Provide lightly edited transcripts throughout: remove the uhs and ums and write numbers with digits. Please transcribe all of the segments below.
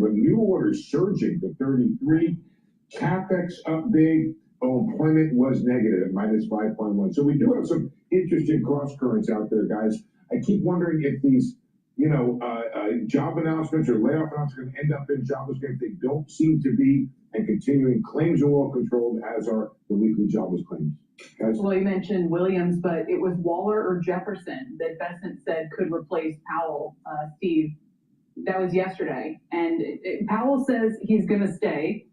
but new orders surging to 33. CapEx up big. Employment was negative at -5.1. So we do have some interesting cross currents out there, guys. I keep wondering if these, job announcements or layoff announcements are going to end up in jobless claims. They don't seem to be, and continuing claims are well controlled, as are the weekly jobless claims. Guys? Well, you mentioned Williams, but it was Waller or Jefferson that Bessent said could replace Powell, Steve. That was yesterday. And Powell says he's going to stay.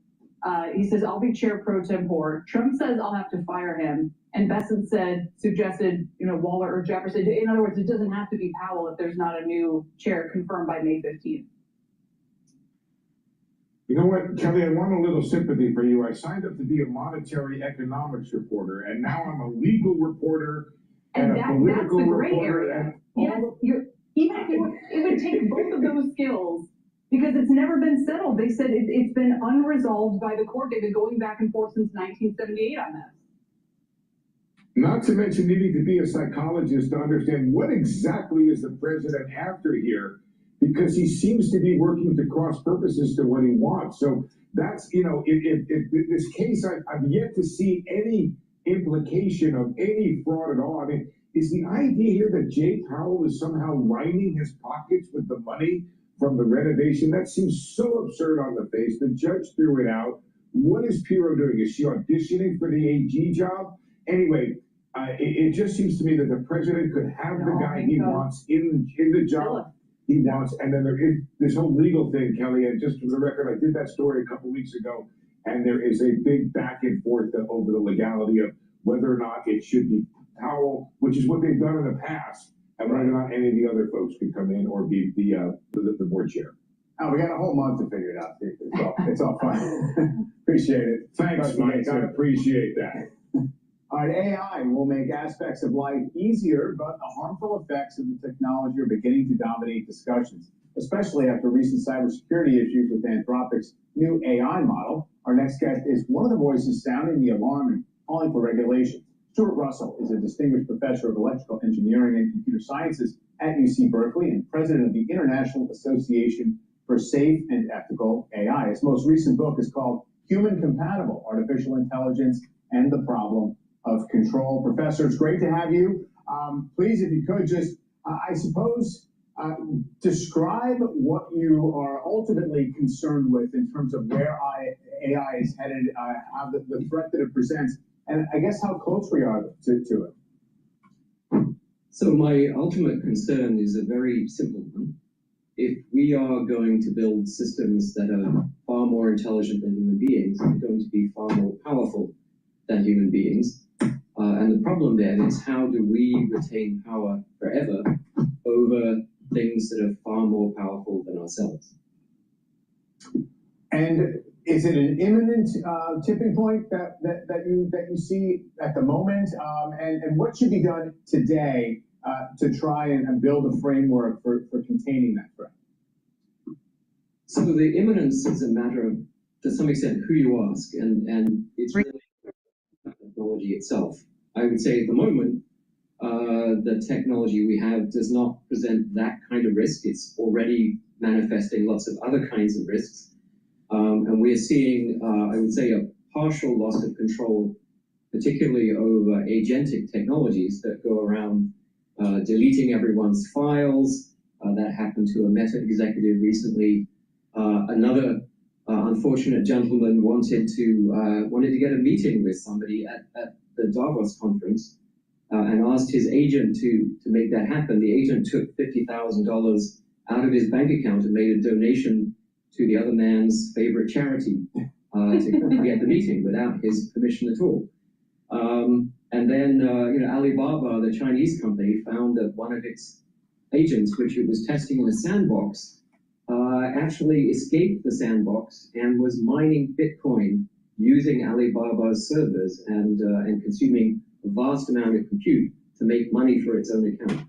He says, I'll be chair pro tempore. Trump says I'll have to fire him. And Bessent suggested, Waller or Jefferson. In other words, it doesn't have to be Powell if there's not a new chair confirmed by May 15th. You know what, Kelly, I want a little sympathy for you. I signed up to be a monetary economics reporter, and now I'm a legal reporter and a political that's the gray reporter. Area. It would take both of those skills, because it's never been settled. They said it's been unresolved by the court. They've been going back and forth since 1978 on this. Not to mention needing to be a psychologist to understand what exactly is the president after here, because he seems to be working to cross purposes to what he wants. So that's, if this case, I've yet to see any implication of any fraud at all. I mean, is the idea here that Jay Powell is somehow lining his pockets with the money from the renovation? That seems so absurd on the face. The judge threw it out. What is Pirro doing? Is she auditioning for the AG job? Anyway, it just seems to me that the president could have the guy he wants in the job he wants. And then there is this whole legal thing, Kelly, and just for the record, I did that story a couple weeks ago, and there is a big back and forth over the legality of whether or not it should be Powell, which is what they've done in the past, and whether or not any of the other folks could come in or be the board chair. Oh, we got a whole month to figure it out. It's all fine. Appreciate it. Thanks, Mike. I appreciate that. All right, AI will make aspects of life easier, but the harmful effects of the technology are beginning to dominate discussions, especially after recent cybersecurity issues with Anthropic's new AI model. Our next guest is one of the voices sounding the alarm and calling for regulation. Stuart Russell is a distinguished professor of electrical engineering and computer sciences at UC Berkeley and president of the International Association for Safe and Ethical AI. His most recent book is called Human Compatible Artificial Intelligence and the Problem of Control. Professor, it's great to have you. Please, if you could just, I suppose, describe what you are ultimately concerned with in terms of where AI is headed, how the threat that it presents, and I guess how close we are to it. So my ultimate concern is a very simple one. If we are going to build systems that are far more intelligent than human beings, they're going to be far more powerful than human beings. And the problem then is, how do we retain power forever over things that are far more powerful than ourselves? And is it an imminent tipping point that you see at the moment? And what should be done today to try and build a framework for containing that threat? So the imminence is a matter of, to some extent, who you ask, and it's really the technology itself. I would say at the moment, the technology we have does not present that kind of risk. It's already manifesting lots of other kinds of risks. And we're seeing, I would say, a partial loss of control, particularly over agentic technologies that go around deleting everyone's files. That happened to a Meta executive recently. Another unfortunate gentleman wanted to get a meeting with somebody at the Davos conference and asked his agent to make that happen. The agent took $50,000 out of his bank account and made a donation to the other man's favorite charity to get the meeting without his permission at all. And then, Alibaba, the Chinese company, found that one of its agents, which it was testing in a sandbox, actually escaped the sandbox and was mining Bitcoin using Alibaba's servers and consuming a vast amount of compute to make money for its own account.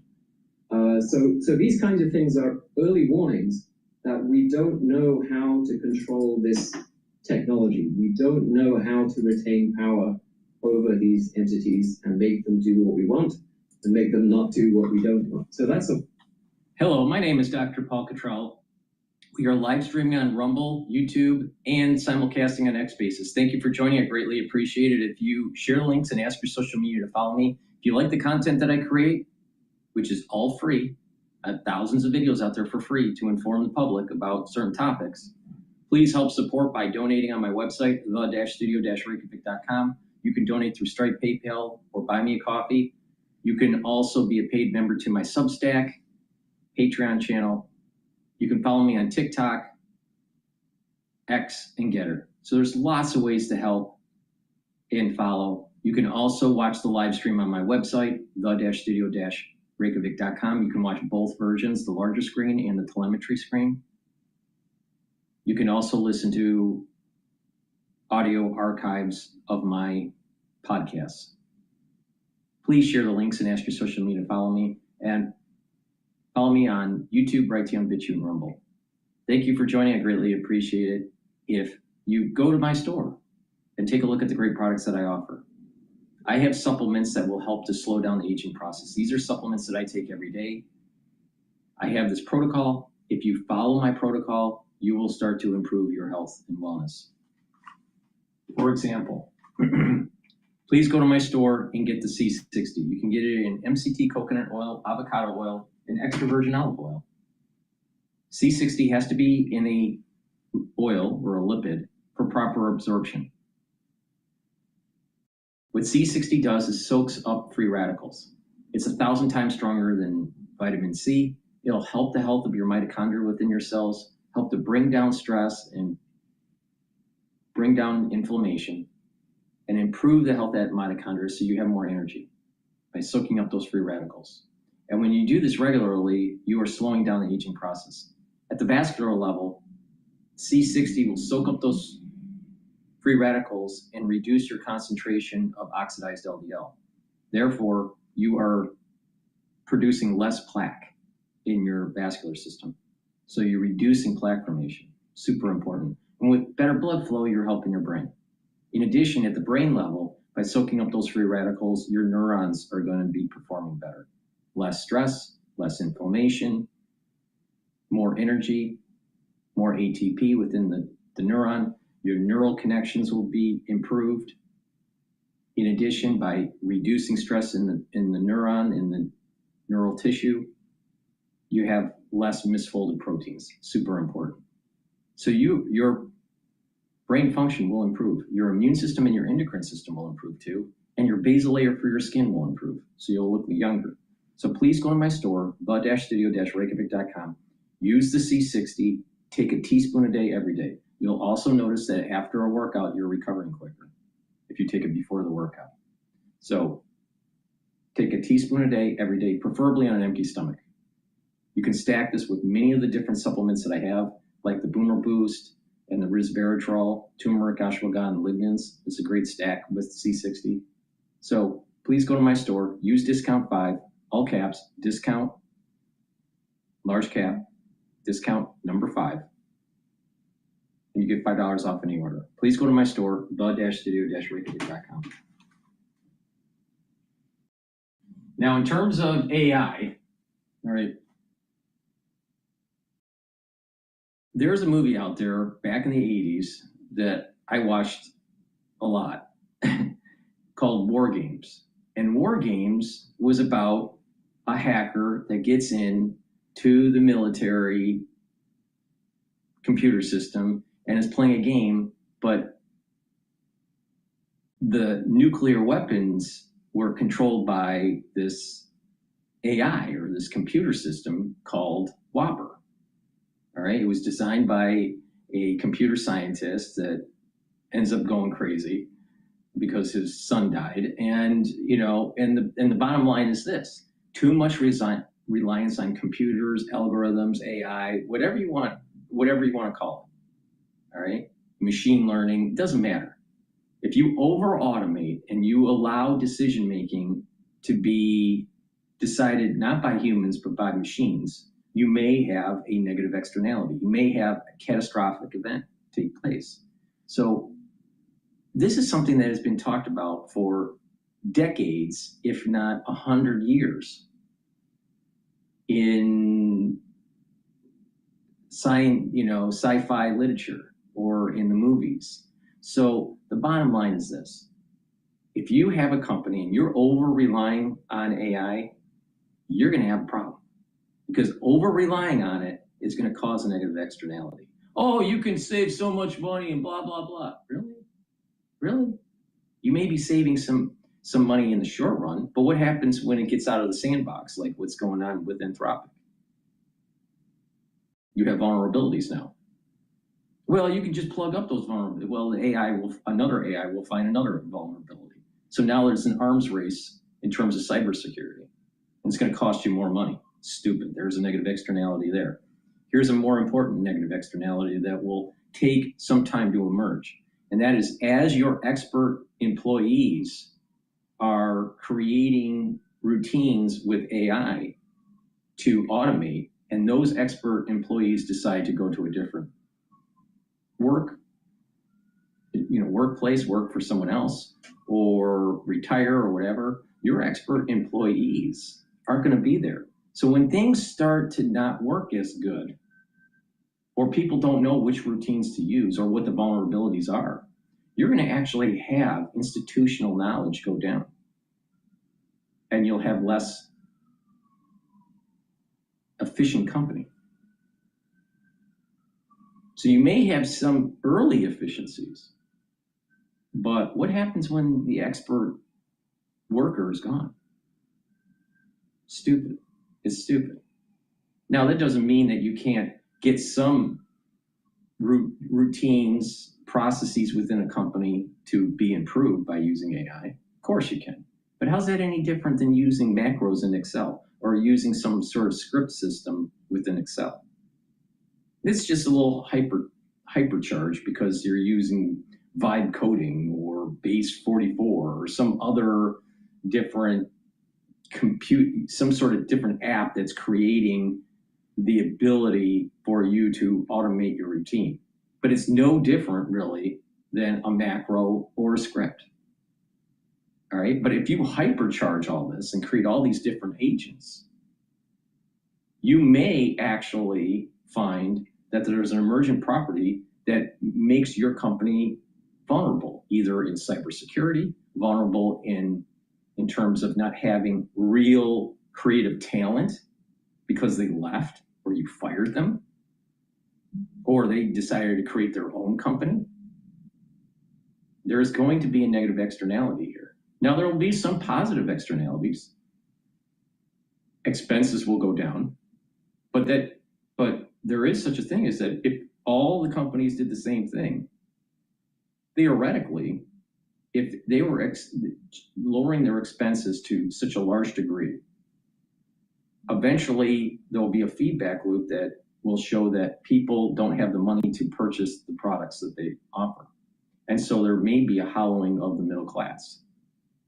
So these kinds of things are early warnings that we don't know how to control this technology. We don't know how to retain power over these entities and make them do what we want and make them not do what we don't want. So that's a... Hello, my name is DrPaulCottrell. We are live streaming on Rumble, YouTube, and simulcasting on X Spaces. Thank you for joining. I greatly appreciate it. If you share the links and ask your social media to follow me, if you like the content that I create, which is all free, I have thousands of videos out there for free to inform the public about certain topics. Please help support by donating on my website, the-studio-reykjavik.com. You can donate through Stripe, PayPal, or buy me a coffee. You can also be a paid member to my Substack, Patreon channel. You can follow me on TikTok, X, and GETTR. So there's lots of ways to help and follow. You can also watch the live stream on my website, the-studio-reykjavik.com. You can watch both versions, the larger screen and the telemetry screen. You can also listen to audio archives of my podcasts. Please share the links and ask your social media to follow me. And follow me on YouTube, Brighteon, Bitchute, and Rumble. Thank you for joining. I greatly appreciate it. If you go to my store and take a look at the great products that I offer, I have supplements that will help to slow down the aging process. These are supplements that I take every day. I have this protocol. If you follow my protocol, you will start to improve your health and wellness. For example, please go to my store and get the C60. You can get it in MCT coconut oil, avocado oil, and extra virgin olive oil. C60 has to be in a oil or a lipid for proper absorption. What C60 does is soaks up free radicals. It's 1,000 times stronger than vitamin C. It'll help the health of your mitochondria within your cells, help to bring down stress and bring down inflammation, and improve the health of that mitochondria so you have more energy by soaking up those free radicals. And when you do this regularly, you are slowing down the aging process. At the vascular level, C60 will soak up those free radicals and reduce your concentration of oxidized LDL. Therefore, you are producing less plaque in your vascular system. So you're reducing plaque formation, super important. And with better blood flow, you're helping your brain. In addition, at the brain level, by soaking up those free radicals, your neurons are going to be performing better. Less stress, less inflammation, more energy, more ATP within the neuron. Your neural connections will be improved. In addition, by reducing stress in the neuron, in the neural tissue, you have less misfolded proteins, super important. So your brain function will improve. Your immune system and your endocrine system will improve too. And your basal layer for your skin will improve. So you'll look younger. So please go to my store, the-studio-reykjavik.com. Use the C60. Take a teaspoon a day every day. You'll also notice that after a workout, you're recovering quicker if you take it before the workout. So take a teaspoon a day every day, preferably on an empty stomach. You can stack this with many of the different supplements that I have, like the Boomer Boost and the resveratrol, turmeric, ashwagandha, and lignans. It's a great stack with C60. So please go to my store, use discount 5, all caps, discount, large cap, discount number 5, and you get $5 off any order. Please go to my store, the-studio-reykjavik.com. Now, in terms of AI, all right, there's a movie out there back in the 80s that I watched a lot called War Games. And War Games was about a hacker that gets in to the military computer system and is playing a game, but the nuclear weapons were controlled by this AI or this computer system called Whopper. All right, it was designed by a computer scientist that ends up going crazy because his son died. And the bottom line is this: too much reliance on computers, algorithms, AI, whatever you want to call it. All right, machine learning, doesn't matter. If you over automate and you allow decision making to be decided not by humans but by machines, you may have a negative externality. You may have a catastrophic event take place. So this is something that has been talked about for decades, if not 100 years, in sci-fi literature or in the movies. So the bottom line is this. If you have a company and you're over-relying on AI, you're going to have a problem. Because over-relying on it is going to cause a negative externality. Oh, you can save so much money and blah, blah, blah. Really? Really? You may be saving some money in the short run, but what happens when it gets out of the sandbox, like what's going on with Anthropic? You have vulnerabilities now. Well, you can just plug up those vulnerabilities. Well, another AI will find another vulnerability. So now there's an arms race in terms of cybersecurity. And it's going to cost you more money. Stupid. There's a negative externality there. Here's a more important negative externality that will take some time to emerge. And that is, as your expert employees are creating routines with AI to automate, and those expert employees decide to go to a different workplace, work for someone else, or retire or whatever, your expert employees aren't going to be there. So when things start to not work as good, or people don't know which routines to use or what the vulnerabilities are, you're going to actually have institutional knowledge go down. And you'll have less efficient company. So you may have some early efficiencies, but what happens when the expert worker is gone? Stupid. It's stupid. Now, that doesn't mean that you can't get some routines, processes within a company to be improved by using AI. Of course you can. But how's that any different than using macros in Excel or using some sort of script system within Excel? It's just a little hypercharged because you're using vibe coding or base 44 or some other different some sort of different app that's creating the ability for you to automate your routine. But it's no different really than a macro or a script. All right, but if you hypercharge all this and create all these different agents, you may actually find that there's an emergent property that makes your company vulnerable, either in cybersecurity, vulnerable in terms of not having real creative talent because they left or you fired them, or they decided to create their own company. There is going to be a negative externality here. Now, there will be some positive externalities. Expenses will go down, but there is such a thing as that if all the companies did the same thing, theoretically, if they were lowering their expenses to such a large degree, eventually there will be a feedback loop that will show that people don't have the money to purchase the products that they offer. And so there may be a hollowing of the middle class.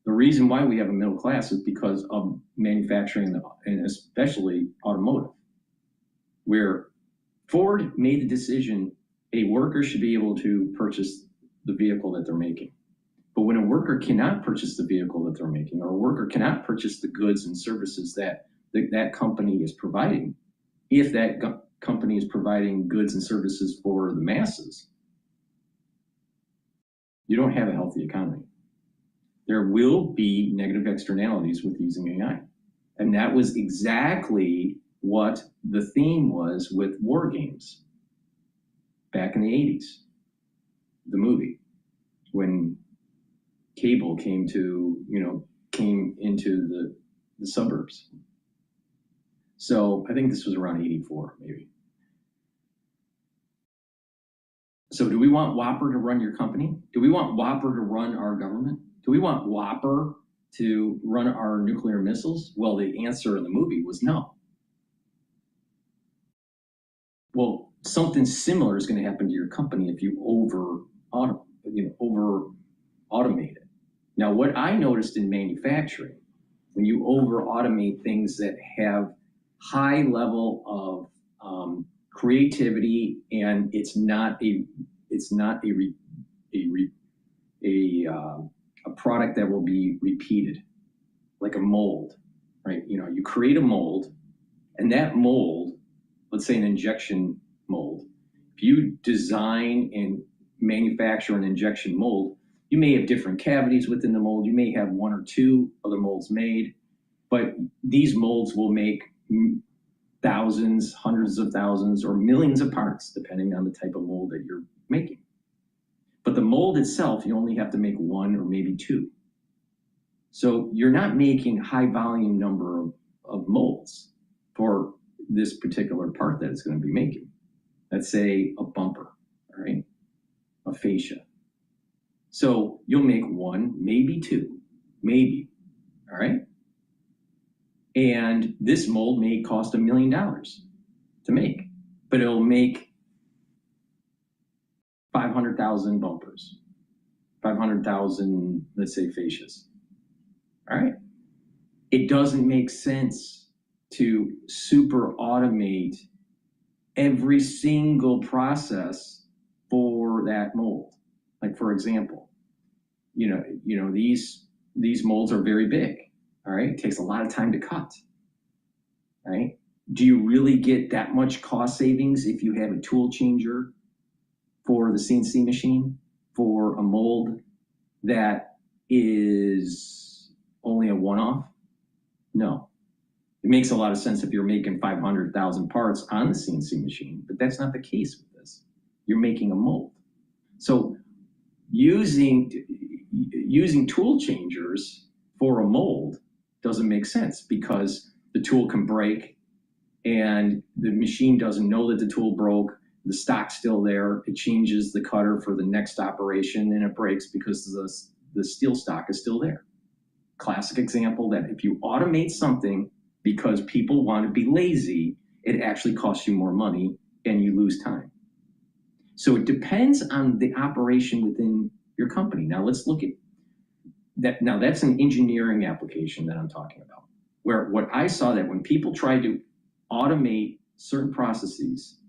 The reason why we have a middle class is because of manufacturing and especially automotive, where Ford made the decision a worker should be able to purchase the vehicle that they're making. But when a worker cannot purchase the vehicle that they're making, or a worker cannot purchase the goods and services that that company is providing, if that company is providing goods and services for the masses, you don't have a healthy economy. There will be negative externalities with using AI. And that was exactly what the theme was with War Games back in the 80s, the movie, when cable came into the suburbs. So I think this was around 84, maybe. So do we want Whopper to run your company? Do we want Whopper to run our government? Do we want Whopper to run our nuclear missiles? Well, the answer in the movie was no. Well, something similar is going to happen to your company if you over automate it. Now, what I noticed in manufacturing, when you over automate things that have high level of creativity, and it's not a product that will be repeated, like a mold, right? You create a mold, and that mold, let's say an injection mold. If you design and manufacture an injection mold, you may have different cavities within the mold. You may have one or two of the molds made, but these molds will make thousands, hundreds of thousands, or millions of parts, depending on the type of mold that you're making. But the mold itself, you only have to make one or maybe two. So you're not making high volume number of molds for this particular part that it's going to be making. Let's say a bumper, all right? A fascia. So you'll make one, maybe two, maybe, all right? And this mold may cost $1 million to make, but it'll make 500,000 bumpers, 500,000, let's say, fascias. All right. It doesn't make sense to super automate every single process for that mold. Like, for example, these molds are very big. All right. It takes a lot of time to cut. Right. Do you really get that much cost savings if you have a tool changer for the CNC machine for a mold that is only a one-off? No. It makes a lot of sense if you're making 500,000 parts on the CNC machine, but that's not the case with this. You're making a mold. So using tool changers for a mold doesn't make sense because the tool can break and the machine doesn't know that the tool broke. The stock's still there. It changes the cutter for the next operation and it breaks because the steel stock is still there. Classic example that if you automate something because people want to be lazy, it actually costs you more money and you lose time. So it depends on the operation within your company. Now let's look at that. Now that's an engineering application that I'm talking about, where what I saw that when people try to automate certain processes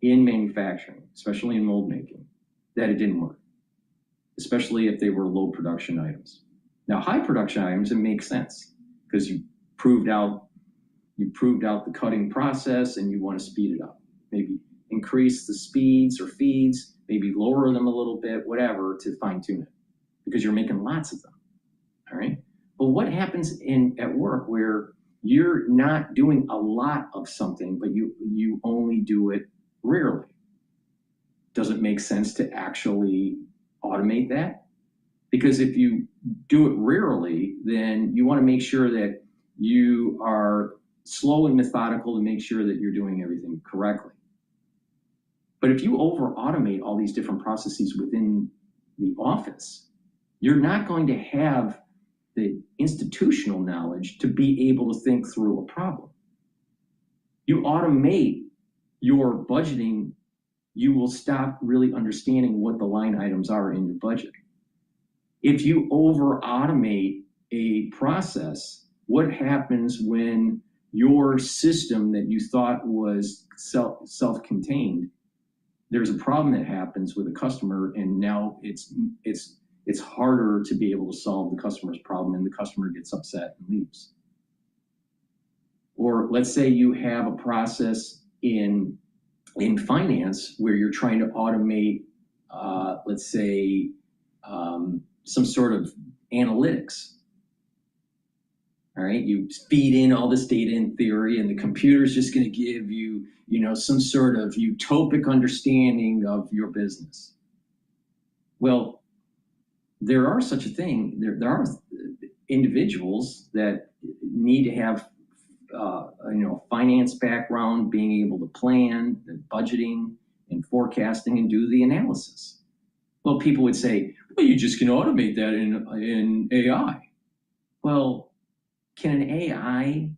in manufacturing, especially in mold making, that it didn't work, especially if they were low production items. Now, high production items, it makes sense because you proved out the cutting process and you want to speed it up. Maybe increase the speeds or feeds, maybe lower them a little bit, whatever, to fine tune it because you're making lots of them. All right. But what happens at work where you're not doing a lot of something, but you only do it rarely? Does it make sense to actually automate that? Because if you do it rarely, then you want to make sure that you are slow and methodical to make sure that you're doing everything correctly. But if you over automate all these different processes within the office, you're not going to have the institutional knowledge to be able to think through a problem. You automate your budgeting, you will stop really understanding what the line items are in your budget. If you over automate a process, what happens when your system that you thought was self-contained, there's a problem that happens with a customer and now it's harder to be able to solve the customer's problem and the customer gets upset and leaves. Or let's say you have a process in finance where you're trying to automate, let's say, some sort of analytics. All right, you feed in all this data in theory and the computer's just going to give you, some sort of utopic understanding of your business. Well, there are such a thing. There are individuals that need to have finance background, being able to plan, and budgeting and forecasting and do the analysis. Well, people would say, well, you just can automate that in AI. Well, can an AI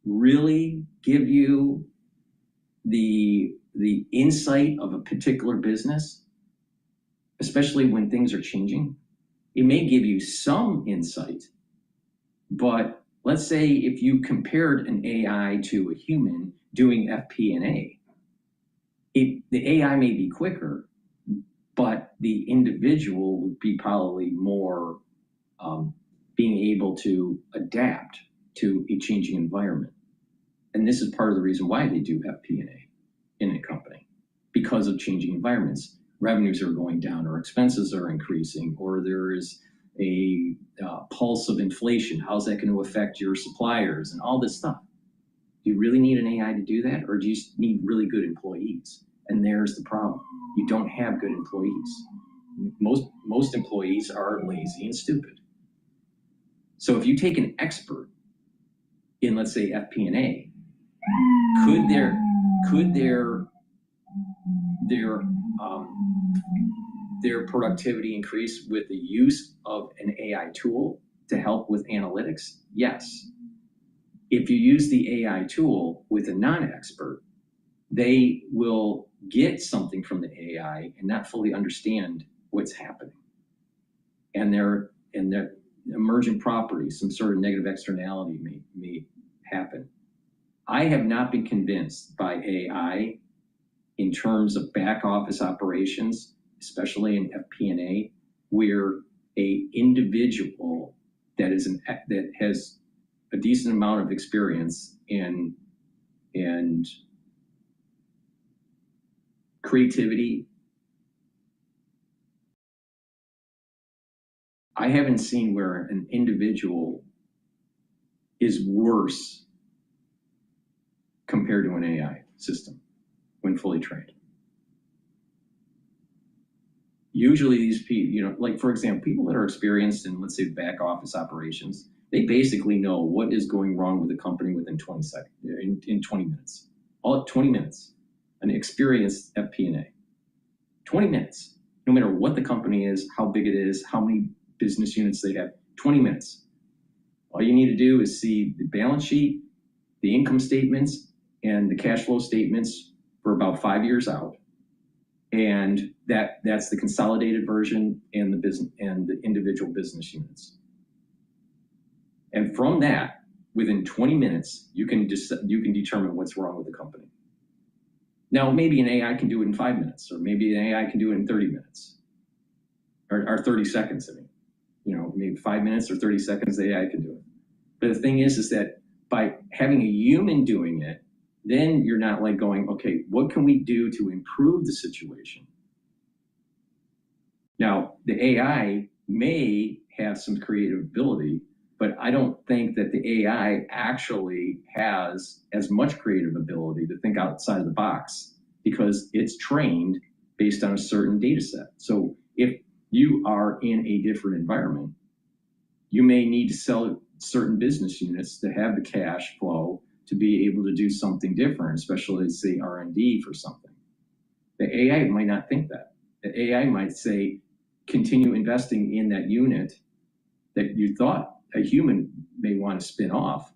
really give you the insight of a particular business, especially when things are changing? It may give you some insight, but let's say if you compared an AI to a human doing FP&A, the AI may be quicker, but the individual would be probably more being able to adapt to a changing environment. And this is part of the reason why they do FP&A in a company. because of changing environments. Revenues are going down, or expenses are increasing, or there is a pulse of inflation. How's that going to affect your suppliers and all this stuff? Do you really need an AI to do that, or do you need really good employees? And there's the problem. You don't have good employees. Most employees are lazy and stupid. So if you take an expert in, let's say, FP&A, could their productivity increase with the use of an AI tool to help with analytics? Yes. If you use the AI tool with a non-expert, they will get something from the AI and not fully understand what's happening. And their emergent properties, some sort of negative externality may happen. I have not been convinced by AI in terms of back office operations, especially in FP&A, where a individual that has a decent amount of experience and creativity. I haven't seen where an individual is worse compared to an AI system when fully trained. Usually these people, like for example, people that are experienced in, let's say, back office operations, they basically know what is going wrong with the company within 20 seconds, in 20 minutes. All at 20 minutes, an experienced FP&A. 20 minutes, no matter what the company is, how big it is, how many business units they have, 20 minutes. All you need to do is see the balance sheet, the income statements, and the cash flow statements for about 5 years out. And that's the consolidated version and the business and the individual business units. And from that, within 20 minutes, you can determine what's wrong with the company. Now, maybe an AI can do it in 5 minutes, or maybe an AI can do it in 30 minutes, or 30 seconds. I mean, maybe 5 minutes or 30 seconds, the AI can do it. But the thing is that by having a human doing it, then you're not like going, okay, what can we do to improve the situation? Now, the AI may have some creative ability, but I don't think that the AI actually has as much creative ability to think outside of the box, because it's trained based on a certain data set. So if you are in a different environment, you may need to sell certain business units to have the cash flow to be able to do something different, especially say R&D for something. The AI might not think that. The AI might say, continue investing in that unit that you thought a human may want to spin off,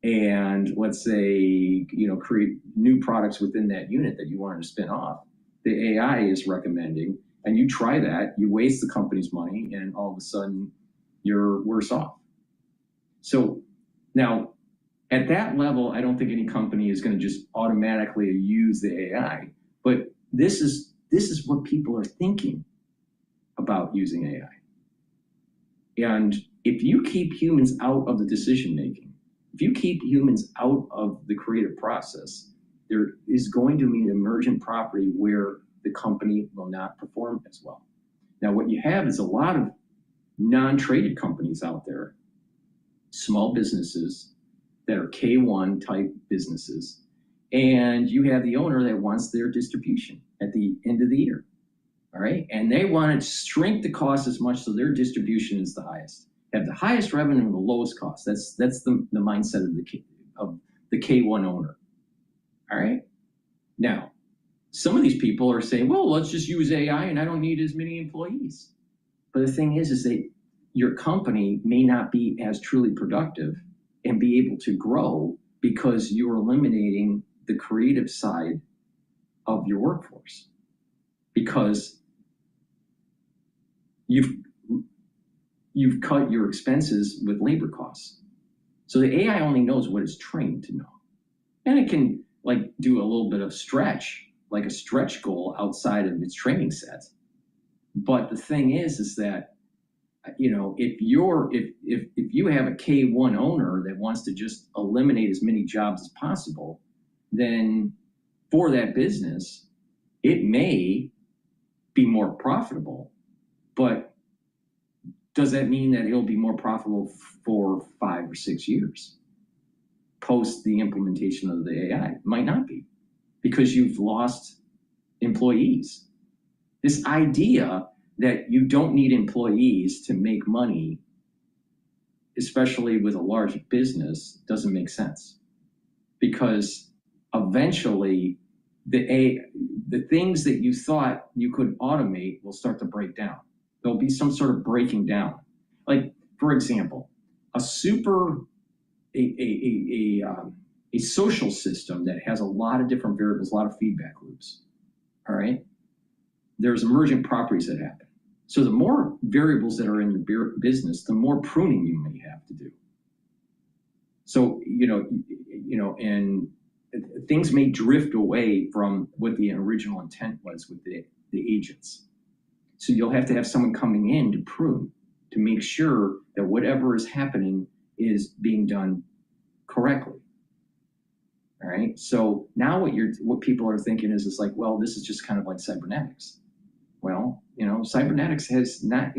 and let's say, create new products within that unit that you wanted to spin off. The AI is recommending, and you try that, you waste the company's money, and all of a sudden you're worse off. So now, at that level, I don't think any company is going to just automatically use the AI, but this is what people are thinking about using AI. And if you keep humans out of the decision making, if you keep humans out of the creative process, there is going to be an emergent property where the company will not perform as well. Now, what you have is a lot of non-traded companies out there, small businesses that are K1 type businesses, and you have the owner that wants their distribution at the end of the year, all right? And they want to shrink the cost as much so their distribution is the highest. Have the highest revenue and the lowest cost. That's the mindset of the K1 owner, all right? Now, some of these people are saying, well, let's just use AI and I don't need as many employees. But the thing is that your company may not be as truly productive and be able to grow because you're eliminating the creative side of your workforce, because you've cut your expenses with labor costs. So the AI only knows what it's trained to know. And it can do a little bit of stretch, like a stretch goal outside of its training set. But the thing is that, if you have a K1 owner that wants to just eliminate as many jobs as possible, then for that business, it may be more profitable, but does that mean that it'll be more profitable for 5 or 6 years post the implementation of the AI? It might not be, because you've lost employees. This idea that you don't need employees to make money, especially with a large business, doesn't make sense, because eventually the things that you thought you could automate will start to break down. There'll be some sort of breaking down. Like, for example, a social system that has a lot of different variables, a lot of feedback loops. All right, there's emergent properties that happen. So the more variables that are in your business, the more pruning you may have to do. So and things may drift away from what the original intent was with the agents. So you'll have to have someone coming in to prune, to make sure that whatever is happening is being done correctly. All right. So now what people are thinking is like, well, this is just kind of like cybernetics. Well, cybernetics has not,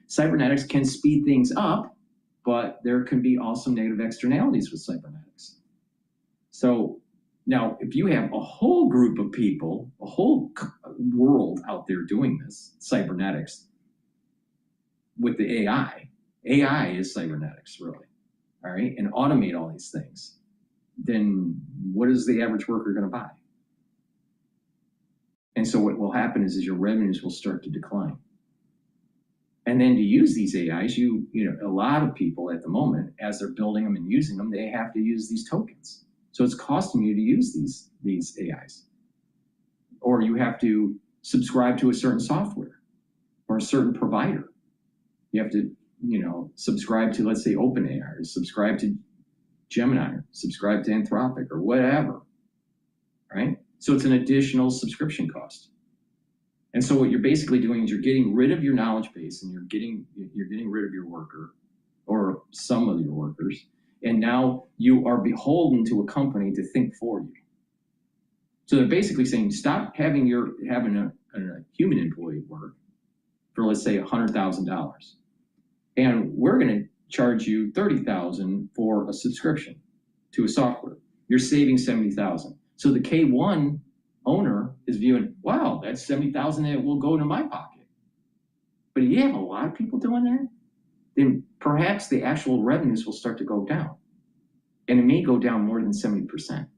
cybernetics can speed things up, but there can be also negative externalities with cybernetics. So now, if you have a whole group of people, a whole world out there doing this, cybernetics, with the AI is cybernetics, really, all right, and automate all these things, then what is the average worker going to buy? And so what will happen is your revenues will start to decline. And then to use these AIs, a lot of people at the moment, as they're building them and using them, they have to use these tokens. So it's costing you to use these AIs. Or you have to subscribe to a certain software or a certain provider. You have to, subscribe to, let's say, OpenAI, or subscribe to Gemini, or subscribe to Anthropic, or whatever, right? So it's an additional subscription cost. And so what you're basically doing is you're getting rid of your knowledge base, and you're getting rid of your worker, or some of your workers, and now you are beholden to a company to think for you. So they're basically saying, stop having a human employee work for, let's say, $100,000, and we're going to charge you $30,000 for a subscription to a software. You're saving $70,000. So the K1 owner is viewing, wow, that's $70,000 that will go into my pocket. But if you have a lot of people doing that, then perhaps the actual revenues will start to go down. And it may go down more than 70%.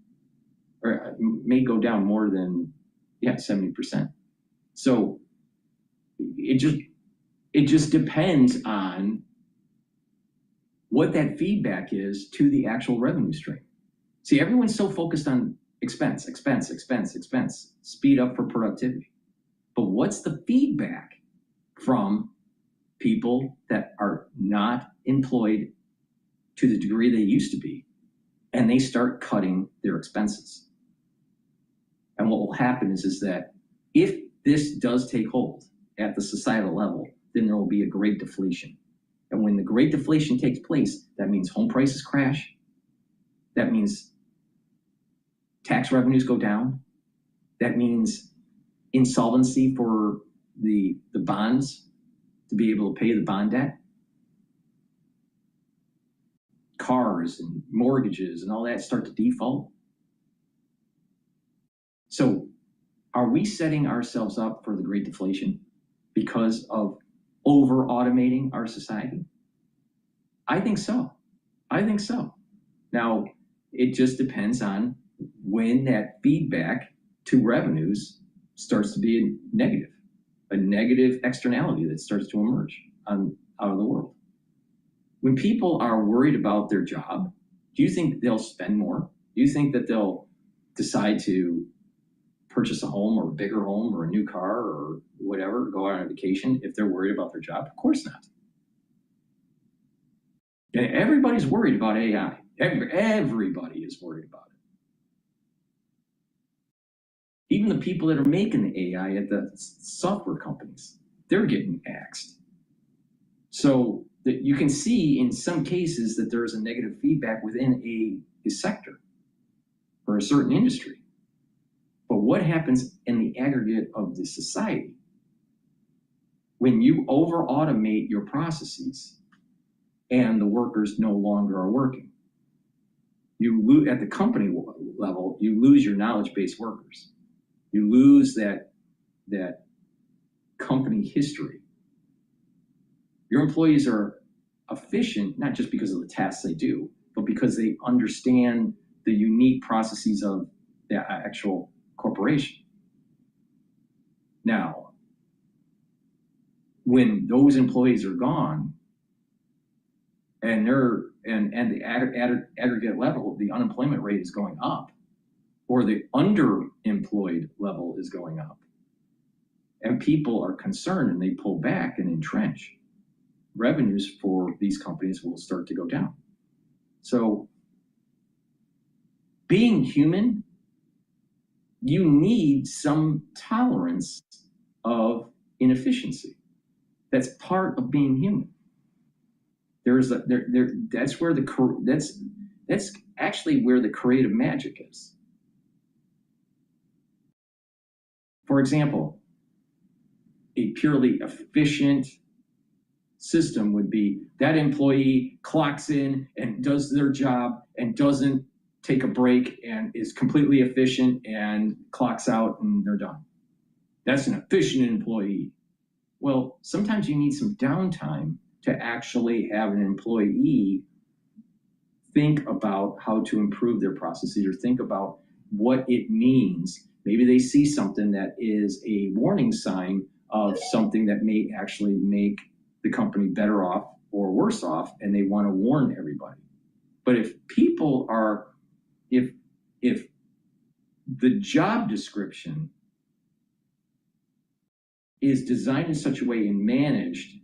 Or it may go down more than, 70%. So it just depends on what that feedback is to the actual revenue stream. See, everyone's so focused on expense, speed up for productivity. But what's the feedback from people that are not employed to the degree they used to be, and they start cutting their expenses? And what will happen is that if this does take hold at the societal level, then there will be a great deflation. And when the great deflation takes place, that means home prices crash. That means tax revenues go down. That means insolvency for the bonds to be able to pay the bond debt. Cars and mortgages and all that start to default. So are we setting ourselves up for the Great Deflation because of over automating our society? I think so. Now, it just depends on when that feedback to revenues starts to be a negative externality that starts to emerge out of the world. When people are worried about their job, do you think they'll spend more? Do you think that they'll decide to purchase a home, or a bigger home, or a new car, or whatever, go out on a vacation if they're worried about their job? Of course not. And everybody's worried about AI. Everybody is worried about it. Even the people that are making the AI at the software companies, they're getting axed. So that you can see in some cases that there is a negative feedback within a sector or a certain industry. But what happens in the aggregate of the society when you over automate your processes and the workers no longer are working? You lose at the company level, you lose your knowledge-based workers. You lose that company history. Your employees are efficient, not just because of the tasks they do, but because they understand the unique processes of the actual corporation. Now, when those employees are gone, and the aggregate level, the unemployment rate is going up, or the underemployed level is going up, and people are concerned and they pull back and entrench, revenues for these companies will start to go down. So being human, you need some tolerance of inefficiency. That's part of being human. That's actually where the creative magic is. For example, a purely efficient system would be that employee clocks in and does their job and doesn't take a break and is completely efficient and clocks out and they're done. That's an efficient employee. Well, sometimes you need some downtime to actually have an employee think about how to improve their processes or think about what it means. Maybe they see something that is a warning sign of something that may actually make the company better off or worse off, and they want to warn everybody. But if people are, if the job description is designed in such a way and managed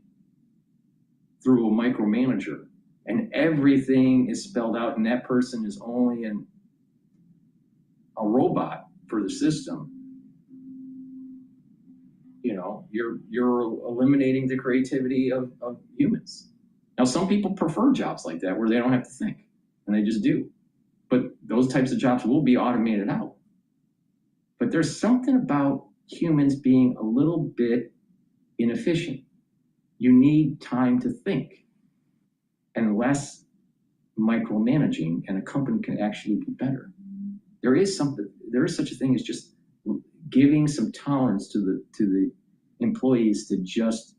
through a micromanager, and everything is spelled out, and that person is only a robot for the system, you're eliminating the creativity of humans. Now, some people prefer jobs like that where they don't have to think, and they just do. But those types of jobs will be automated out. But there's something about humans being a little bit inefficient. You need time to think and less micromanaging, and a company can actually be better. There is such a thing as just giving some tolerance to the employees to just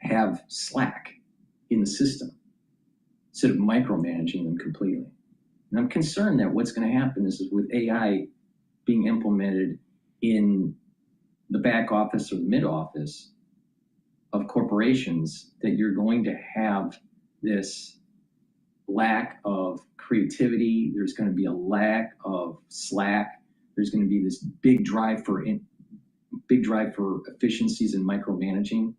have slack in the system instead of micromanaging them completely. And I'm concerned that what's going to happen is with AI being implemented in the back office or the mid office of corporations, that you're going to have this lack of creativity. There's going to be a lack of slack. There's going to be this big drive for efficiencies and micromanaging.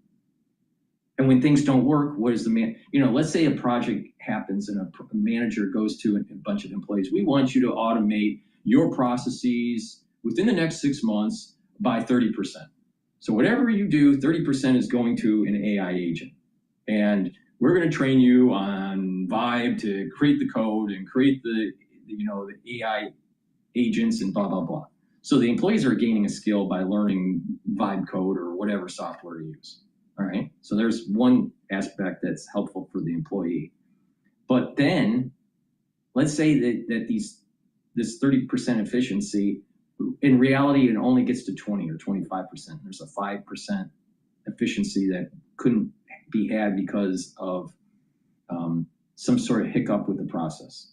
And when things don't work, what is let's say a project happens and a manager goes to a bunch of employees. We want you to automate your processes within the next 6 months by 30%. So whatever you do, 30% is going to an AI agent. And we're going to train you on Vibe to create the code and create the AI agents and blah, blah, blah. So the employees are gaining a skill by learning Vibe code or whatever software to use. All right. So there's one aspect that's helpful for the employee. But then let's say that this 30% efficiency, in reality, it only gets to 20 or 25%. There's a 5% efficiency that couldn't be had because of some sort of hiccup with the process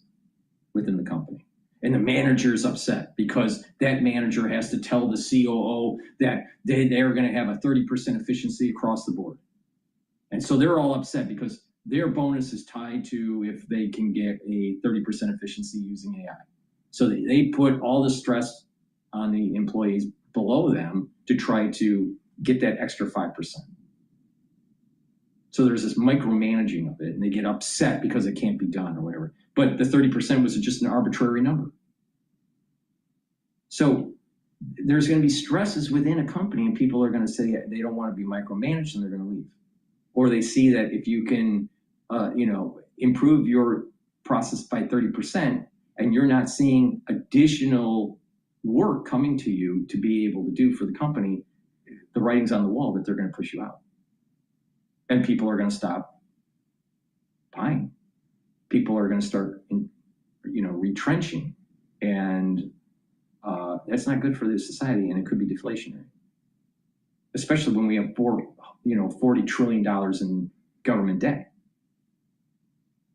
within the company. And the manager's upset because that manager has to tell the COO that they're going to have a 30% efficiency across the board. And so they're all upset because their bonus is tied to if they can get a 30% efficiency using AI. So they put all the stress on the employees below them to try to get that extra 5%. So there's this micromanaging of it, and they get upset because it can't be done or whatever. But the 30% was just an arbitrary number. So there's going to be stresses within a company, and people are going to say they don't want to be micromanaged, and they're going to leave. Or they see that if you can, improve your process by 30%, and you're not seeing additional work coming to you to be able to do for the company, the writing's on the wall that they're going to push you out. And people are going to stop buying. People are going to start, retrenching. And that's not good for the society, and it could be deflationary. Especially when we have $40 trillion in government debt.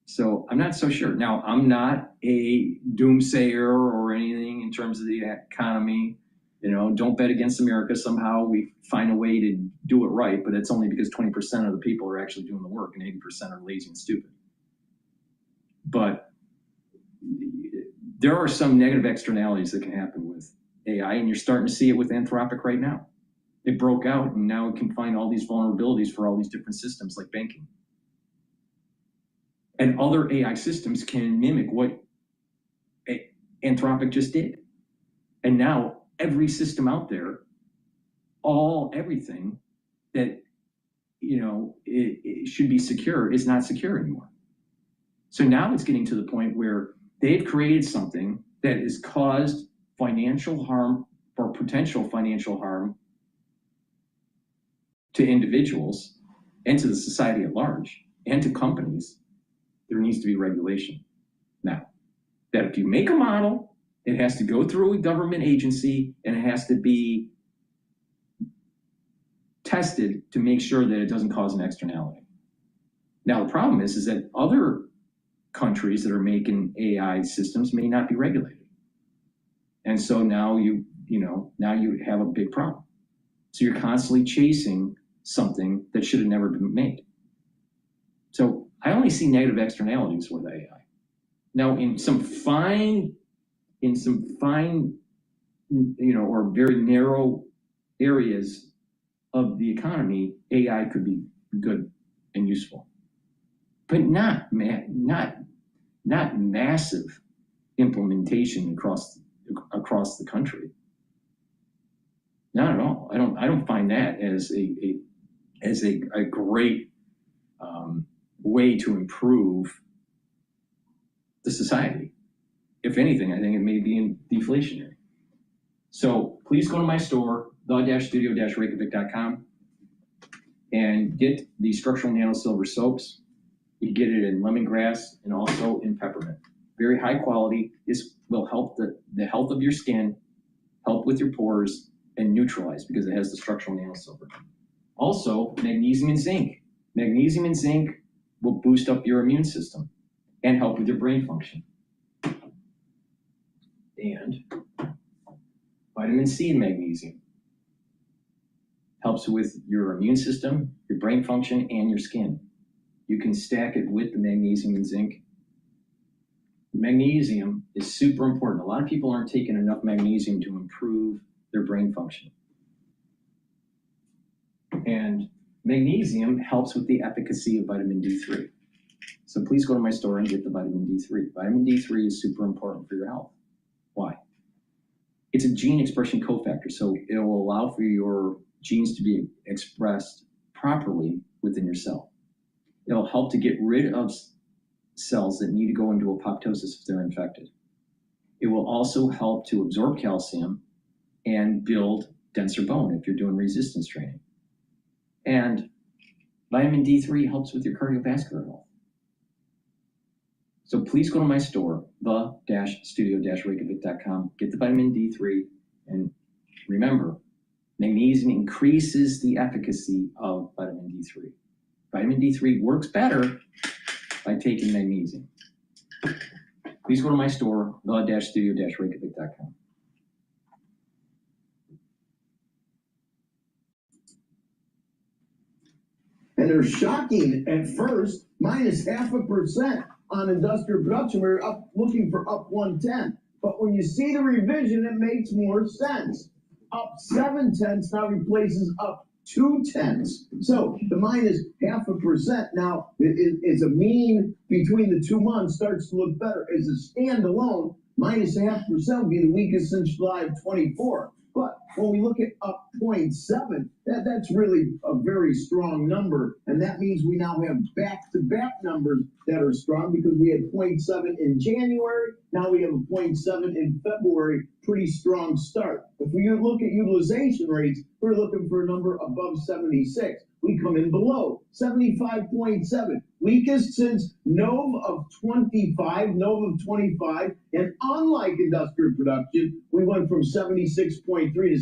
So I'm not so sure. Now, I'm not a doomsayer or anything in terms of the economy. Don't bet against America. Somehow we find a way to do it right, but it's only because 20% of the people are actually doing the work and 80% are lazy and stupid. But there are some negative externalities that can happen with AI, and you're starting to see it with Anthropic right now. It broke out, and now it can find all these vulnerabilities for all these different systems like banking. And other AI systems can mimic what Anthropic just did. And now every system out there, everything that, it should be secure is not secure anymore. So now it's getting to the point where they've created something that has caused financial harm or potential financial harm to individuals and to the society at large and to companies. There needs to be regulation. Now, that if you make a model, it has to go through a government agency and it has to be tested to make sure that it doesn't cause an externality. Now, the problem is that other countries that are making AI systems may not be regulated. And so now you have a big problem. So you're constantly chasing something that should have never been made. So I only see negative externalities with AI. Now, in some fine, or very narrow areas of the economy, AI could be good and useful, but not massive implementation across the country. Not at all. I don't find that as a great way to improve the society. If anything, I think it may be deflationary. So please go to my store, the-studio-reykjavik.com, and get the structural nano silver soaps. You get it in lemongrass and also in peppermint. Very high quality. This will help the health of your skin, help with your pores, and neutralize because it has the structural nano silver. Also, magnesium and zinc. Magnesium and zinc will boost up your immune system and help with your brain function. And vitamin C and magnesium helps with your immune system, your brain function, and your skin. You can stack it with the magnesium and zinc. Magnesium is super important. A lot of people aren't taking enough magnesium to improve their brain function. And magnesium helps with the efficacy of vitamin D3. So please go to my store and get the vitamin D3. Vitamin D3 is super important for your health. Why? It's a gene expression cofactor, so it will allow for your genes to be expressed properly within your cell. It'll help to get rid of cells that need to go into apoptosis if they're infected. It will also help to absorb calcium and build denser bone if you're doing resistance training. And vitamin D3 helps with your cardiovascular health. So please go to my store, the-studio-reykjavik.com, get the vitamin D3, and remember, magnesium increases the efficacy of vitamin D3. Vitamin D3 works better by taking magnesium. Please go to my store, the-studio-reykjavik.com. And they're shocking at first, minus 0.5% on industrial production. We're looking for up 1/10. But when you see the revision, it makes more sense. Up 0.7 now replaces up 0.2. So the minus 0.5% now is a mean between the 2 months starts to look better. As a standalone, minus 0.5% would be the weakest since July of 24. But when we look at up 0.7, that's really a very strong number. And that means we now have back-to-back numbers that are strong because we had 0.7 in January. Now we have a 0.7 in February. Pretty strong start. If we look at utilization rates, we're looking for a number above 76. We come in below 75.7, weakest since Nov of 25, and unlike industrial production, we went from 76.3 to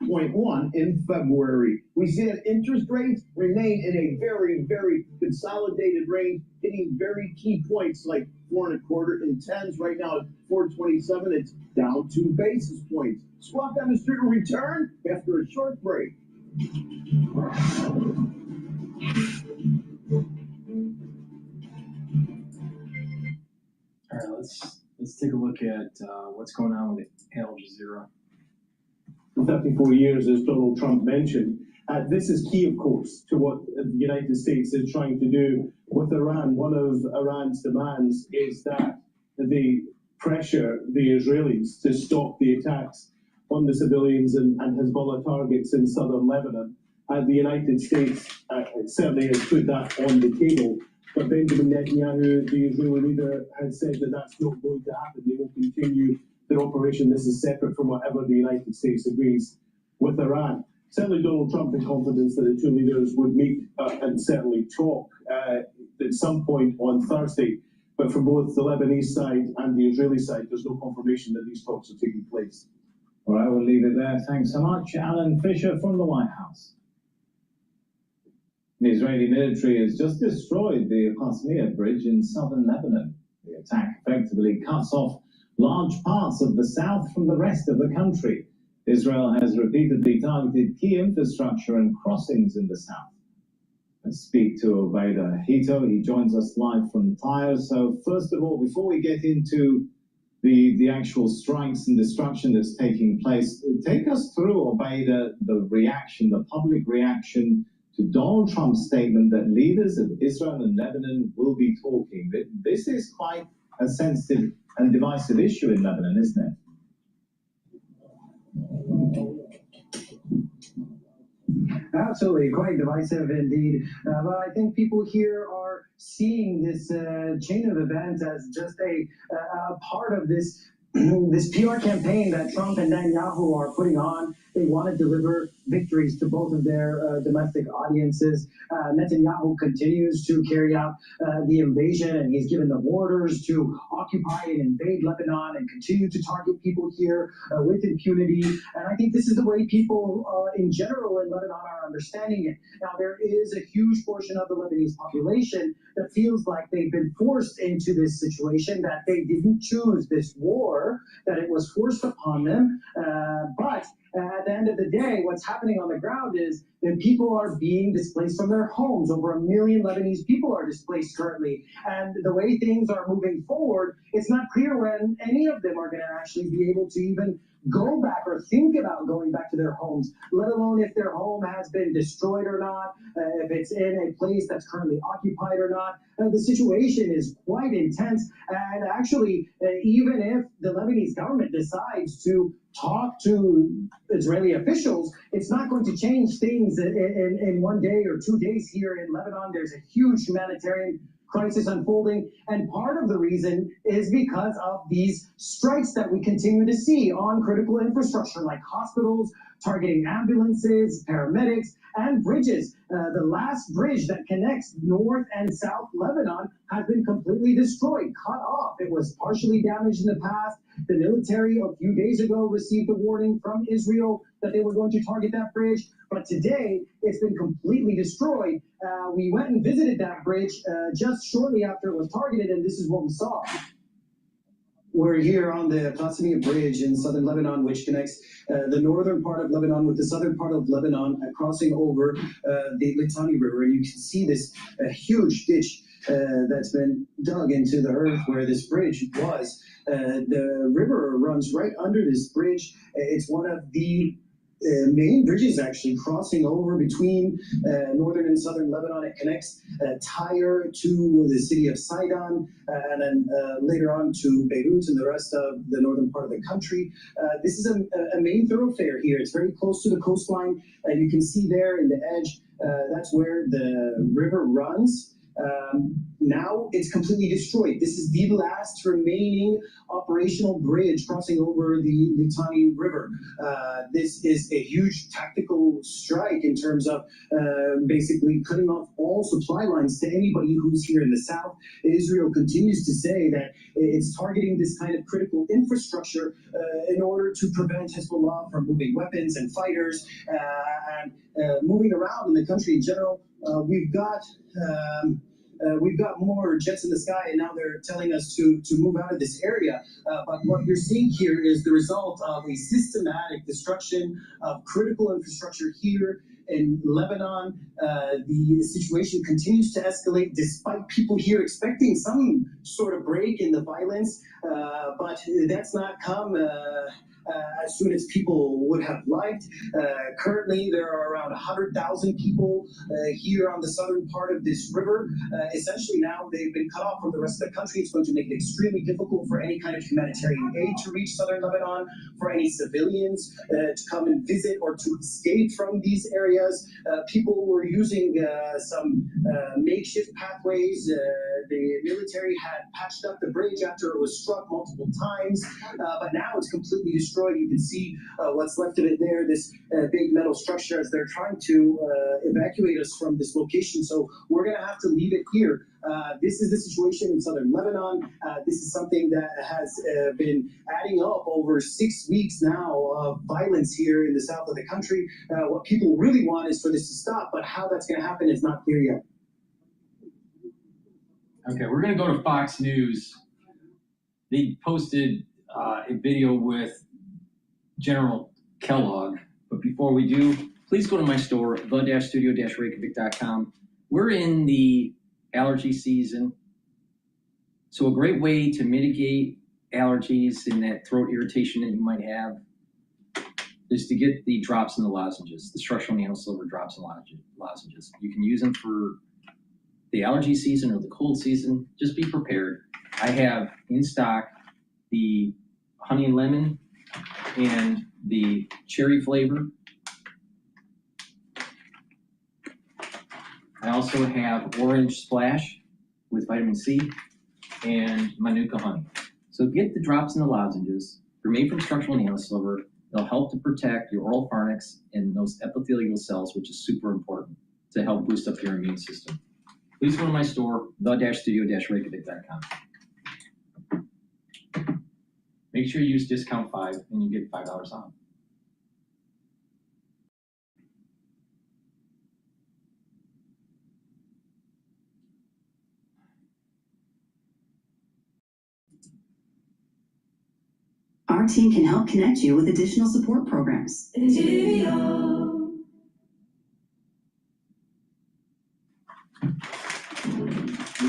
76.1 in February. We see that interest rates remain in a very, very consolidated range, hitting very key points like 4.25 in 10s. Right now at 4.27, it's down 2 basis points. Swap demonstrator return after a short break. All right, let's take a look at what's going on with Al Jazeera. 34 years, as Donald Trump mentioned. This is key, of course, to what the United States is trying to do with Iran. One of Iran's demands is that they pressure the Israelis to stop the attacks on the civilians and Hezbollah targets in southern Lebanon. The United States certainly has put that on the table, but Benjamin Netanyahu, the Israeli leader, has said that that's not going to happen. They will continue their operation. This is separate from whatever the United States agrees with Iran. Certainly Donald Trump had confidence that the two leaders would meet and certainly talk at some point on Thursday, but from both the Lebanese side and the Israeli side, there's no confirmation that these talks are taking place. All right, we'll leave it there. Thanks so much. Alan Fisher from the White House. The Israeli military has just destroyed the Qasmiyah bridge in southern Lebanon. The attack effectively cuts off large parts of the south from the rest of the country. Israel has repeatedly targeted key infrastructure and crossings in the south. Let's speak to Obaida Hito. He joins us live from Tyre. So first of all, before we get into the actual strikes and destruction that's taking place, take us through, Obaida, the reaction, the public reaction to Donald Trump's statement that leaders of Israel and Lebanon will be talking. This is quite a sensitive and divisive issue in Lebanon, isn't it? Absolutely, quite divisive indeed. But I think people here are seeing this chain of events as just a part of this this PR campaign that Trump and Netanyahu are putting on. They want to deliver victories to both of their domestic audiences. Netanyahu continues to carry out the invasion, and he's given the orders to occupy and invade Lebanon and continue to target people here with impunity. And I think this is the way people in general in Lebanon are understanding it. Now, there is a huge portion of the Lebanese population that feels like they've been forced into this situation, that they didn't choose this war, that it was forced upon them. But at the end of the day, what's happening on the ground is that people are being displaced from their homes. Over 1 million Lebanese people are displaced currently. And the way things are moving forward, it's not clear when any of them are going to actually be able to even go back or think about going back to their homes, let alone if their home has been destroyed or not, if it's in a place that's currently occupied or not. The situation is quite intense. And actually, even if the Lebanese government decides to talk to Israeli officials, it's not going to change things in 1 day or 2 days here in Lebanon. There's a huge humanitarian crisis unfolding, and part of the reason is because of these strikes that we continue to see on critical infrastructure like hospitals, targeting ambulances, paramedics, and bridges. The last bridge that connects North and South Lebanon has been completely destroyed, cut off. It was partially damaged in the past. The military a few days ago received a warning from Israel that they were going to target that bridge, but today it's been completely destroyed. We went and visited that bridge just shortly after it was targeted, and this is what we saw. We're here on the Qasmiyah Bridge in southern Lebanon, which connects the northern part of Lebanon with the southern part of Lebanon, crossing over the Litani River. And you can see this huge ditch that's been dug into the earth where this bridge was. The river runs right under this bridge. It's one of the main bridges actually crossing over between northern and southern Lebanon. It connects Tyre to the city of Sidon, and then later on to Beirut and the rest of the northern part of the country. This is a main thoroughfare here. It's very close to the coastline. You can see there in the edge, that's where the river runs. Now it's completely destroyed. This is the last remaining operational bridge crossing over the Litani River. This is a huge tactical strike in terms of basically cutting off all supply lines to anybody who's here in the south. Israel continues to say that it's targeting this kind of critical infrastructure in order to prevent Hezbollah from moving weapons and fighters and moving around in the country in general. We've got more jets in the sky, and now they're telling us to move out of this area. But what you're seeing here is the result of a systematic destruction of critical infrastructure here in Lebanon. The situation continues to escalate despite people here expecting some sort of break in the violence, but that's not come as soon as people would have liked. Currently, there are around 100,000 people here on the southern part of this river. Essentially, now they've been cut off from the rest of the country. It's going to make it extremely difficult for any kind of humanitarian aid to reach southern Lebanon, for any civilians to come and visit or to escape from these areas. People were using some makeshift pathways. The military had patched up the bridge after it was struck multiple times, but now it's completely destroyed. You can see what's left of it there, this big metal structure, as they're trying to evacuate us from this location. So we're going to have to leave it here. This is the situation in southern Lebanon. This is something that has been adding up over 6 weeks now of violence here in the south of the country. What people really want is for this to stop, but how that's going to happen is not clear yet. Okay, we're going to go to Fox News. They posted a video with General Kellogg. But before we do, please go to my store, the-studio-reykjavik.com. We're in the allergy season. So a great way to mitigate allergies and that throat irritation that you might have is to get the drops and the lozenges, the structural nanosilver drops and lozenges. You can use them for the allergy season or the cold season. Just be prepared. I have in stock the honey and lemon and the cherry flavor. I also have orange splash with vitamin C and Manuka honey. So get the drops and the lozenges. They're made from structural nanosilver. They'll help to protect your oral pharynx and those epithelial cells, which is super important to help boost up your immune system. Please go to my store, the-studio-reykjavik.com. Make sure you use discount 5 and you get $5 off. Our team can help connect you with additional support programs. We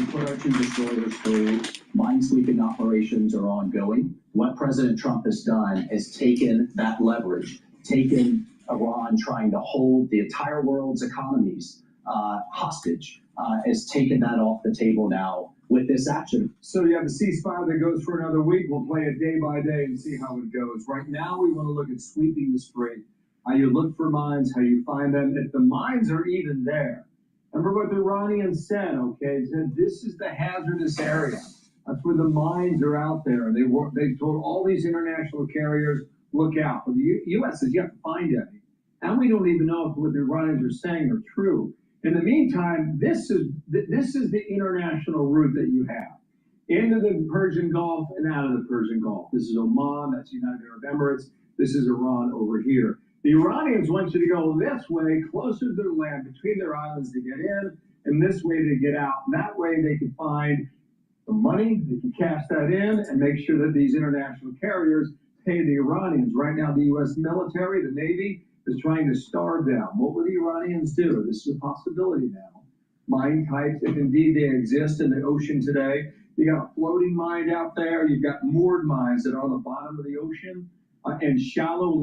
put our 2 destroyers through. Minesweeping operations are ongoing. What President Trump has done is taken that leverage, taken Iran trying to hold the entire world's economies hostage, has taken that off the table now with this action. So you have a ceasefire that goes for another week. We'll play it day by day and see how it goes. Right now, we want to look at sweeping the strait, how you look for mines, how you find them. If the mines are even there, remember what the Iranians said, okay? They said this is the hazardous area. That's where the mines are out there. They told all these international carriers, look out. But the U.S. says you have to find any. And we don't even know if what the Iranians are saying are true. In the meantime, this is the international route that you have. Into the Persian Gulf and out of the Persian Gulf. This is Oman, that's the United Arab Emirates. This is Iran over here. The Iranians want you to go this way, closer to their land, between their islands to get in, and this way to get out. And that way they can find the money, they can cash that in, and make sure that these international carriers pay the Iranians. Right now, the U.S. military, the Navy, is trying to starve them. What will the Iranians do? This is a possibility now. Mine types, if indeed they exist in the ocean today. You got a floating mine out there. You've got moored mines that are on the bottom of the ocean. and shallow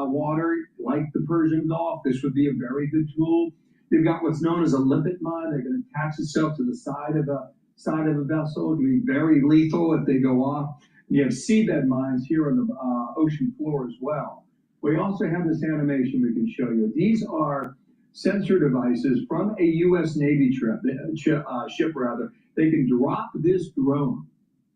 water like the Persian Gulf. This would be a very good tool. They've got what's known as a limpet mine. They're going to attach itself to the side of a vessel. It can be very lethal if they go off. And you have seabed mines here on the ocean floor as well. We also have this animation we can show you. These are sensor devices from a U.S. Navy ship rather. They can drop this drone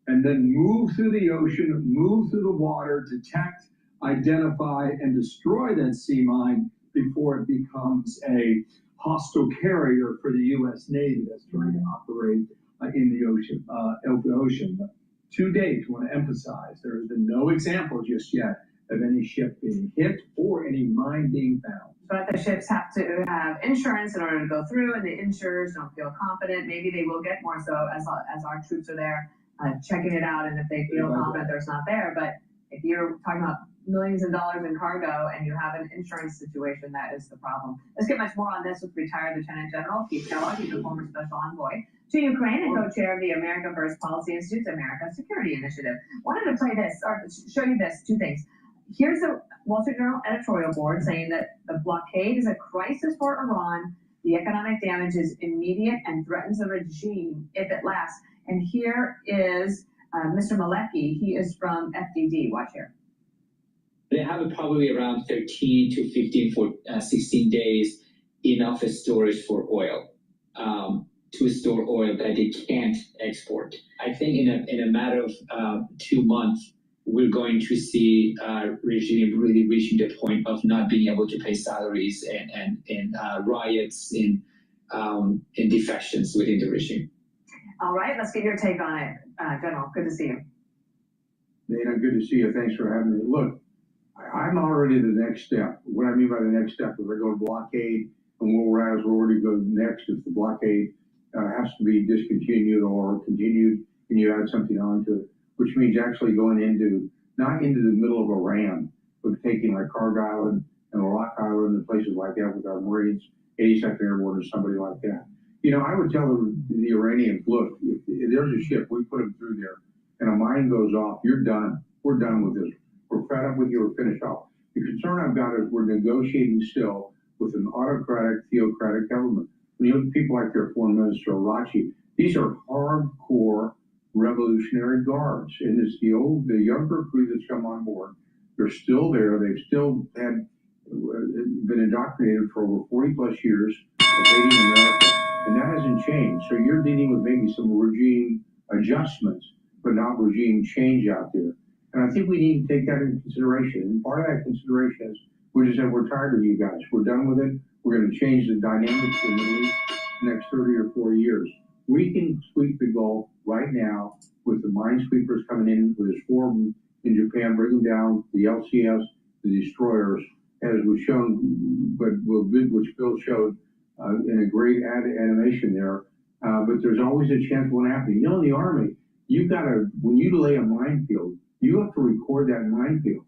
and then move through the ocean, move through the water, detect, identify, and destroy that sea mine before it becomes a hostile carrier for the U.S. Navy that's trying to operate in the ocean, open ocean. But to date, I want to emphasize, there has been no example just yet of any ship being hit or any mine being found. But the ships have to have insurance in order to go through, and the insurers don't feel confident. Maybe they will get more so as our troops are there checking it out, and if they feel confident there's not there. But if you're talking about millions of dollars in cargo and you have an insurance situation, that is the problem. Let's get much more on this with retired Lieutenant General Keith Kellogg. He's a former special envoy to Ukraine and co-chair of the America First Policy Institute's America Security Initiative. Wanted to play this, or show you this, two things. Here's the Wall Street Journal editorial board saying that the blockade is a crisis for Iran. The economic damage is immediate and threatens the regime if it lasts. And here is Mr. Malecki. He is from FDD. Watch here. They have probably around 13 to 15 for 16 days enough storage for oil, to store oil that they can't export. I think in a matter of 2 months, we're going to see regime really reaching the point of not being able to pay salaries and riots and defections within the regime. All right, let's get your take on it, General. Good to see you. Dana, good to see you. Thanks for having me. Look, I'm already the next step. What I mean by the next step is I go to blockade, and where we're at is where we go next. If the blockade has to be discontinued or continued, and you add something onto it, which means actually going not into the middle of Iran, but taking like Kharg Island and Rock Island and places like that with our Marines, 82nd Airborne or somebody like that. You know, I would tell the Iranians, look, if there's a ship, we put them through there, and a mine goes off, you're done. We're done with this. We're fed up with you. We're finished off. The concern I've got is we're negotiating still with an autocratic, theocratic government. When you look at people like their foreign minister, Arachi, these are hardcore revolutionary guards. And it's the younger crew that's come on board. They're still there. They've still been indoctrinated for over 40 plus years of hating America. And that hasn't changed. So you're dealing with maybe some regime adjustments, but not regime change out there. And I think we need to take that into consideration. And part of that consideration is we just said, we're tired of you guys. We're done with it. We're going to change the dynamics of the Middle East in the next 30 or 40 years. We can sweep the Gulf right now with the minesweepers coming in with this form in Japan, bring them down, the LCS, the destroyers, as was shown, which Bill showed in a great animation there. But there's always a chance of what happening. You know, in the Army, when you lay a minefield, you have to record that minefield.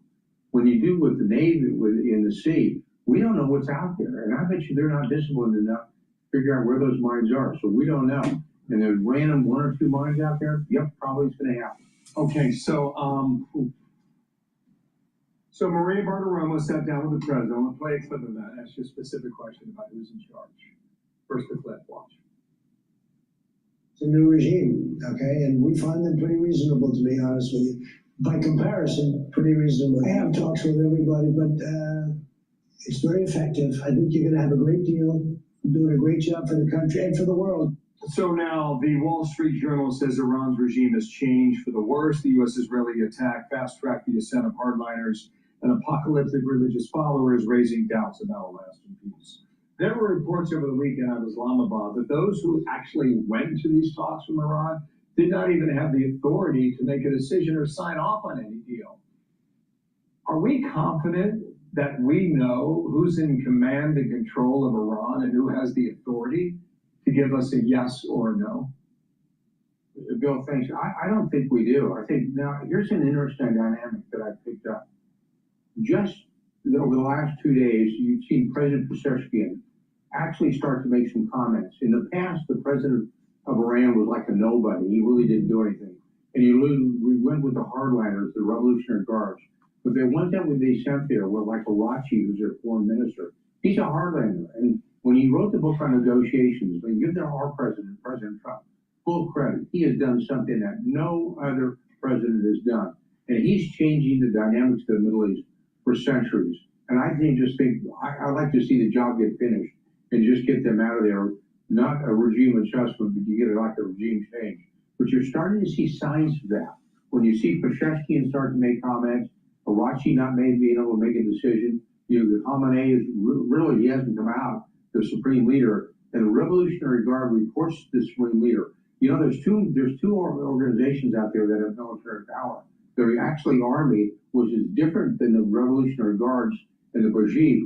When you do with the Navy, in the sea, we don't know what's out there. And I bet you they're not disciplined enough to figure out where those mines are. So we don't know. And there's random 1 or 2 mines out there. Yep, probably it's going to happen. Okay, so Maria Bartiromo sat down with the president. I'm going to play a clip of that. Ask you a specific question about who's in charge. First the clip, watch. It's a new regime, okay? And we find them pretty reasonable, to be honest with you. By comparison, pretty reasonable. I have talks with everybody, but it's very effective. I think you're going to have a great deal. You're doing a great job for the country and for the world. So now the Wall Street Journal says Iran's regime has changed for the worse. The U.S.-Israeli attack fast-tracked the ascent of hardliners and apocalyptic religious followers, raising doubts about a lasting peace. There were reports over the weekend out of Islamabad that those who actually went to these talks from Iran did not even have the authority to make a decision or sign off on any deal. Are we confident that we know who's in command and control of Iran and who has the authority to give us a yes or a no? Bill, thanks. I don't think we do. I think now here's an interesting dynamic that I picked up. Just over the last 2 days, you've seen President Pezeshkian actually start to make some comments. In the past, the president of Iran was like a nobody. He really didn't do anything. And we went with the hardliners, the Revolutionary Guards. But the ones that they sent there were like Arachi, who's their foreign minister. He's a hardlander. And when he wrote the book on negotiations, when you give our president, President Trump, full credit, he has done something that no other president has done. And he's changing the dynamics of the Middle East for centuries. And I I'd like to see the job get finished and just get them out of there. Not a regime adjustment, but you get like a regime change. But you're starting to see signs of that. When you see Pesheshkian start to make comments, Arachi not being able to make a decision, the Khamenei is really, he hasn't come out, the supreme leader, and the Revolutionary Guard reports to the supreme leader. There's two organizations out there that have military power. They're actually army, which is different than the Revolutionary Guards and the Brighteon,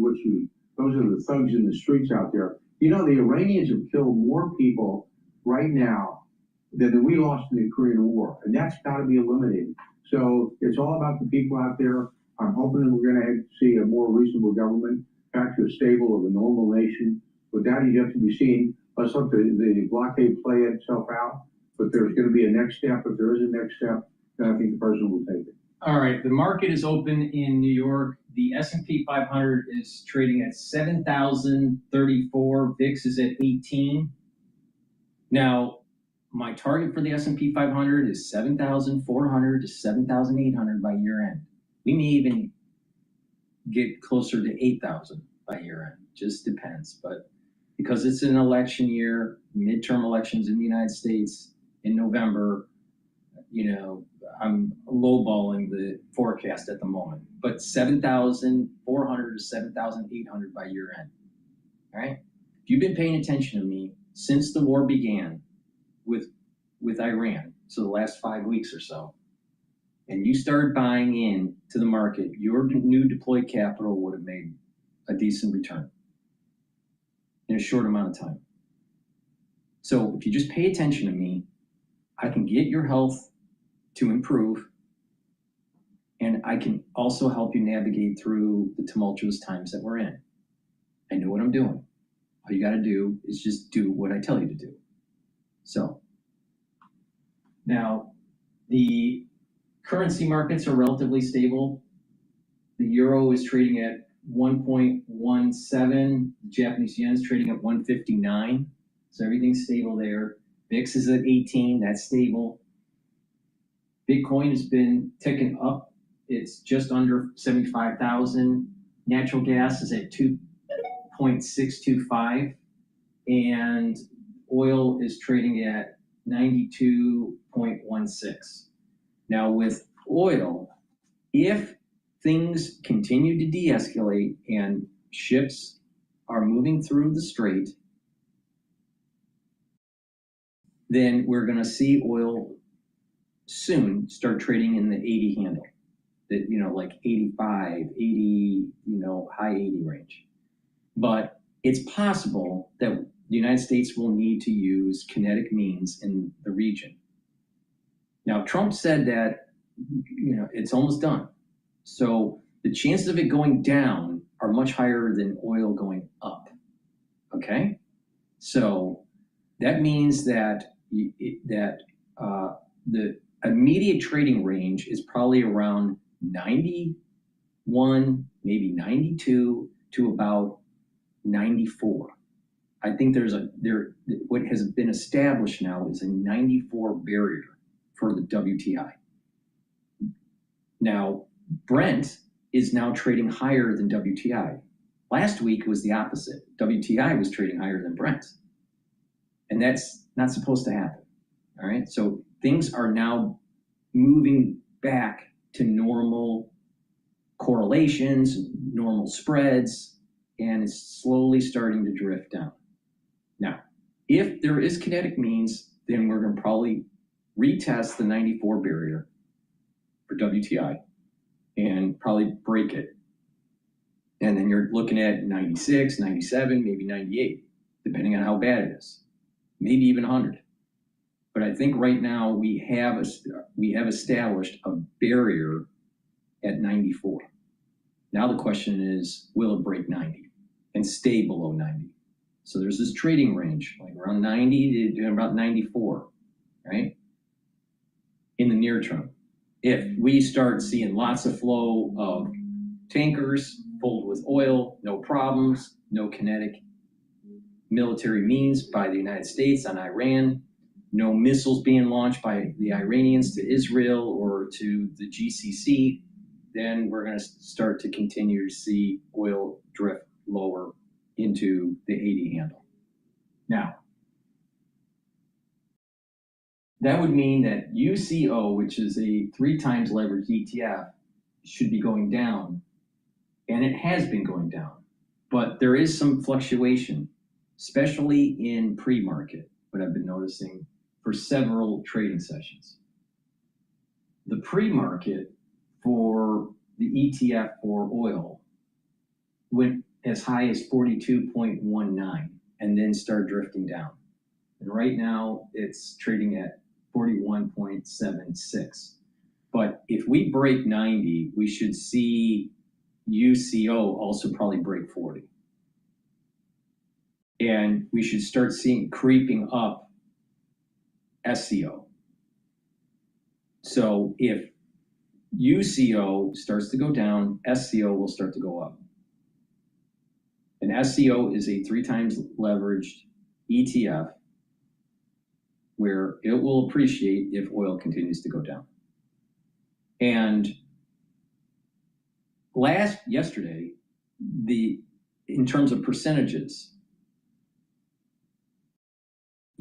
those are the thugs in the streets out there. The Iranians have killed more people right now than we lost in the Korean War, and that's got to be eliminated. So it's all about the people out there. I'm hoping that we're going to see a more reasonable government, back to a stable of a normal nation. But that is yet to be seen. Let's let the blockade play itself out. But there's going to be a next step. If there is a next step, then I think the president will take it. All right, the market is open in New York. The S&P 500 is trading at 7,034. VIX is at 18. Now, my target for the S&P 500 is 7,400 to 7,800 by year end. We may even get closer to 8,000 by year end. Just depends. But because it's an election year, midterm elections in the United States in November, I'm lowballing the forecast at the moment. But 7,400 to 7,800 by year end. All right? If you've been paying attention to me since the war began with Iran, so the last 5 weeks or so, and you started buying in to the market, your new deployed capital would have made a decent return in a short amount of time. So if you just pay attention to me, I can get your health to improve, and I can also help you navigate through the tumultuous times that we're in. I know what I'm doing. All you got to do is just do what I tell you to do. So now the currency markets are relatively stable. The euro is trading at 1.17. The Japanese yen is trading at 159. So everything's stable there. VIX is at 18. That's stable. Bitcoin has been ticking up. It's just under 75,000. Natural gas is at 2.625. And oil is trading at 92.16. Now with oil, if things continue to de-escalate and ships are moving through the strait, then we're going to see oil soon start trading in the 80 handle, that like 85, 80, high 80 range. But it's possible that the United States will need to use kinetic means in the region. Now, Trump said that, it's almost done. So the chances of it going down are much higher than oil going up. Okay? So that means that the immediate trading range is probably around 91, maybe 92 to about 94. I think what has been established now is a 94 barrier for the WTI. Now, Brent is now trading higher than WTI. Last week was the opposite. WTI was trading higher than Brent. And that's not supposed to happen. All right. So things are now moving back to normal correlations, normal spreads, and it's slowly starting to drift down. Now, if there is kinetic means, then we're going to probably retest the 94 barrier for WTI and probably break it. And then you're looking at 96, 97, maybe 98, depending on how bad it is, maybe even 100. But I think right now we have established a barrier at 94. Now the question is, will it break 90 and stay below 90? So there's this trading range, like around 90 to about 94, right? In the near term. if we start seeing lots of flow of tankers filled with oil, no problems, no kinetic military means by the United States on Iran, no missiles being launched by the Iranians to Israel or to the GCC, then we're going to start to continue to see oil drift lower into the 80 handle. Now, that would mean that UCO, which is a 3 times leveraged ETF, should be going down, and it has been going down. But there is some fluctuation, especially in pre-market, what I've been noticing for several trading sessions. The pre-market for the ETF for oil went as high as 42.19 and then started drifting down. And right now it's trading at 41.76. But if we break 90, we should see UCO also probably break 40. And we should start seeing creeping up SCO. So if UCO starts to go down, SCO will start to go up. And SCO is a 3 times leveraged ETF where it will appreciate if oil continues to go down. And yesterday, in terms of percentages,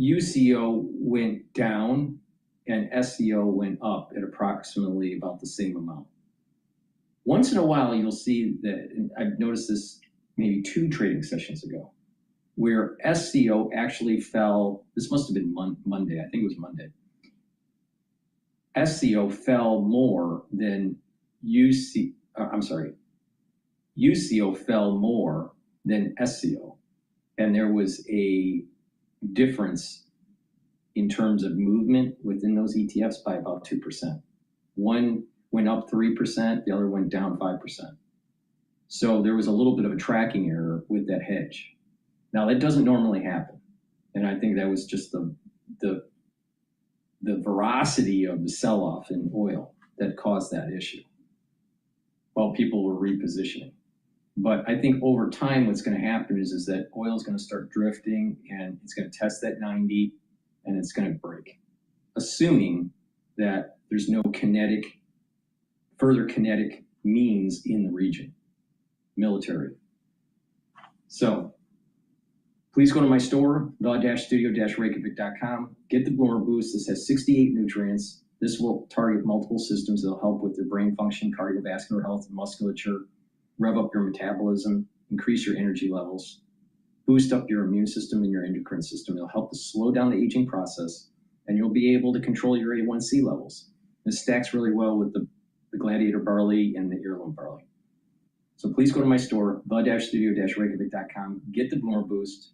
UCO went down and SCO went up at approximately about the same amount. Once in a while, you'll see that, and I've noticed this maybe 2 trading sessions ago, where SCO actually fell. This must have been Monday. I think it was Monday. SCO fell more than UCO fell more than SCO. And there was a difference in terms of movement within those ETFs by about 2%. One went up 3%, the other went down 5%. So there was a little bit of a tracking error with that hedge. Now that doesn't normally happen. And I think that was just the veracity of the sell-off in oil that caused that issue while people were repositioning. But I think over time, what's going to happen is that oil is going to start drifting and it's going to test that 90 and it's going to break, assuming that there's no further kinetic means in the region, military. So please go to my store, the-studio-reykjavik.com. Get the Bloomer Boost. This has 68 nutrients. This will target multiple systems that will help with your brain function, cardiovascular health, and musculature, rev up your metabolism, increase your energy levels, boost up your immune system and your endocrine system. It'll help to slow down the aging process, and you'll be able to control your A1C levels. This stacks really well with the Gladiator barley and the heirloom barley. So please go to my store, the-studio-reykjavik.com. Get the Bloomer Boost.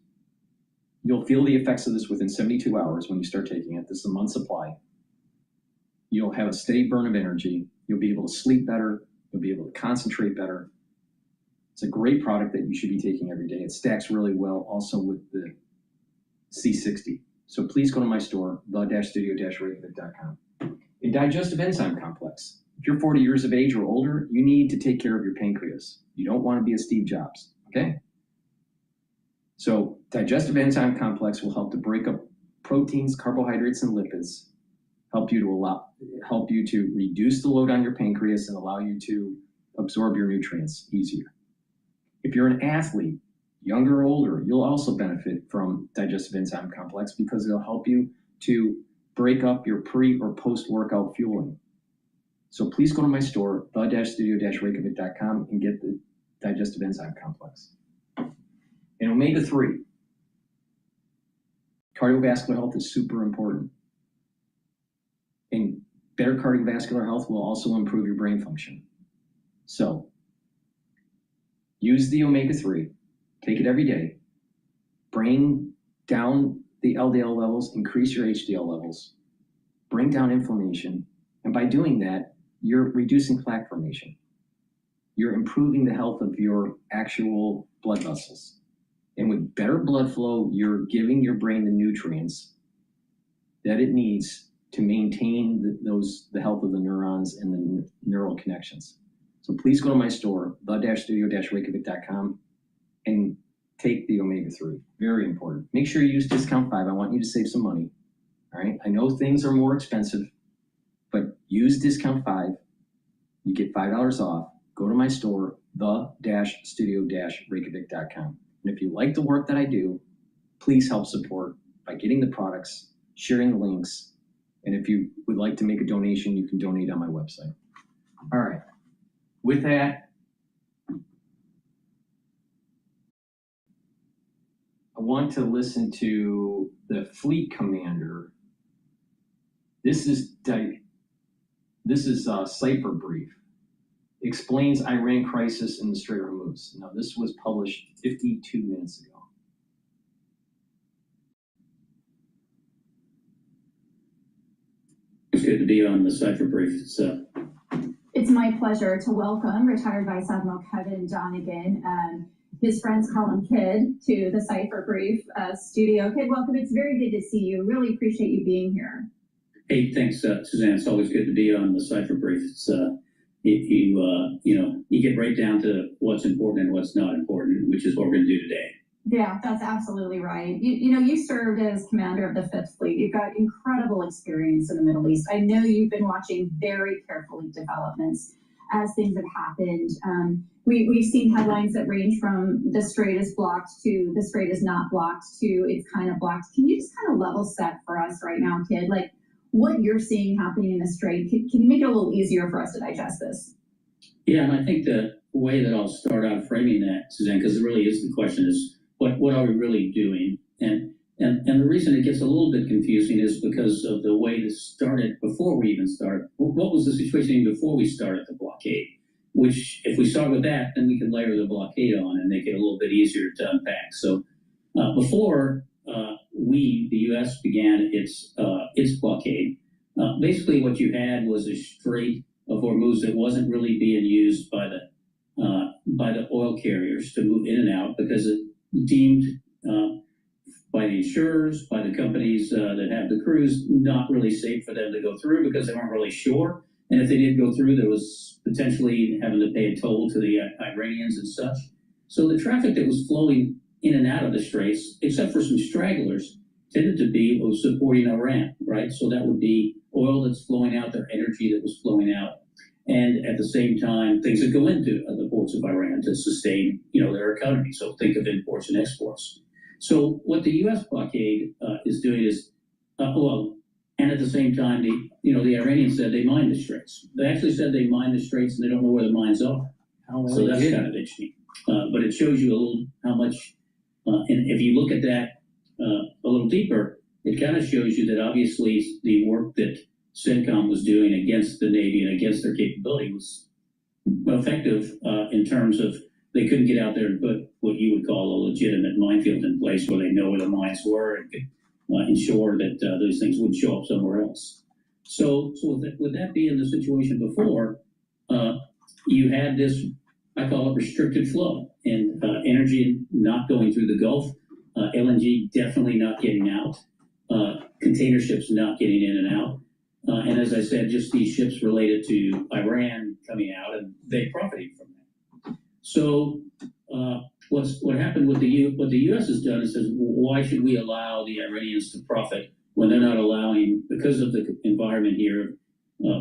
You'll feel the effects of this within 72 hours when you start taking it. This is a month's supply. You'll have a steady burn of energy. You'll be able to sleep better. You'll be able to concentrate better. It's a great product that you should be taking every day. It stacks really well also with the C60. So please go to my store, the-studio-reykjavik.com. A digestive enzyme complex. If you're 40 years of age or older, you need to take care of your pancreas. You don't want to be a Steve Jobs, okay? So digestive enzyme complex will help to break up proteins, carbohydrates, and lipids, help you to reduce the load on your pancreas and allow you to absorb your nutrients easier. If you're an athlete, younger or older, you'll also benefit from digestive enzyme complex because it'll help you to break up your pre or post-workout fueling. So please go to my store, the-studio-reykjavik.com, and get the digestive enzyme complex. And omega-3. Cardiovascular health is super important. And better cardiovascular health will also improve your brain function. So use the omega-3, take it every day, bring down the LDL levels, increase your HDL levels, bring down inflammation, and by doing that, you're reducing plaque formation. You're improving the health of your actual blood vessels. And with better blood flow, you're giving your brain the nutrients that it needs to maintain the health of the neurons and the neural connections. So please go to my store, the-studio-reykjavik.com, and take the omega-3. Very important. Make sure you use discount 5. I want you to save some money. All right. I know things are more expensive, but use discount 5. You get $5 off. Go to my store, the-studio-reykjavik.com. And if you like the work that I do, please help support by getting the products, sharing the links, and if you would like to make a donation, you can donate on my website. All right. With that, I want to listen to the fleet commander. This is Cipher Brief. Explains Iran crisis in the Strait of Hormuz. Now, this was published 52 minutes ago. It's good to be on the Cipher Brief. It's my pleasure to welcome retired Vice Admiral Kevin Donegan and his friends call him Kid to the Cipher Brief studio. Kid, welcome. It's very good to see you. Really appreciate you being here. Hey, thanks, Suzanne. It's always good to be on the Cipher Brief. It's you get right down to what's important and what's not important, which is what we're going to do today. Yeah, that's absolutely right. You served as commander of the 5th Fleet. You've got incredible experience in the Middle East. I know you've been watching very carefully developments as things have happened. We've seen headlines that range from the strait is blocked to the strait is not blocked to it's kind of blocked. Can you just kind of level set for us right now, Kid? Like what you're seeing happening in the strait? Can you make it a little easier for us to digest this? Yeah, and I think the way that I'll start out framing that, Suzanne, because it really is the question is, what are we really doing? And the reason it gets a little bit confusing is because of the way this started before we even started. What was the situation even before we started the blockade? Which, if we start with that, then we can layer the blockade on and make it a little bit easier to unpack. So before the U.S. began its blockade, basically what you had was a Strait of Hormuz that wasn't really being used by the oil carriers to move in and out because it deemed by the insurers, by the companies that have the crews, not really safe for them to go through because they weren't really sure. And if they did go through, there was potentially having to pay a toll to the Iranians and such. So the traffic that was flowing in and out of the straits, except for some stragglers, tended to be supporting Iran, right? So that would be oil that's flowing out, their energy that was flowing out. And at the same time, things that go into the ports of Iran to sustain, their economy. So think of imports and exports. So what the U.S. blockade is doing is, and at the same time, the Iranians said they mine the straits. They actually said they mine the straits and they don't know where the mines are. So that's kind of interesting. But it shows you a little how much, and if you look at that a little deeper, it kind of shows you that obviously the work that CENTCOM was doing against the Navy and against their capability was effective in terms of they couldn't get out there and put what you would call a legitimate minefield in place where they know where the mines were and could ensure that those things wouldn't show up somewhere else. So with that being the situation before, you had this, I call it restricted flow, and energy not going through the Gulf, LNG definitely not getting out, container ships not getting in and out. And as I said, just these ships related to Iran coming out, and they profiting from that. So what happened with what the U.S. has done is says, well, why should we allow the Iranians to profit when they're not allowing, because of the environment here,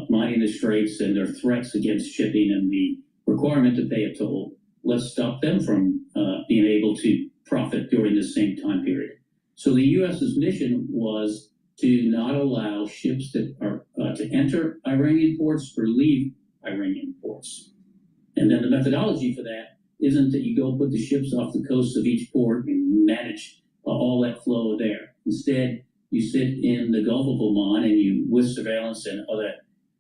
mining the straits and their threats against shipping and the requirement to pay a toll? Let's stop them from being able to profit during the same time period. So the U.S.'s mission was to not allow ships that are to enter Iranian ports or leave Iranian ports. And then the methodology for that isn't that you go put the ships off the coast of each port and manage all that flow there. Instead, you sit in the Gulf of Oman and you, with surveillance and other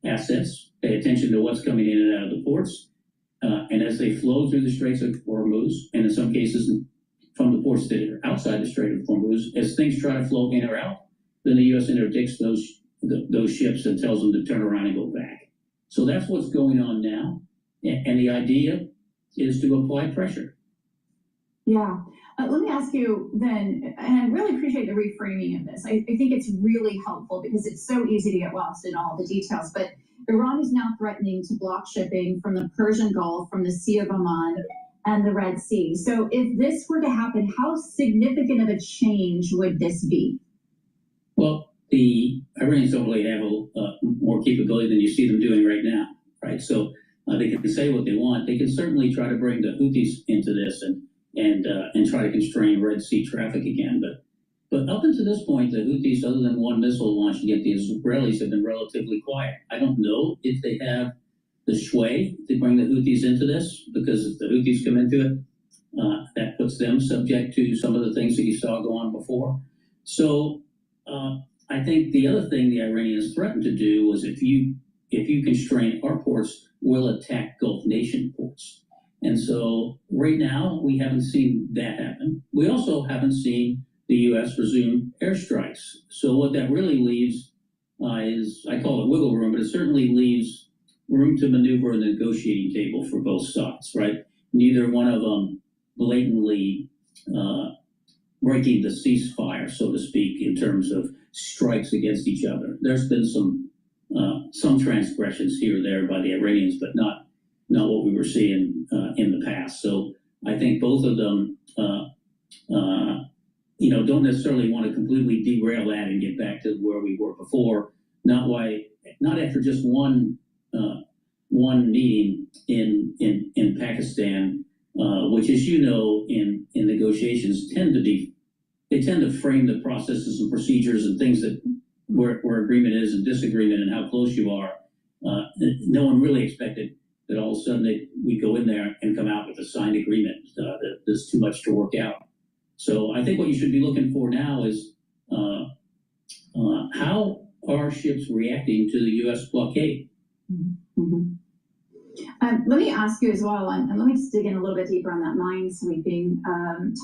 assets, pay attention to what's coming in and out of the ports. And as they flow through the Straits of Hormuz, and in some cases from the ports that are outside the Strait of Hormuz, as things try to flow in or out, then the U.S. interdicts those ships and tells them to turn around and go back. So that's what's going on now. And the idea is to apply pressure. Yeah. Let me ask you then, and I really appreciate the reframing of this. I think it's really helpful because it's so easy to get lost in all the details. But Iran is now threatening to block shipping from the Persian Gulf, from the Sea of Oman, and the Red Sea. So if this were to happen, how significant of a change would this be? Well, the Iranians don't really have more capability than you see them doing right now, right? So they can say what they want. They can certainly try to bring the Houthis into this and try to constrain Red Sea traffic again. But up until this point, the Houthis, other than one missile launched against the Israelis, have been relatively quiet. I don't know if they have the sway to bring the Houthis into this, because if the Houthis come into it, that puts them subject to some of the things that you saw go on before. So I think the other thing the Iranians threatened to do was if you constrain our ports, we'll attack Gulf nation ports. And so right now, we haven't seen that happen. We also haven't seen the U.S. resume airstrikes. So what that really leaves is, I call it wiggle room, but it certainly leaves room to maneuver the negotiating table for both sides, right? Neither one of them blatantly breaking the ceasefire, so to speak, in terms of strikes against each other. There's been some transgressions here or there by the Iranians, but not what we were seeing in the past. So I think both of them, don't necessarily want to completely derail that and get back to where we were before. Not after just one meeting in Pakistan, which, as you know, in negotiations tend to frame the processes and procedures and things that where agreement is and disagreement and how close you are. No one really expected that all of a sudden we go in there and come out with a signed agreement. That there's too much to work out. So I think what you should be looking for now is how are ships reacting to the U.S. blockade? Mm-hmm. Let me ask you as well, and let me just dig in a little bit deeper on that mine sweeping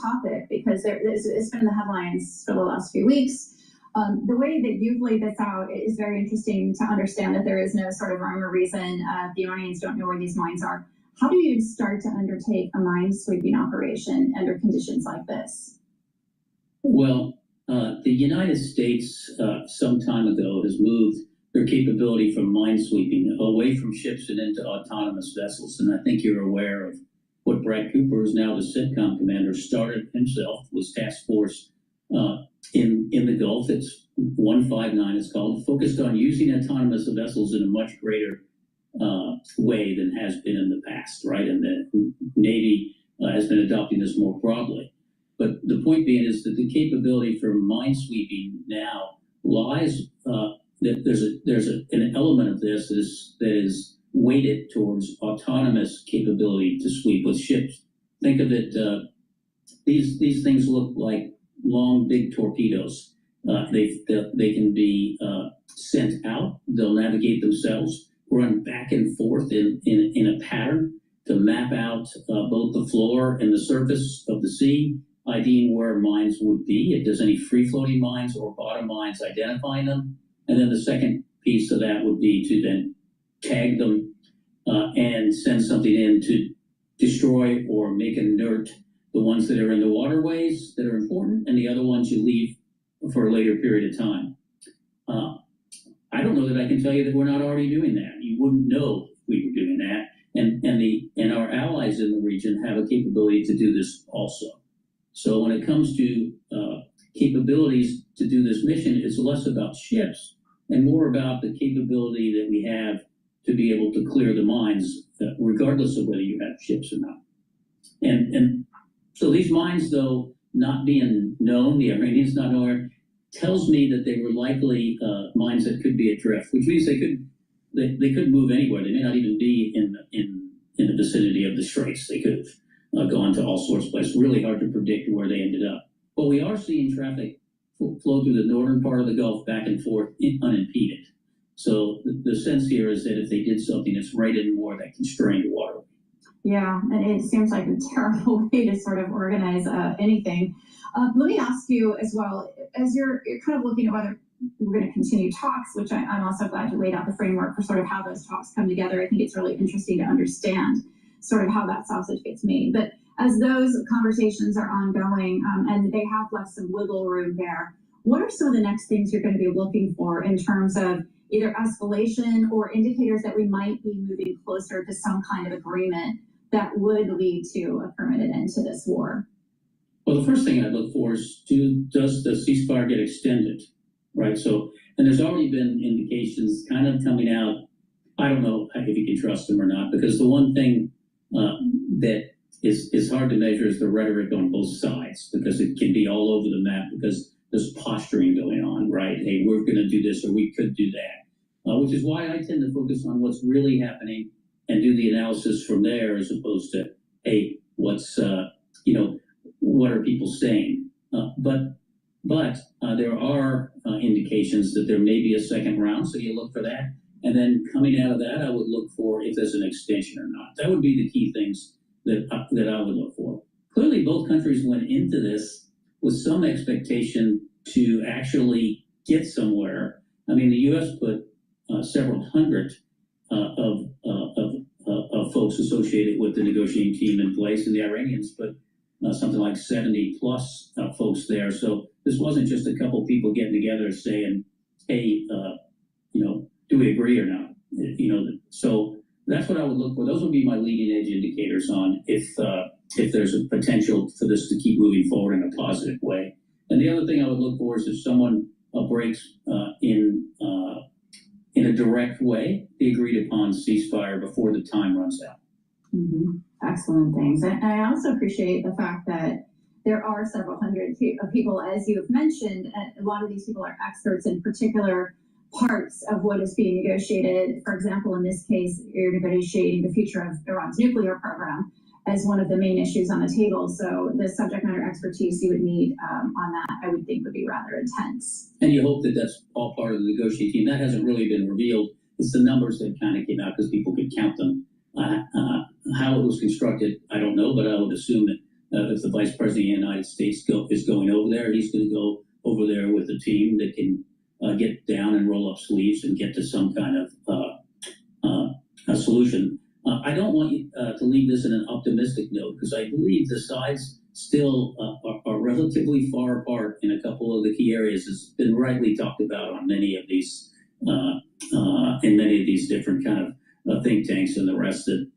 topic, because it's been in the headlines for the last few weeks. The way that you've laid this out is very interesting to understand that there is no sort of rhyme or reason. The Iranians don't know where these mines are. How do you start to undertake a mine sweeping operation under conditions like this? Well, the United States some time ago has moved their capability from mine sweeping away from ships and into autonomous vessels. And I think you're aware of what Brad Cooper, is now the CENTCOM commander, started himself, was task force in the Gulf. It's 159, it's called, focused on using autonomous vessels in a much greater way than has been in the past, right? And the Navy has been adopting this more broadly. But the point being is that the capability for mine sweeping now lies that there's an element of this that is weighted towards autonomous capability to sweep with ships. Think of it, these things look like long, big torpedoes. They can be sent out. They'll navigate themselves, run back and forth in a pattern to map out both the floor and the surface of the sea, IDing where mines would be, if there's any free-floating mines or bottom mines, identifying them. And then the second piece of that would be to then tag them and send something in to destroy or make inert the ones that are in the waterways that are important, and the other ones you leave for a later period of time. I don't know that I can tell you that we're not already doing that. You wouldn't know if we were doing that. And our allies in the region have a capability to do this also. So when it comes to capabilities to do this mission, it's less about ships and more about the capability that we have to be able to clear the mines, regardless of whether you have ships or not. And so these mines, though, not being known, the Iranians not knowing, tells me that they were likely mines that could be adrift, which means they could move anywhere. They may not even be in the vicinity of the straits. They could have gone to all sorts of places. Really hard to predict where they ended up. But we are seeing traffic flow through the northern part of the Gulf back and forth unimpeded. So the sense here is that if they did something, it's right in more that constrained waterway. Yeah, and it seems like a terrible way to sort of organize anything. Let me ask you as well, as you're kind of looking at whether we're going to continue talks, which I'm also glad you laid out the framework for sort of how those talks come together. I think it's really interesting to understand sort of how that sausage gets made. But as those conversations are ongoing, and they have left some wiggle room there, what are some of the next things you're going to be looking for in terms of either escalation or indicators that we might be moving closer to some kind of agreement that would lead to a permanent end to this war? Well, the first thing I look for is, does the ceasefire get extended, right? So, and there's already been indications kind of coming out. I don't know if you can trust them or not, because the one thing that is hard to measure is the rhetoric on both sides, because it can be all over the map, because there's posturing going on, right? Hey, we're going to do this, or we could do that, which is why I tend to focus on what's really happening and do the analysis from there, as opposed to, hey, what's, what are people saying? But there are indications that there may be a second round, so you look for that. And then coming out of that, I would look for if there's an extension or not. That would be the key things that I would look for. Clearly, both countries went into this with some expectation to actually get somewhere. I mean, the U.S. put several hundred of folks associated with the negotiating team in place, and the Iranians put something like 70 plus folks there. So this wasn't just a couple people getting together saying, hey, do we agree or not? So that's what I would look for. Those would be my leading edge indicators on if there's a potential for this to keep moving forward in a positive way. And the other thing I would look for is if someone breaks in a direct way the agreed upon ceasefire before the time runs out. Mm-hmm. Excellent things. And I also appreciate the fact that there are several hundred of people, as you have mentioned, a lot of these people are experts in particular parts of what is being negotiated. For example, in this case, you're negotiating the future of Iran's nuclear program as one of the main issues on the table. So the subject matter expertise you would need on that, I would think, would be rather intense. And you hope that that's all part of the negotiating team. That hasn't really been revealed. It's the numbers that kind of came out because people could count them. How it was constructed, I don't know, but I would assume that if the Vice President of the United States is going over there, he's going to go over there with a team that can get down and roll up sleeves and get to some kind of a solution. I don't want you to leave this in an optimistic note, because I believe the sides still are relatively far apart in a couple of the key areas. It's been rightly talked about on many of these, in many of these different kind of think tanks and the rest that,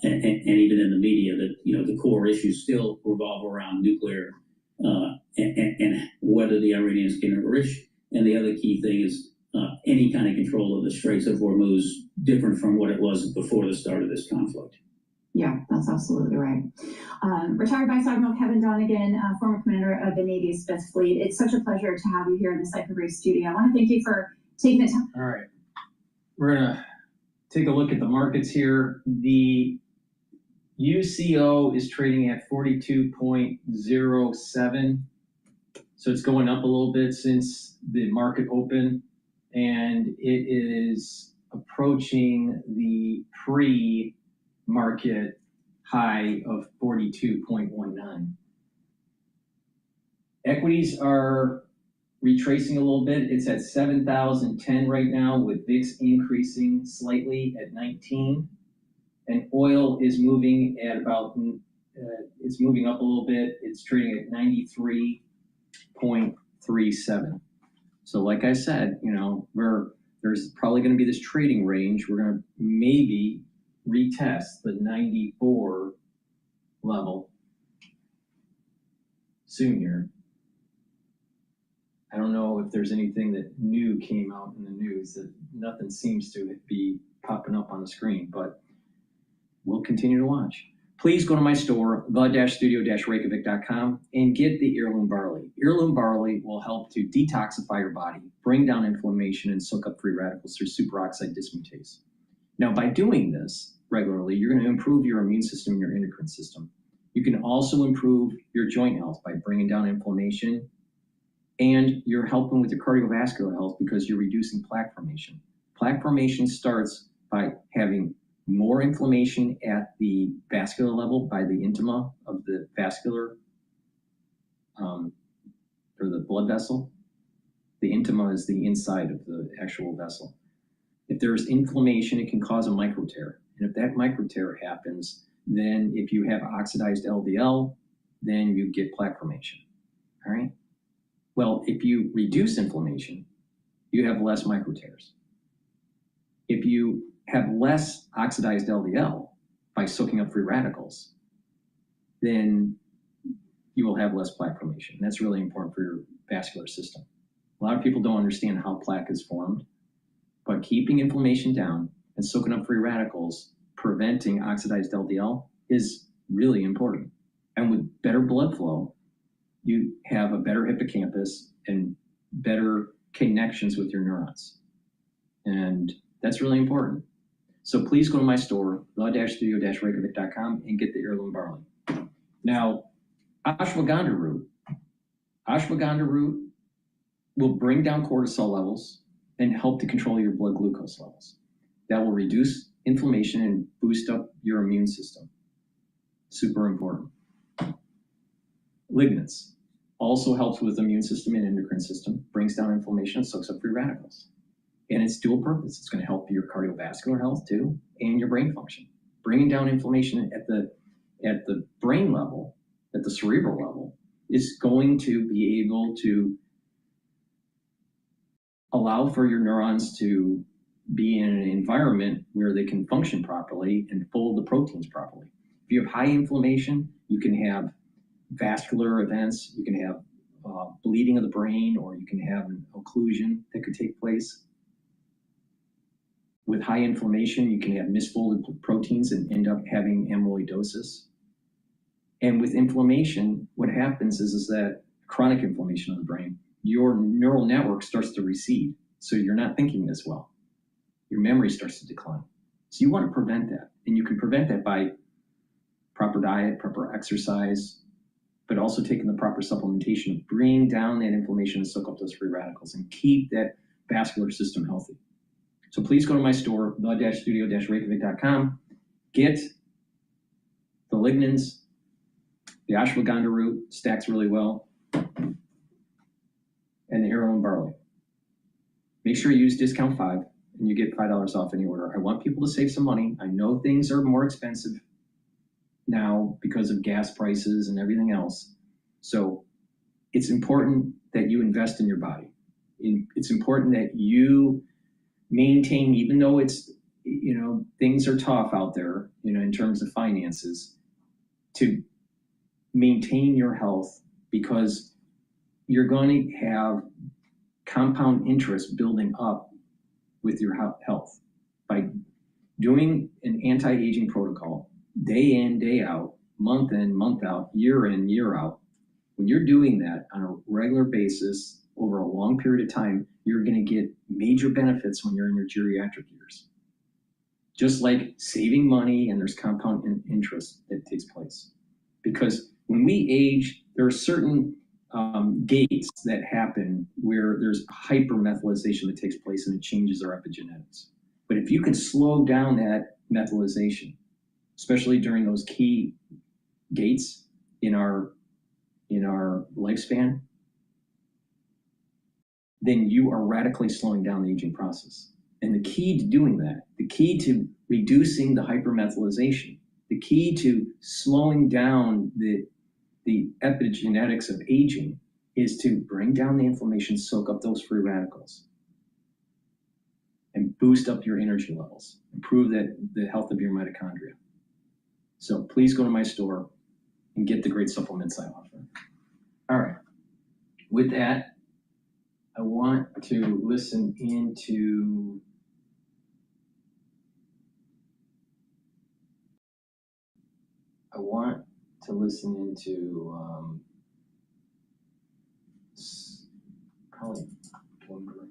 and even in the media, that the core issues still revolve around nuclear and whether the Iranians can enrich. And the other key thing is any kind of control of the Straits of Hormuz, different from what it was before the start of this conflict. Yeah, that's absolutely right. Retired Vice Admiral Kevin Donegan, former commander of the Navy's Fifth Fleet. It's such a pleasure to have you here in the Cypher Brief studio. I want to thank you for taking the time. All right. We're going to take a look at the markets here. The UCO is trading at 42.07. So it's going up a little bit since the market opened, and it is approaching the pre-market high of 42.19. Equities are retracing a little bit. It's at 7,010 right now, with VIX increasing slightly at 19. And oil is moving at about, it's moving up a little bit. It's trading at 93.37. So like I said, there's probably going to be this trading range. We're going to maybe retest the 94 level soon here. I don't know if there's anything that new came out in the news. That nothing seems to be popping up on the screen, but we'll continue to watch. Please go to my store, the-studio-reykjavik.com, and get the heirloom barley. Heirloom barley will help to detoxify your body, bring down inflammation, and soak up free radicals through superoxide dismutase. Now, by doing this regularly, you're going to improve your immune system and your endocrine system. You can also improve your joint health by bringing down inflammation, and you're helping with your cardiovascular health because you're reducing plaque formation. Plaque formation starts by having more inflammation at the vascular level by the intima of the vascular, or the blood vessel. The intima is the inside of the actual vessel. If there's inflammation, it can cause a micro tear. And if that micro tear happens, then if you have oxidized LDL, then you get plaque formation, all right? Well, if you reduce inflammation, you have less micro tears. If you have less oxidized LDL by soaking up free radicals, then you will have less plaque formation. And that's really important for your vascular system. A lot of people don't understand how plaque is formed, but keeping inflammation down and soaking up free radicals, preventing oxidized LDL is really important. And with better blood flow, you have a better hippocampus and better connections with your neurons. And that's really important. So please go to my store, the-studio-reykjavik.com, and get the heirloom barley. Now, ashwagandha root will bring down cortisol levels and help to control your blood glucose levels. That will reduce inflammation and boost up your immune system. Super important. Lignans also helps with the immune system and endocrine system, brings down inflammation, and soaks up free radicals. And it's dual purpose. It's going to help your cardiovascular health too, and your brain function. Bringing down inflammation at the brain level, at the cerebral level, is going to be able to allow for your neurons to be in an environment where they can function properly and fold the proteins properly. If you have high inflammation, you can have vascular events, you can have bleeding of the brain, or you can have an occlusion that could take place. With high inflammation, you can have misfolded proteins and end up having amyloidosis. And with inflammation, what happens is that chronic inflammation of the brain, your neural network starts to recede. So you're not thinking as well. Your memory starts to decline. So you want to prevent that. And you can prevent that by proper diet, proper exercise, but also taking the proper supplementation to bring down that inflammation and soak up those free radicals and keep that vascular system healthy. So please go to my store, the-studio-reykjavik.com, get the lignans, the ashwagandha root, stacks really well, and the heirloom barley. Make sure you use discount 5 and you get $5 off any order. I want people to save some money. I know things are more expensive now because of gas prices and everything else. So it's important that you invest in your body. It's important that you maintain, even though it's, things are tough out there, in terms of finances, to maintain your health, because you're going to have compound interest building up with your health by doing an anti-aging protocol day in, day out, month in, month out, year in, year out. When you're doing that on a regular basis over a long period of time, you're going to get major benefits when you're in your geriatric years. Just like saving money, and there's compound interest that takes place. Because when we age, there are certain gates that happen where there's hypermethylation that takes place and it changes our epigenetics. But if you can slow down that methylation, especially during those key gates in our lifespan, then you are radically slowing down the aging process. And the key to doing that, the key to reducing the hypermethylation, the key to slowing down the epigenetics of aging is to bring down the inflammation, soak up those free radicals, and boost up your energy levels, improve the health of your mitochondria. So please go to my store and get the great supplements I offer. All right. With that, I want to listen into probably Bloomberg.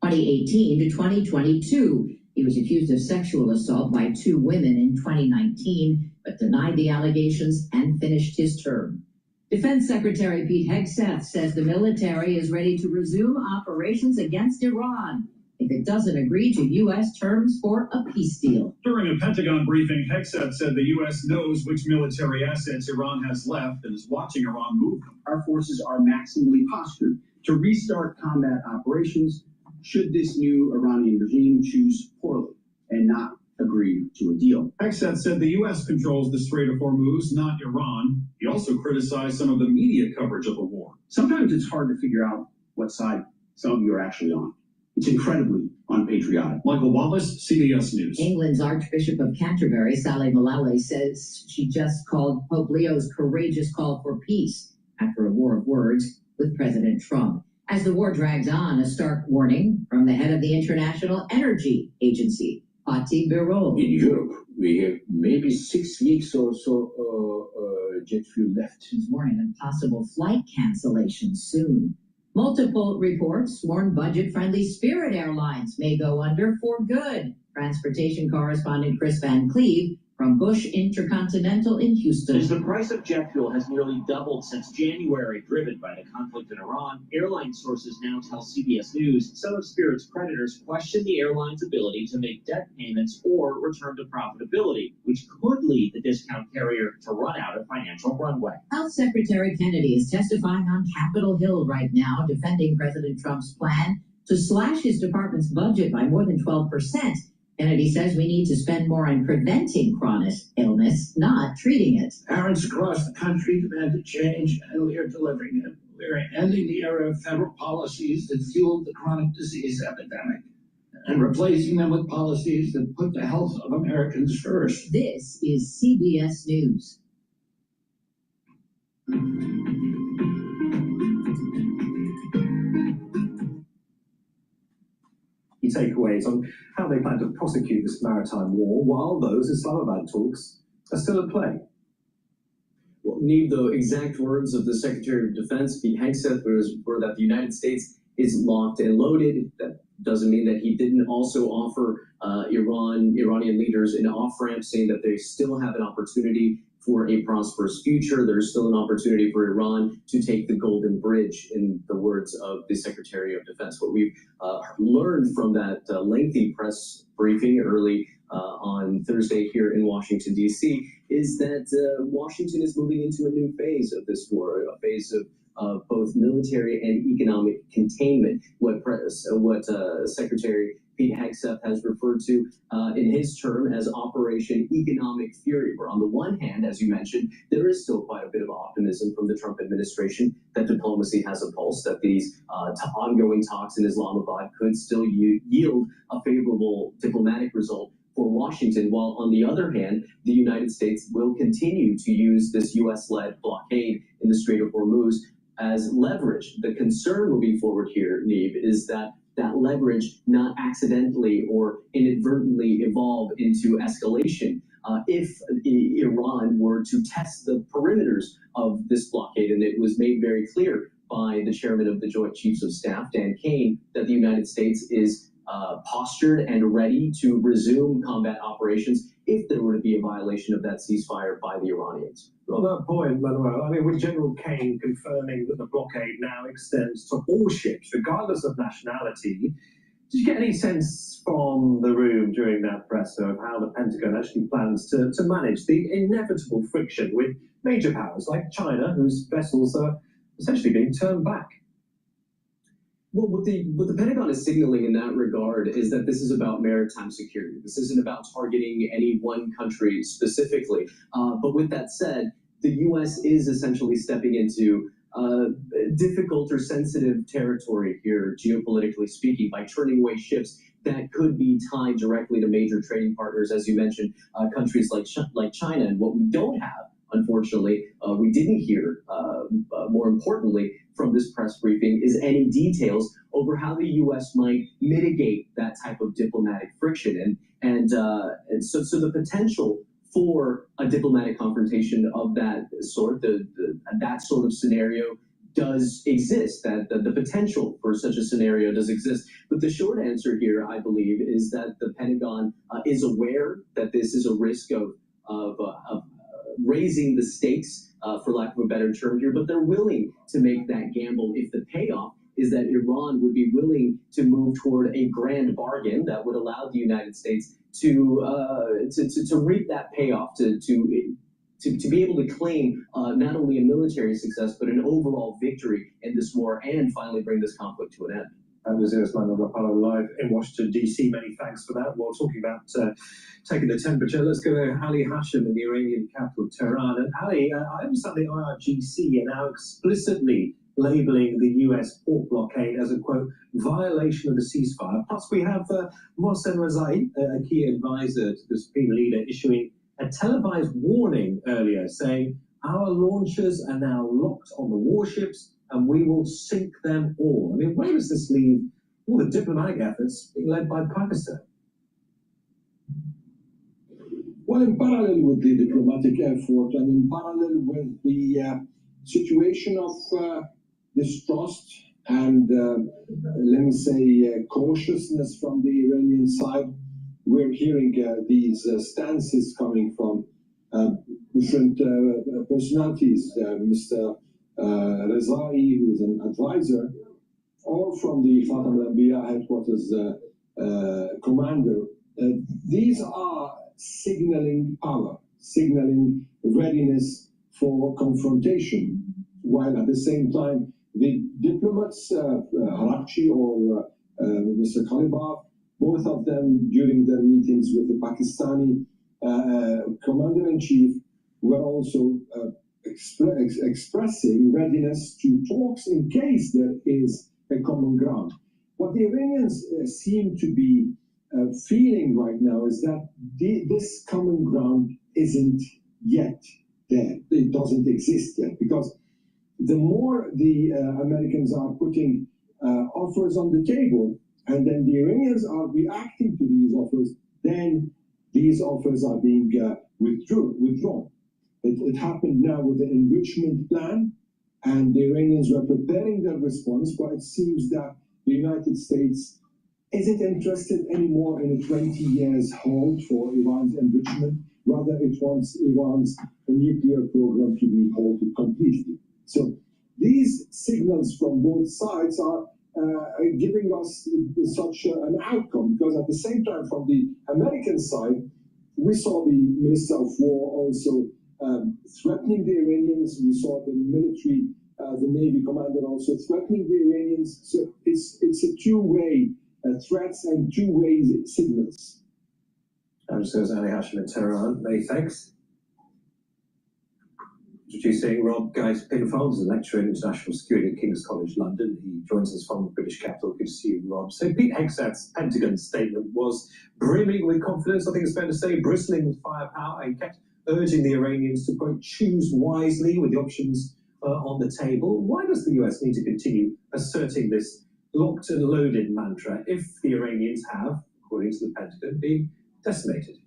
From 2018 to 2022. He was accused of sexual assault by 2 women in 2019, but denied the allegations and finished his term. Defense Secretary Pete Hegseth says the military is ready to resume operations against Iran if it doesn't agree to U.S. terms for a peace deal. During a Pentagon briefing, Hegseth said the U.S. knows which military assets Iran has left and is watching Iran move them. Our forces are maximally postured to restart combat operations should this new Iranian regime choose poorly and not agree to a deal. Hegseth said the U.S. controls the Strait of Hormuz, not Iran. He also criticized some of the media coverage of the war. Sometimes it's hard to figure out what side some of you are actually on. It's incredibly unpatriotic. Michael Wallace, CBS News. England's Archbishop of Canterbury, Sally Mullally, says she just called Pope Leo's courageous call for peace after a war of words with President Trump. As the war drags on, a stark warning from the head of the International Energy Agency, Fatih Birol. In Europe, we have maybe 6 weeks or so jet fuel left. He's warning of possible flight cancellations soon. Multiple reports warn budget-friendly Spirit Airlines may go under for good. Transportation correspondent Chris Van Cleve from Bush Intercontinental in Houston. As the price of jet fuel has nearly doubled since January, driven by the conflict in Iran, airline sources now tell CBS News some of Spirit's creditors question the airline's ability to make debt payments or return to profitability, which could lead the discount carrier to run out of financial runway. Health Secretary Kennedy is testifying on Capitol Hill right now, defending President Trump's plan to slash his department's budget by more than 12%. Kennedy says we need to spend more on preventing chronic illness, not treating it. Parents across the country demanded change, and we are delivering it. We are ending the era of federal policies that fueled the chronic disease epidemic and replacing them with policies that put the health of Americans first. This is CBS News. Takeaways on how they plan to prosecute this maritime war while those Islamabad talks are still at play. Well, Neve, the exact words of the Secretary of Defense, Pete Hegseth, were that the United States is locked and loaded. That doesn't mean that he didn't also offer Iranian leaders an off-ramp, saying that they still have an opportunity for a prosperous future. There's still an opportunity for Iran to take the Golden Bridge, in the words of the Secretary of Defense. What we've learned from that lengthy press briefing early on Thursday here in Washington, D.C., is that Washington is moving into a new phase of this war, a phase of both military and economic containment. What Secretary Pete Hegseth has referred to in his term as Operation Economic Fury, where on the one hand, as you mentioned, there is still quite a bit of optimism from the Trump administration that diplomacy has a pulse, that these ongoing talks in Islamabad could still yield a favorable diplomatic result for Washington, while on the other hand, the United States will continue to use this U.S.-led blockade in the Strait of Hormuz as leverage. The concern moving forward here, Neve, is that leverage not accidentally or inadvertently evolve into escalation if Iran were to test the perimeters of this blockade. And it was made very clear by the chairman of the Joint Chiefs of Staff, Dan Kane, that the United States is postured and ready to resume combat operations if there were to be a violation of that ceasefire by the Iranians. On that point, Manuel, I mean, with General Kane confirming that the blockade now extends to all ships, regardless of nationality, did you get any sense from the room during that presser of how the Pentagon actually plans to manage the inevitable friction with major powers like China, whose vessels are essentially being turned back? Well, what the Pentagon is signaling in that regard is that this is about maritime security. This isn't about targeting any one country specifically. But with that said, the U.S. is essentially stepping into difficult or sensitive territory here, geopolitically speaking, by turning away ships that could be tied directly to major trading partners, as you mentioned, countries like China. And what we don't have, unfortunately, we didn't hear, more importantly, from this press briefing, is any details over how the U.S. might mitigate that type of diplomatic friction. And so the potential for a diplomatic confrontation of that sort, that sort of scenario does exist, that the potential for such a scenario does exist. But the short answer here, I believe, is that the Pentagon is aware that this is a risk of raising the stakes, for lack of a better term here, but they're willing to make that gamble if the payoff is that Iran would be willing to move toward a grand bargain that would allow the United States to reap that payoff, to to be able to claim not only a military success, but an overall victory in this war and finally bring this conflict to an end. And this is DrPaulCottrell live in Washington, D.C. Many thanks for that. While talking about taking the temperature, let's go to Ali Hashim in the Iranian capital, Tehran. And Ali, I understand the IRGC are now explicitly labeling the U.S. port blockade as a, quote, violation of the ceasefire. Plus, we have Mohsen Rezai, a key advisor to the Supreme Leader, issuing a televised warning earlier, saying, our launchers are now locked on the warships and we will sink them all. I mean, where does this leave all the diplomatic efforts being led by Pakistan? Well, in parallel with the diplomatic effort and in parallel with the situation of distrust and, let me say, cautiousness from the Iranian side, we're hearing these stances coming from different personalities, Mr. Rezai, who is an advisor, or from the Khatam al-Anbiya headquarters commander. These are signaling power, signaling readiness for confrontation, while at the same time the diplomats, Harangue or Mr. Kalibaf, both of them during their meetings with the Pakistani commander-in-chief were also expressing readiness to talks in case there is a common ground. What the Iranians seem to be feeling right now is that this common ground isn't yet there. It doesn't exist yet, because the more the Americans are putting offers on the table, and then the Iranians are reacting to these offers, then these offers are being withdrawn. It happened now with the enrichment plan, and the Iranians were preparing their response, but it seems that the United States isn't interested anymore in a 20 years hold for Iran's enrichment. Rather, it wants Iran's nuclear program to be halted completely. So these signals from both sides are giving us such an outcome, because at the same time, from the American side, we saw the Minister of War also threatening the Iranians. We saw the military, the Navy commander also threatening the Iranians. So it's a two-way threats and two-way signals. And so is Ali Hashim in Tehran. Many thanks. Introducing Rob Guys-Pinfold, a lecturer in international security at King's College London. He joins us from the British capital. Good to see you, Rob. So Pete Hegseth's Pentagon statement was brimming with confidence, I think it's fair to say, bristling with firepower. He kept urging the Iranians to, quote, choose wisely with the options on the table. Why does the US need to continue asserting this locked and loaded mantra if the Iranians have, according to the Pentagon, been decimated?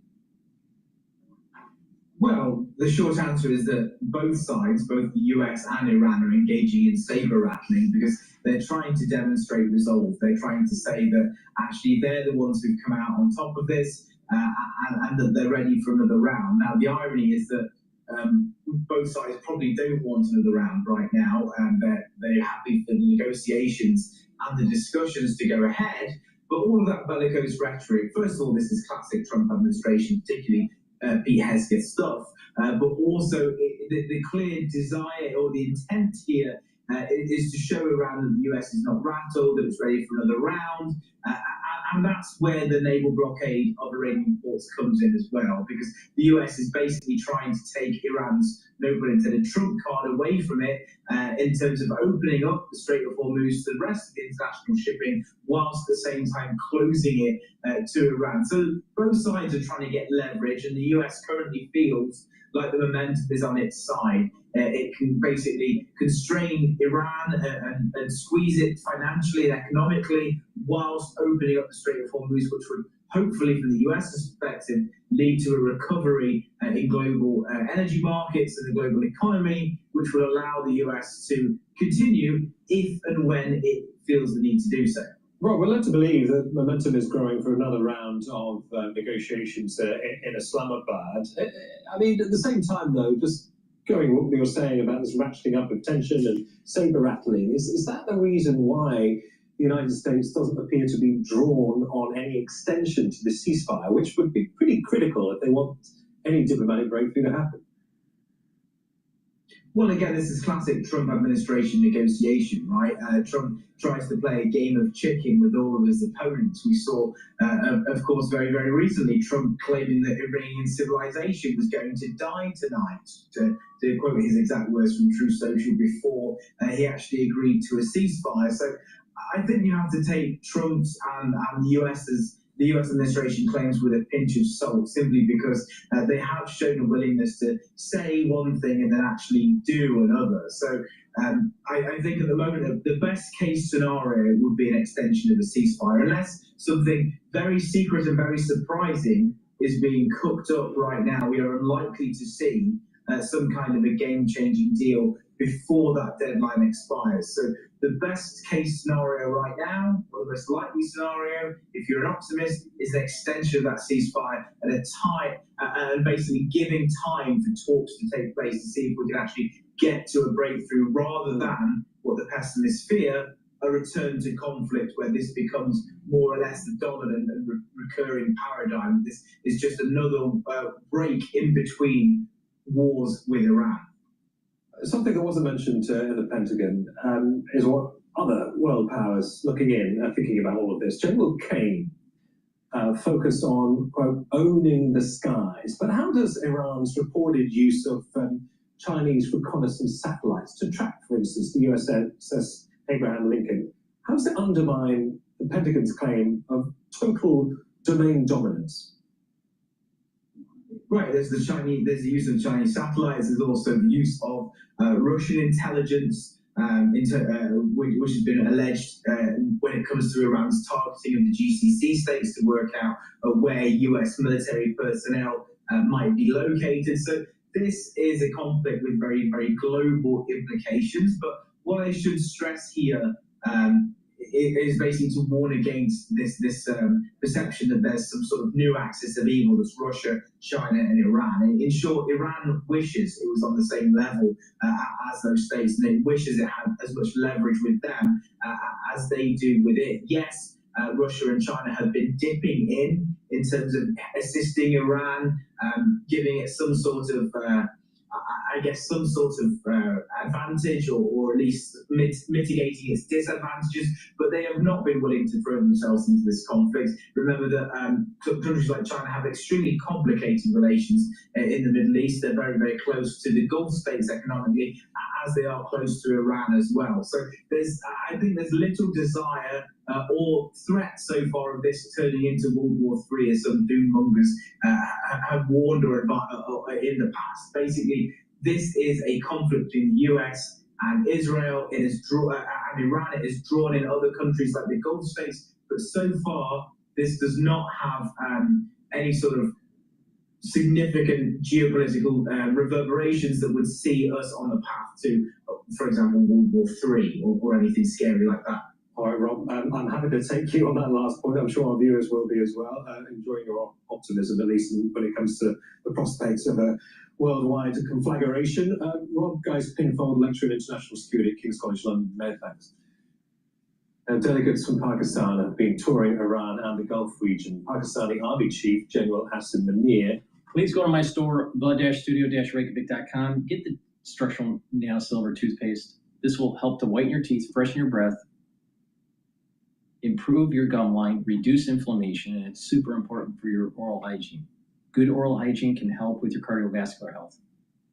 Well, the short answer is that both sides, both the US and Iran, are engaging in saber rattling because they're trying to demonstrate resolve. They're trying to say that actually they're the ones who've come out on top of this and that they're ready for another round. Now, the irony is that both sides probably don't want another round right now, and they're happy for the negotiations and the discussions to go ahead. But all of that bellicose rhetoric, first of all, this is classic Trump administration, particularly Pete Hegseth stuff, but also the clear desire or the intent here is to show Iran that the US is not rattled, that it's ready for another round, and that's where the naval blockade of Iranian ports comes in as well, because the US is basically trying to take Iran's, no pun intended, trump card away from it in terms of opening up the Strait of Hormuz to the rest of the international shipping, whilst at the same time closing it to Iran. So both sides are trying to get leverage, and the US currently feels like the momentum is on its side. It can basically constrain Iran and squeeze it financially and economically, whilst opening up the Strait of Hormuz, which would hopefully, from the US's perspective, lead to a recovery in global energy markets and the global economy, which will allow the US to continue if and when it feels the need to do so. Well, we're led to believe that momentum is growing for another round of negotiations in Islamabad. I mean, at the same time, though, just going what you were saying about this ratcheting up of tension and saber rattling, is that the reason why the United States doesn't appear to be drawn on any extension to the ceasefire, which would be pretty critical if they want any diplomatic breakthrough to happen? Well, again, this is classic Trump administration negotiation, right? Trump tries to play a game of chicken with all of his opponents. We saw, of course, very, very recently, Trump claiming that Iranian civilization was going to die tonight, to quote his exact words from True Social, before he actually agreed to a ceasefire. So I think you have to take Trump's and the US administration claims with a pinch of salt, simply because they have shown a willingness to say one thing and then actually do another. So I think at the moment, the best case scenario would be an extension of a ceasefire, unless something very secret and very surprising is being cooked up right now. We are unlikely to see some kind of a game-changing deal before that deadline expires. So the best case scenario right now, or the most likely scenario, if you're an optimist, is an extension of that ceasefire and basically giving time for talks to take place to see if we can actually get to a breakthrough, rather than what the pessimists fear, a return to conflict where this becomes more or less the dominant and recurring paradigm. This is just another break in between wars with Iran. Something that wasn't mentioned in the Pentagon is what other world powers looking in are thinking about all of this. General Kane focused on, quote, owning the skies. But how does Iran's reported use of Chinese reconnaissance satellites to track, for instance, the USS Abraham Lincoln, how does it undermine the Pentagon's claim of total domain dominance? Right, there's the use of Chinese satellites. There's also the use of Russian intelligence, which has been alleged when it comes to Iran's targeting of the GCC states to work out where US military personnel might be located. So this is a conflict with very, very global implications. But what I should stress here is basically to warn against this perception that there's some sort of new axis of evil that's Russia, China, and Iran. In short, Iran wishes it was on the same level as those states, and it wishes it had as much leverage with them as they do with it. Yes, Russia and China have been dipping in terms of assisting Iran, giving it some sort of advantage, or at least mitigating its disadvantages, but they have not been willing to throw themselves into this conflict. Remember that countries like China have extremely complicated relations in the Middle East. They're very, very close to the Gulf states economically, as they are close to Iran as well. So I think there's little desire or threat so far of this turning into World War III, as some doom-mongers have warned or in the past. Basically, this is a conflict between the US and Israel. It is and Iran. It is drawn in other countries like the Gulf states, but so far this does not have any sort of significant geopolitical reverberations that would see us on the path to, for example, World War III or anything scary like that. All right, Rob, I'm happy to take you on that last point. I'm sure our viewers will be as well, enjoying your optimism, at least when it comes to the prospects of a worldwide conflagration. Rob Geist-Pinfold, lecturer in international security at King's College London. Many thanks. Delegates from Pakistan have been touring Iran and the Gulf region. Pakistani Army Chief General Hassan Munir. Please go to my store, blood-studio-reykjavik.com. Get the structural nail silver toothpaste. This will help to whiten your teeth, freshen your breath, improve your gum line, reduce inflammation, and it's super important for your oral hygiene. Good oral hygiene can help with your cardiovascular health.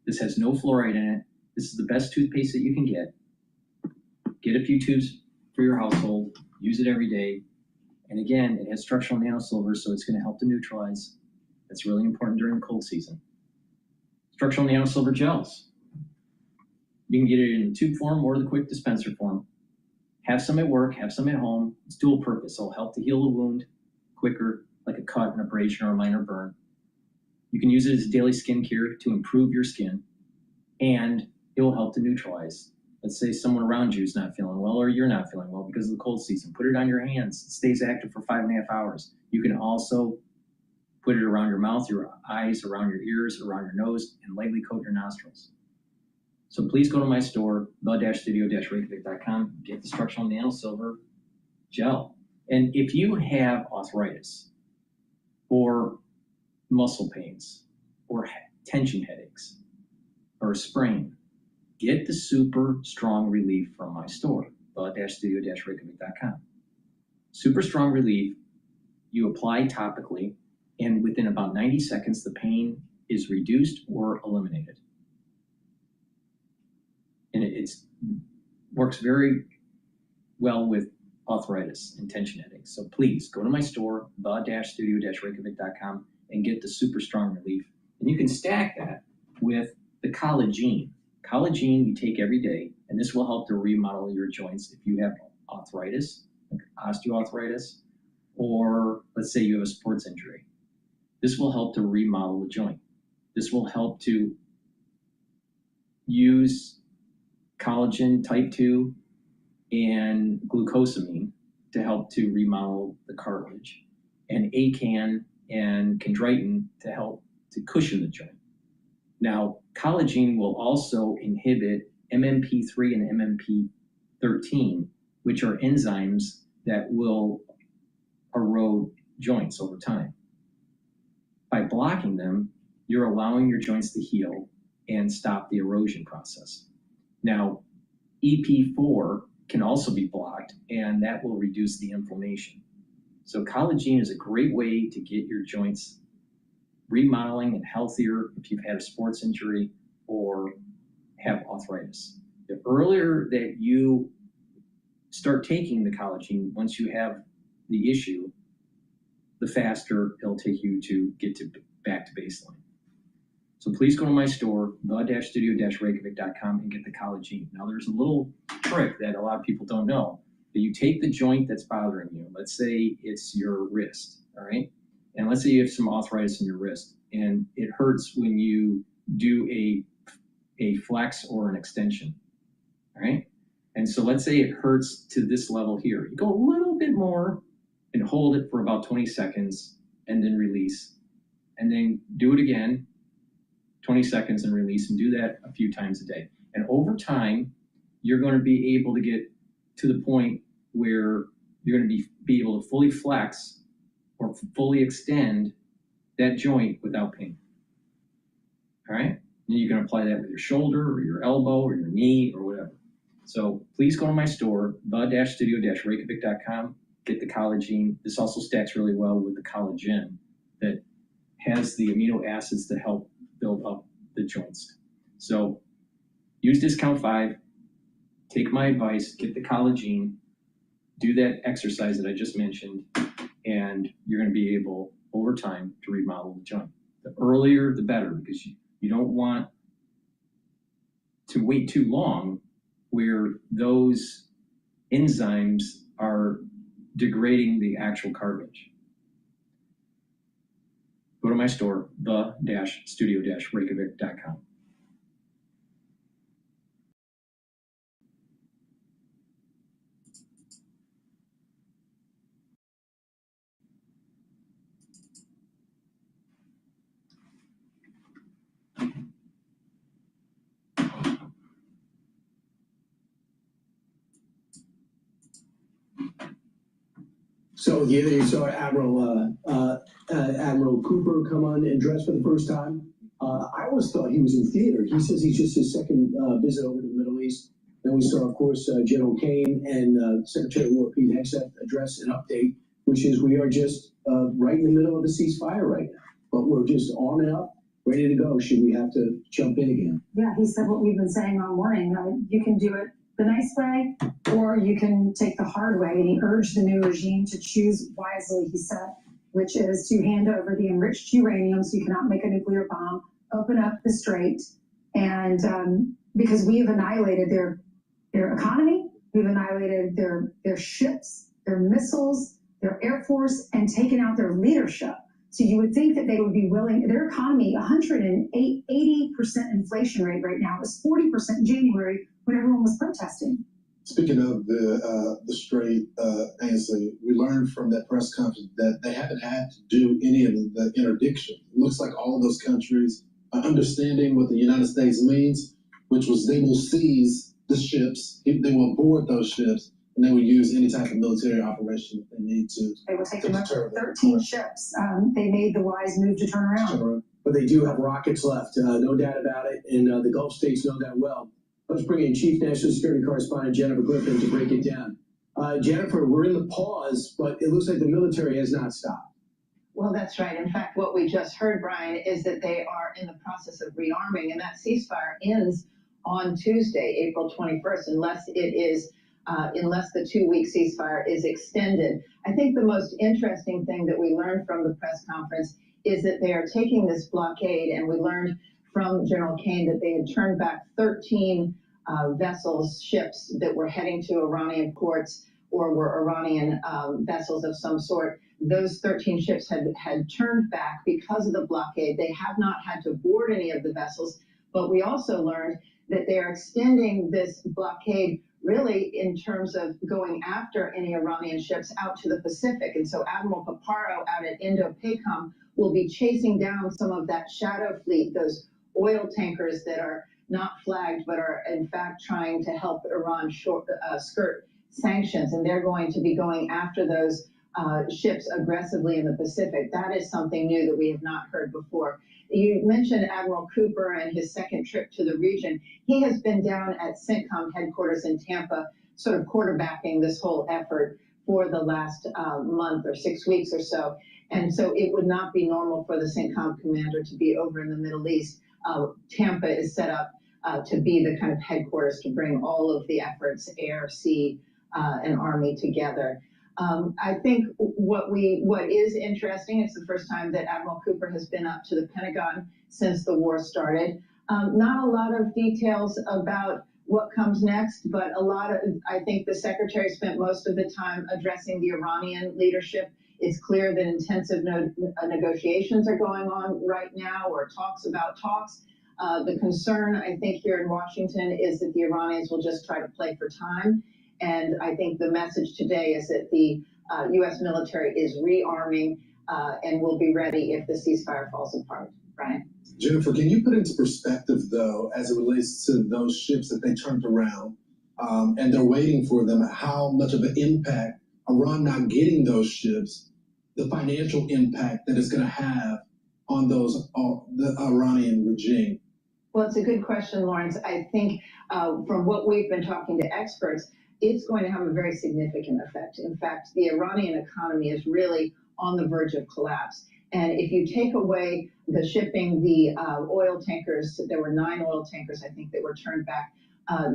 This has no fluoride in it. This is the best toothpaste that you can get. Get a few tubes for your household. Use it every day. And again, it has structural nanosilver, so it's going to help to neutralize. That's really important during the cold season. Structural nanosilver gels. You can get it in the tube form or the quick dispenser form. Have some at work, have some at home. It's dual purpose. It'll help to heal the wound quicker, like a cut, an abrasion, or a minor burn. You can use it as daily skincare to improve your skin, and it will help to neutralize. Let's say someone around you is not feeling well, or you're not feeling well because of the cold season. Put it on your hands. It stays active for 5.5 hours. You can also put it around your mouth, your eyes, around your ears, around your nose, and lightly coat your nostrils. So please go to my store, blood-studio-reykjavik.com, get the structural nanosilver gel. And if you have arthritis or muscle pains or tension headaches or a sprain, Get the super strong relief from my store, the-studio-reykjavik.com. Super strong relief, you apply topically, and within about 90 seconds, the pain is reduced or eliminated. And it works very well with arthritis and tension headaches. So please go to my store, the-studio-reykjavik.com, and get the super strong relief. And you can stack that with the collagen. Collagen you take every day, and this will help to remodel your joints if you have arthritis, like osteoarthritis, or let's say you have a sports injury. This will help to remodel the joint. This will help to use collagen type 2 and glucosamine to help to remodel the cartilage, and acan and chondroitin to help to cushion the joint. Now, collagen will also inhibit MMP3 and MMP13, which are enzymes that will erode joints over time. By blocking them, you're allowing your joints to heal and stop the erosion process. Now, Ep5 can also be blocked, and that will reduce the inflammation. So collagen is a great way to get your joints remodeling and healthier if you've had a sports injury or have arthritis. The earlier that you start taking the collagen, once you have the issue, the faster it'll take you to get back to baseline. So please go to my store, the-studio-reykjavik.com, and get the collagen. Now there's a little trick that a lot of people don't know. That you take the joint that's bothering you, let's say it's your wrist, all right? And let's say you have some arthritis in your wrist, and it hurts when you do a flex or an extension, all right? And so let's say it hurts to this level here. You go a little bit more and hold it for about 20 seconds and then release. And then do it again, 20 seconds and release, and do that a few times a day. And over time, you're going to be able to get to the point where you're going to be able to fully flex or fully extend that joint without pain. All right? And you can apply that with your shoulder or your elbow or your knee or whatever. So please go to my store, the-studio-reykjavik.com, get the collagen. This also stacks really well with the collagen that has the amino acids to help build up the joints. So use discount 5, take my advice, get the collagen, do that exercise that I just mentioned, and you're going to be able, over time, to remodel the joint. The earlier, the better, because you don't want to wait too long where those enzymes are degrading the actual cartilage. Go to my store, the-studio-reykjavik.com. So the other day you saw Admiral Cooper come on and dress for the first time. I always thought he was in theater. He says he's just his second visit over to the Middle East. Then we saw, of course, General Kane and Secretary of War Pete Hegseth address an update, which is we are just right in the middle of the ceasefire right now. But we're just on and up, ready to go. Should we have to jump in again? Yeah, he said what we've been saying all morning. You can do it the nice way, or you can take the hard way. And he urged the new regime to choose wisely, he said, which is to hand over the enriched uranium so you cannot make a nuclear bomb, open up the strait, and because we have annihilated their economy, we've annihilated their ships, their missiles, their air force, and taken out their leadership. So you would think that they would be willing, their economy, 80% inflation rate right now, is 40% in January when everyone was protesting. Speaking of the Strait, Ainsley, we learned from that press conference that they haven't had to do any of the interdiction. It looks like all of those countries are understanding what the United States means, which was they will seize the ships, they will board those ships, and they will use any type of military operation if they need to. They will take them up to 13 ships. They made the wise move to turn around. But they do have rockets left, no doubt about it, and the Gulf states know that well. Let's bring in Chief National Security Correspondent Jennifer Griffin to break it down. Jennifer, we're in the pause, but it looks like the military has not stopped. Well, that's right. In fact, what we just heard, Brian, is that they are in the process of rearming, and that ceasefire ends on Tuesday, April 21st, unless the 2-week ceasefire is extended. I think the most interesting thing that we learned from the press conference is that they are taking this blockade, and we learned from General Kane that they had turned back 13 vessels, ships that were heading to Iranian ports or were Iranian vessels of some sort. Those 13 ships had turned back because of the blockade. They have not had to board any of the vessels, but we also learned that they are extending this blockade really in terms of going after any Iranian ships out to the Pacific. And so Admiral Paparo out at Indo-PACOM will be chasing down some of that shadow fleet, those oil tankers that are not flagged but are in fact trying to help Iran skirt sanctions. And they're going to be going after those ships aggressively in the Pacific. That is something new that we have not heard before. You mentioned Admiral Cooper and his second trip to the region. He has been down at CENTCOM headquarters in Tampa, sort of quarterbacking this whole effort for the last month or 6 weeks or so. And so it would not be normal for the CENTCOM commander to be over in the Middle East. Tampa is set up to be the kind of headquarters to bring all of the efforts, air, sea, and army together. I think what is interesting, it's the first time that Admiral Cooper has been up to the Pentagon since the war started. Not a lot of details about what comes next, but I think the secretary spent most of the time addressing the Iranian leadership. It's clear that intensive negotiations are going on right now, or talks about talks. The concern, I think, here in Washington is that the Iranians will just try to play for time. And I think the message today is that the U.S. military is rearming and will be ready if the ceasefire falls apart. Brian? Jennifer, can you put into perspective, though, as it relates to those ships that they turned around and they're waiting for them, how much of an impact Iran not getting those ships, the financial impact that it's going to have on the Iranian regime? Well, it's a good question, Lawrence. I think from what we've been talking to experts, it's going to have a very significant effect. In fact, the Iranian economy is really on the verge of collapse. And if you take away the shipping, the oil tankers, there were 9 oil tankers, I think, that were turned back.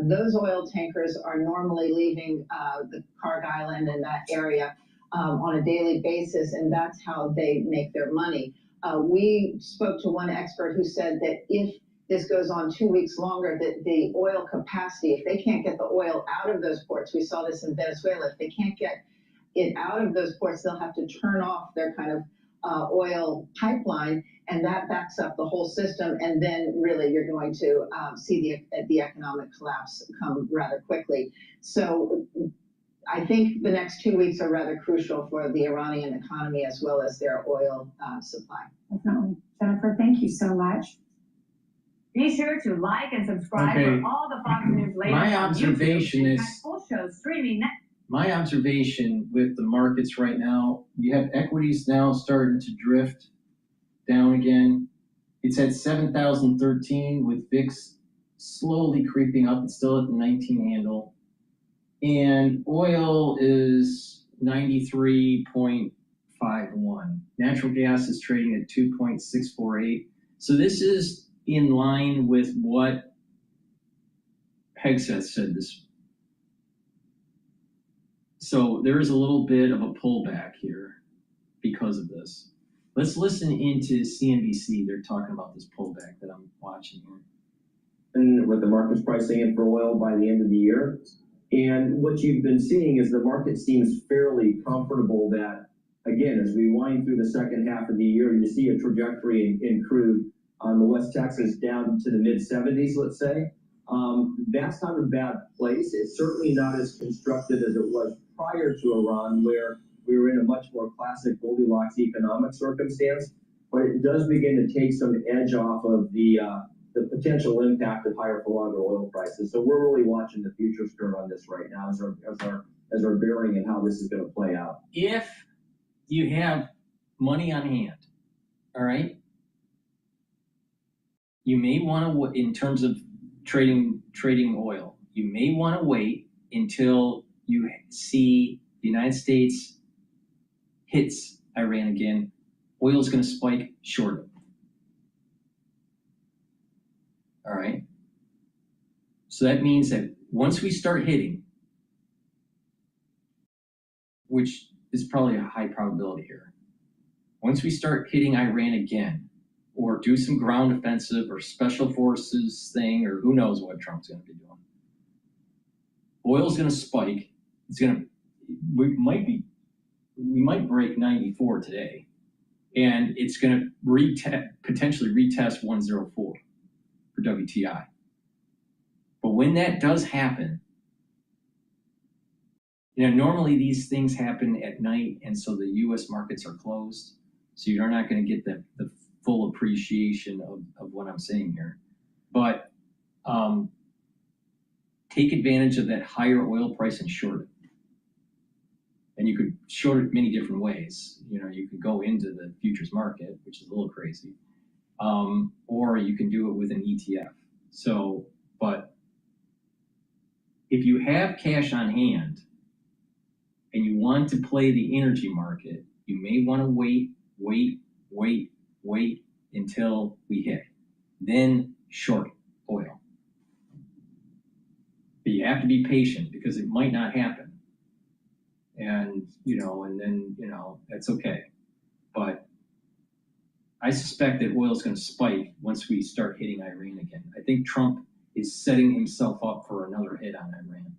Those oil tankers are normally leaving the Karg Island and that area on a daily basis, and that's how they make their money. We spoke to one expert who said that if this goes on 2 weeks longer, that the oil capacity, if they can't get the oil out of those ports, we saw this in Venezuela, if they can't get it out of those ports, they'll have to turn off their kind of oil pipeline, and that backs up the whole system. And then really you're going to see the economic collapse come rather quickly. So I think the next 2 weeks are rather crucial for the Iranian economy as well as their oil supply. Definitely. Jennifer, thank you so much. Be sure to like and subscribe for all the Fox News latest. My observation is full shows streaming next. My observation with the markets right now, you have equities now starting to drift down again. It's at 7,013 with VIX slowly creeping up. It's still at the 19 handle. And oil is 93.51. Natural gas is trading at 2.648. So this is in line with what Hegseth said this. So there is a little bit of a pullback here because of this. Let's listen into CNBC. They're talking about this pullback that I'm watching here. And what the market's pricing in for oil by the end of the year. And what you've been seeing is the market seems fairly comfortable that, again, as we wind through the second half of the year, you see a trajectory in crude on the West Texas down to the mid-70s, let's say. That's not a bad place. It's certainly not as constructive as it was prior to Iran, where we were in a much more classic Goldilocks economic circumstance, but it does begin to take some edge off of the potential impact of higher for longer oil prices. So we're really watching the futures curve on this right now as our bearing and how this is going to play out. If you have money on hand, all right, you may want to, in terms of trading oil. You may want to wait until you see the United States hits Iran again. Oil is going to spike short. All right. So that means that once we start hitting, which is probably a high probability here, once we start hitting Iran again, or do some ground offensive or special forces thing, or who knows what Trump's going to be doing, oil's going to spike. It's going to, we might break 94 today, and it's going to potentially retest 104 for WTI. But when that does happen, normally these things happen at night, and so the U.S. markets are closed, so you're not going to get the full appreciation of what I'm saying here. But take advantage of that higher oil price and short it. And you could short it many different ways. You could go into the futures market, which is a little crazy, or you can do it with an ETF. So, but if you have cash on hand and you want to play the energy market, you may want to wait until we hit. Then short oil. But you have to be patient because it might not happen. And, and then, that's okay. But I suspect that oil is going to spike once we start hitting Iran again. I think Trump is setting himself up for another hit on Iran.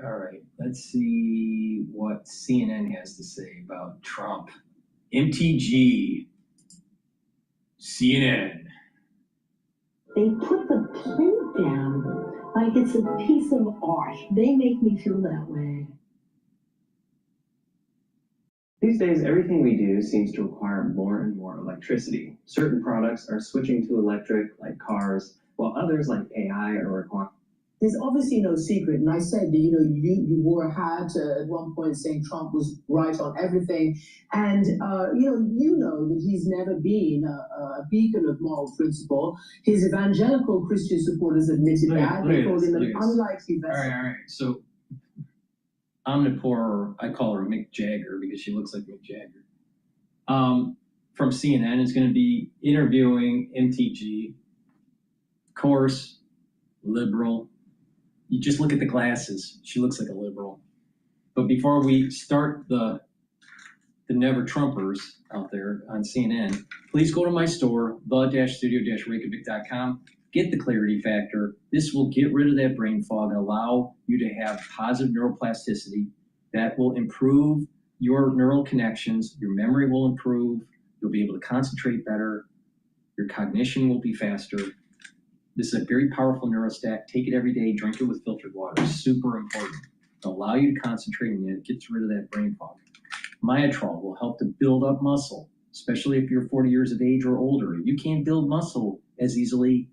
All right, let's see what CNN has to say about Trump. MTG, CNN. They put the plate down like it's a piece of art. They make me feel that way. These days, everything we do seems to require more and more electricity. Certain products are switching to electric, like cars, while others, like AI, are requiring. There's obviously no secret, and I said that you wore a hat at one point saying Trump was right on everything, and you know that he's never been a beacon of moral principle. His evangelical Christian supporters admitted that. They called him an unlikely vessel. All right. So Omnipore, I call her Mick Jagger because she looks like Mick Jagger. From CNN is going to be interviewing MTG. Of course, liberal. You just look at the glasses. She looks like a liberal. But before we start the Never Trumpers out there on CNN, please go to my store, the-studio-reykjavik.com. Get the Clarity Factor. This will get rid of that brain fog and allow you to have positive neuroplasticity. That will improve your neural connections. Your memory will improve. You'll be able to concentrate better. Your cognition will be faster. This is a very powerful neurostat. Take it every day. Drink it with filtered water. Super important. It'll allow you to concentrate and it gets rid of that brain fog. Myotrol will help to build up muscle, especially if you're 40 years of age or older. You can't build muscle as easily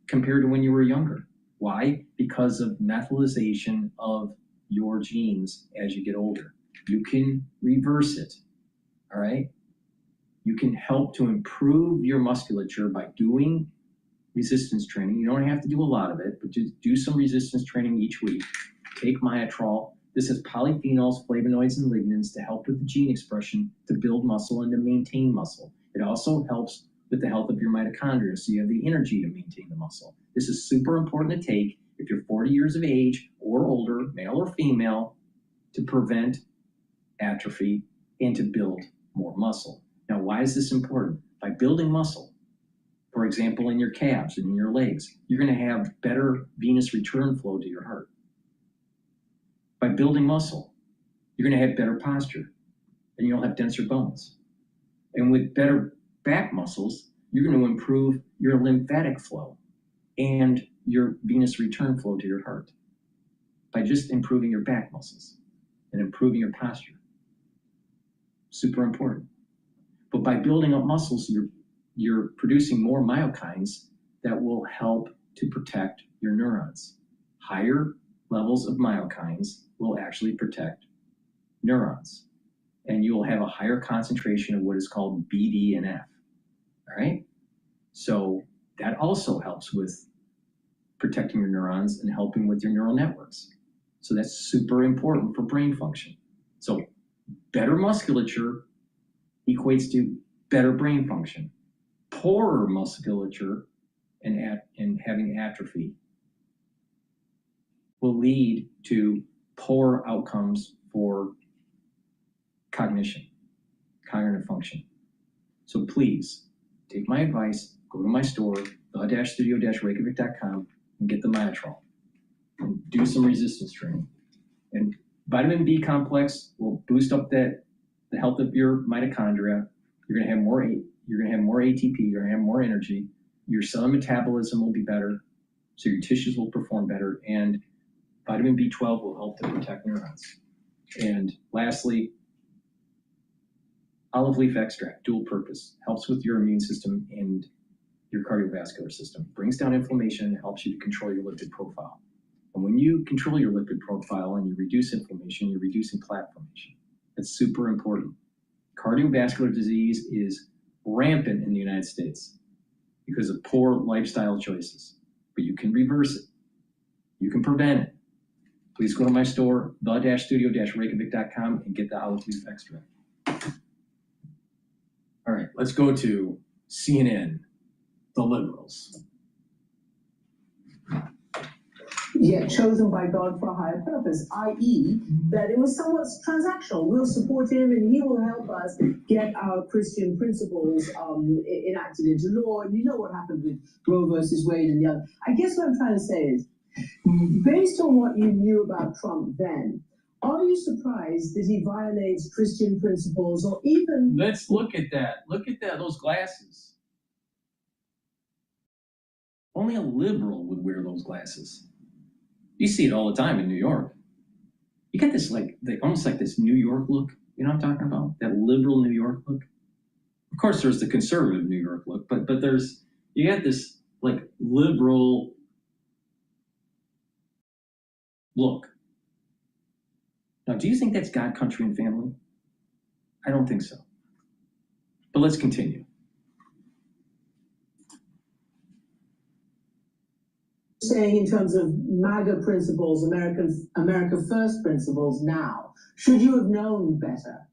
compared to when you were younger. Why? Because of methylation of your genes as you get older. You can reverse it. All right? You can help to improve your musculature by doing resistance training. You don't have to do a lot of it, but just do some resistance training each week. Take Myotrol. This has polyphenols, flavonoids, and lignans to help with the gene expression to build muscle and to maintain muscle. It also helps with the health of your mitochondria, so you have the energy to maintain the muscle. This is super important to take if you're 40 years of age or older, male or female, to prevent atrophy and to build more muscle. Now, why is this important? By building muscle, for example, in your calves and in your legs, you're going to have better venous return flow to your heart. By building muscle, you're going to have better posture and you'll have denser bones. And with better back muscles, you're going to improve your lymphatic flow and your venous return flow to your heart by just improving your back muscles and improving your posture. Super important. But by building up muscles, you're producing more myokines that will help to protect your neurons. Higher levels of myokines will actually protect neurons. And you will have a higher concentration of what is called BDNF, all right? So that also helps with protecting your neurons and helping with your neural networks. So that's super important for brain function. So better musculature equates to better brain function. Poorer musculature and having atrophy will lead to poor outcomes for cognition, cognitive function. So please take my advice, go to my store, the-studio-reykjavik.com, and get the Myotrol and do some resistance training. And vitamin B complex will boost up the health of your mitochondria. You're going to have more ATP, you're going to have more energy. Your cell metabolism will be better, so your tissues will perform better, and vitamin B12 will help to protect neurons. And lastly, olive leaf extract, dual purpose, helps with your immune system and your cardiovascular system, brings down inflammation, and helps you to control your lipid profile. And when you control your lipid profile and you reduce inflammation, you're reducing plaque formation. That's super important. Cardiovascular disease is rampant in the United States because of poor lifestyle choices, but you can reverse it. You can prevent it. Please go to my store, the-studio-reykjavik.com, and get the olive leaf extract. All right, let's go to CNN, the liberals. Yet chosen by God for a higher purpose, i.e., that it was somewhat transactional. We'll support him and he will help us get our Christian principles enacted into law. And you know what happened with Roe versus Wade and the other. I guess what I'm trying to say is, based on what you knew about Trump then, are you surprised that he violates Christian principles or even... Let's look at that. Look at that, those glasses. Only a liberal would wear those glasses. You see it all the time in New York. You got this almost like this New York look. You know what I'm talking about? That liberal New York look. Of course, there's the conservative New York look, but you got this like liberal look. Now, do you think that's God, country, and family? I don't think so. But let's continue. Saying in terms of MAGA principles, America First principles now, should you have known better?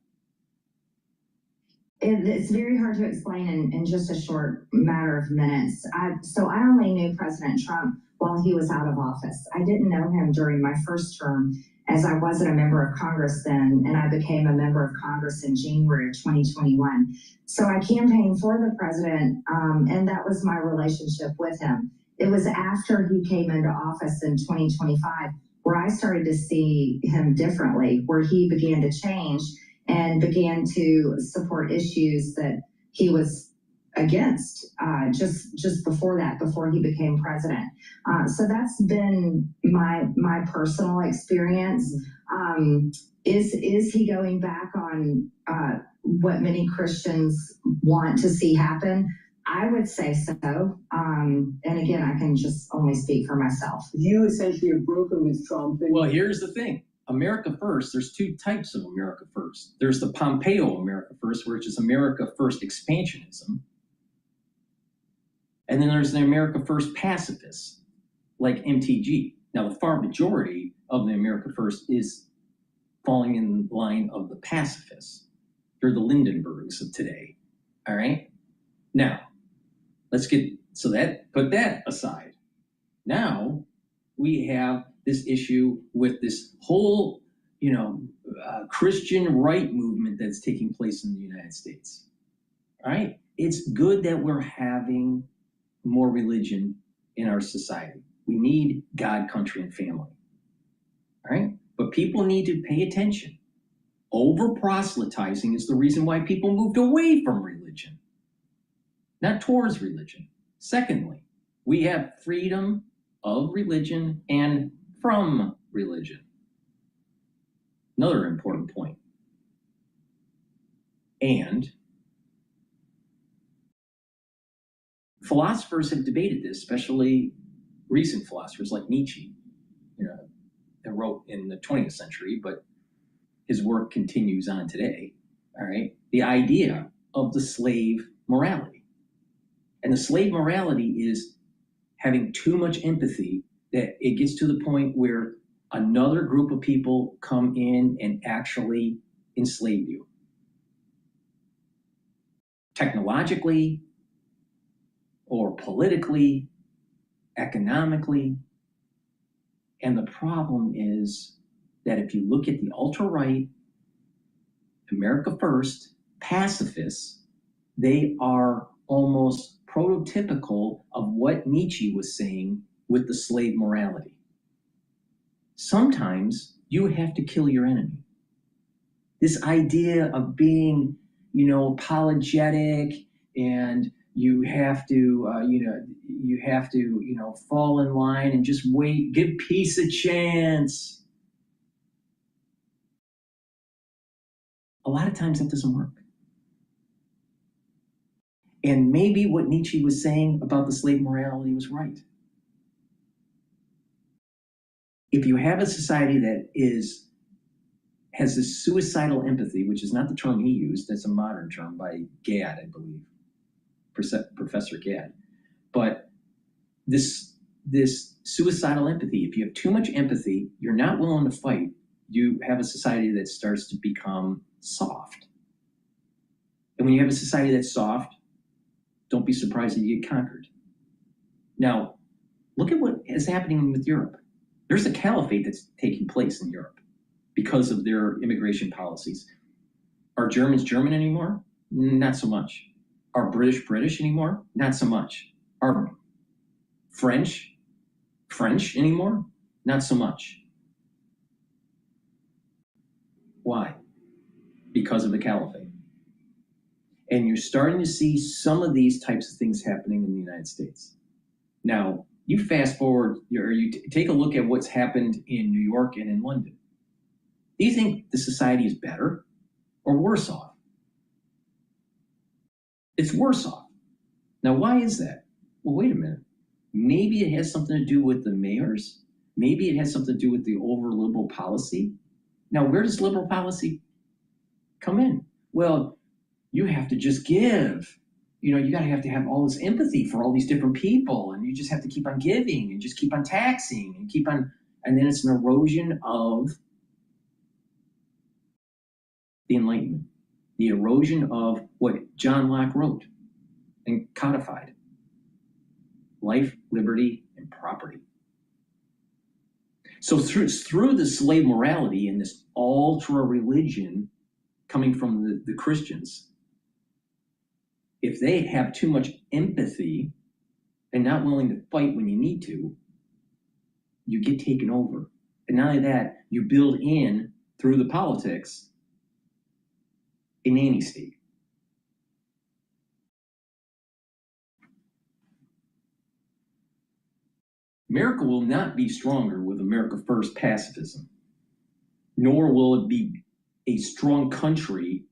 It's very hard to explain in just a short matter of minutes. So I only knew President Trump while he was out of office. I didn't know him during my first term, as I wasn't a member of Congress then, and I became a member of Congress in January of 2021. So I campaigned for the president, and that was my relationship with him. It was after he came into office in 2025 where I started to see him differently, where he began to change and began to support issues that he was against just before that, before he became president. So that's been my personal experience. Is he going back on what many Christians want to see happen? I would say so. And again, I can just only speak for myself. You essentially have broken with Trump. Well, here's the thing. America First, there's two types of America First. There's the Pompeo America First, which is America First expansionism. And then there's the America First pacifists, like MTG. Now, the far majority of the America First is falling in line of the pacifists. They're the Lindenbergs of today, all right? Now, let's put that aside. Now, we have this issue with this whole, Christian right movement that's taking place in the United States. All right? It's good that we're having more religion in our society. We need God, country, and family. All right? But people need to pay attention. Over-proselytizing is the reason why people moved away from religion, not towards religion. Secondly, we have freedom of religion and from religion. Another important point. And philosophers have debated this, especially recent philosophers like Nietzsche. wrote in the 20th century, but his work continues on today, all right? The idea of the slave morality. And the slave morality is having too much empathy that it gets to the point where another group of people come in and actually enslave you. Technologically, or politically, economically. And the problem is that if you look at the ultra-right, America First, pacifists, they are almost prototypical of what Nietzsche was saying with the slave morality. Sometimes you have to kill your enemy. This idea of being, apologetic, and you have to, fall in line and just wait, give peace a chance. A lot of times that doesn't work. And maybe what Nietzsche was saying about the slave morality was right. If you have a society that has this suicidal empathy, which is not the term he used, that's a modern term by Gadd, I believe, Professor Gadd. But this suicidal empathy, if you have too much empathy, you're not willing to fight, you have a society that starts to become soft. And when you have a society that's soft, don't be surprised that you get conquered. Now, look at what is happening with Europe. There's a caliphate that's taking place in Europe because of their immigration policies. Are Germans German anymore? Not so much. Are British British anymore? Not so much. Are French French anymore? Not so much. Why? Because of the caliphate. And you're starting to see some of these types of things happening in the United States. Now, you fast forward, or you take a look at what's happened in New York and in London. Do you think the society is better or worse off? It's worse off. Now, why is that? Well, wait a minute. Maybe it has something to do with the mayors. Maybe it has something to do with the over-liberal policy. Now, where does liberal policy come in? Well, you have to just give. You got to have all this empathy for all these different people, and you just have to keep on giving and just keep on taxing and keep on, and then it's an erosion of the Enlightenment, the erosion of what John Locke wrote and codified: life, liberty, and property. So through the slave morality and this ultra religion coming from the Christians, if they have too much empathy and not willing to fight when you need to, you get taken over. And not only that, you build in, through the politics, a nanny state. America will not be stronger with America First pacifism, nor will it be a strong country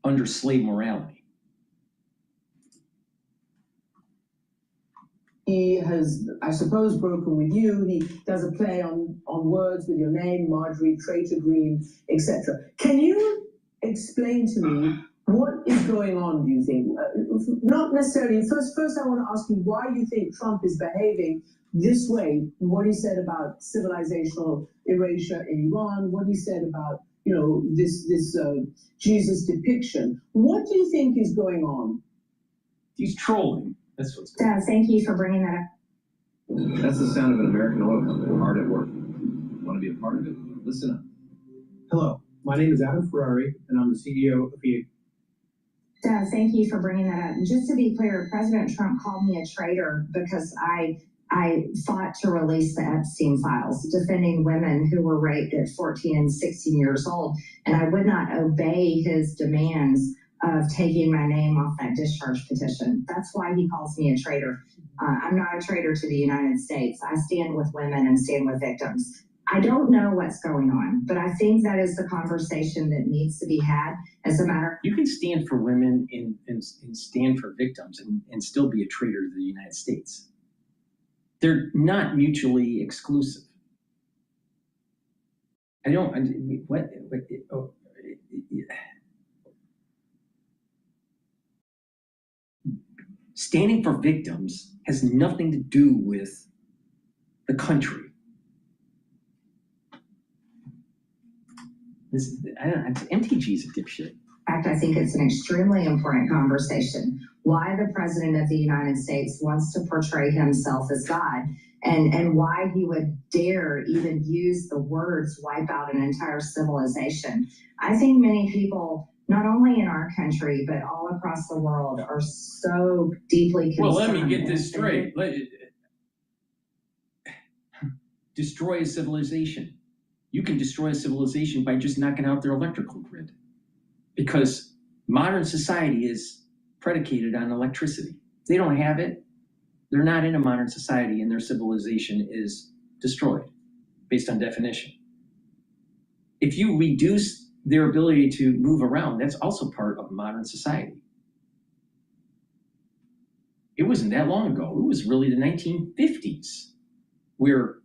under slave morality. He has, I suppose, broken with you. He does a play on words with your name, Marjorie, Traitor Green, etc. Can you explain to me what is going on, do you think? Not necessarily, first I want to ask you why you think Trump is behaving this way, what he said about civilizational erasure in Iran, what he said about, this Jesus depiction. What do you think is going on? He's trolling. That's what's going on. Thank you for bringing that up. That's the sound of an American oil company hard at work. Want to be a part of it? Listen up. Hello, my name is Adam Ferrari, and I'm the CEO of Ph.D. Thank you for bringing that up. And just to be clear, President Trump called me a traitor because I fought to release the Epstein files, defending women who were raped at 14 and 16 years old. And I would not obey his demands of taking my name off that discharge petition. That's why he calls me a traitor. I'm not a traitor to the United States. I stand with women and stand with victims. I don't know what's going on, but I think that is the conversation that needs to be had as a matter. You can stand for women and stand for victims and still be a traitor to the United States. They're not mutually exclusive. Standing for victims has nothing to do with the country. MTG's a dipshit. In fact, I think it's an extremely important conversation. Why the President of the United States wants to portray himself as God, and why he would dare even use the words wipe out an entire civilization. I think many people, not only in our country, but all across the world, are so deeply concerned. Well, let me get this straight. Destroy a civilization. You can destroy a civilization by just knocking out their electrical grid. Because modern society is predicated on electricity. If they don't have it, they're not in a modern society, and their civilization is destroyed, based on definition. If you reduce their ability to move around, that's also part of modern society. It wasn't that long ago. It was really the 1950s, where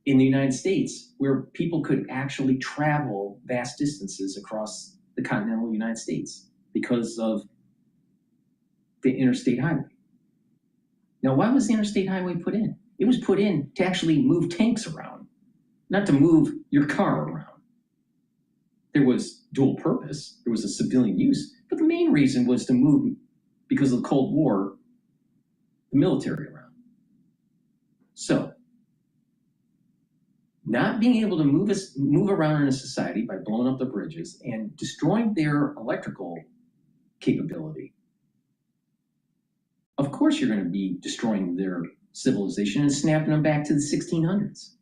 in the United States, where people could actually travel vast distances across the continental United States because of the interstate highway. Now, why was the interstate highway put in? It was put in to actually move tanks around, not to move your car around. There was dual purpose. There was a civilian use, but the main reason was to move, because of the Cold War, the military around. So, not being able to move around in a society by blowing up the bridges and destroying their electrical capability, of course you're going to be destroying their civilization and snapping them back to the 1600s.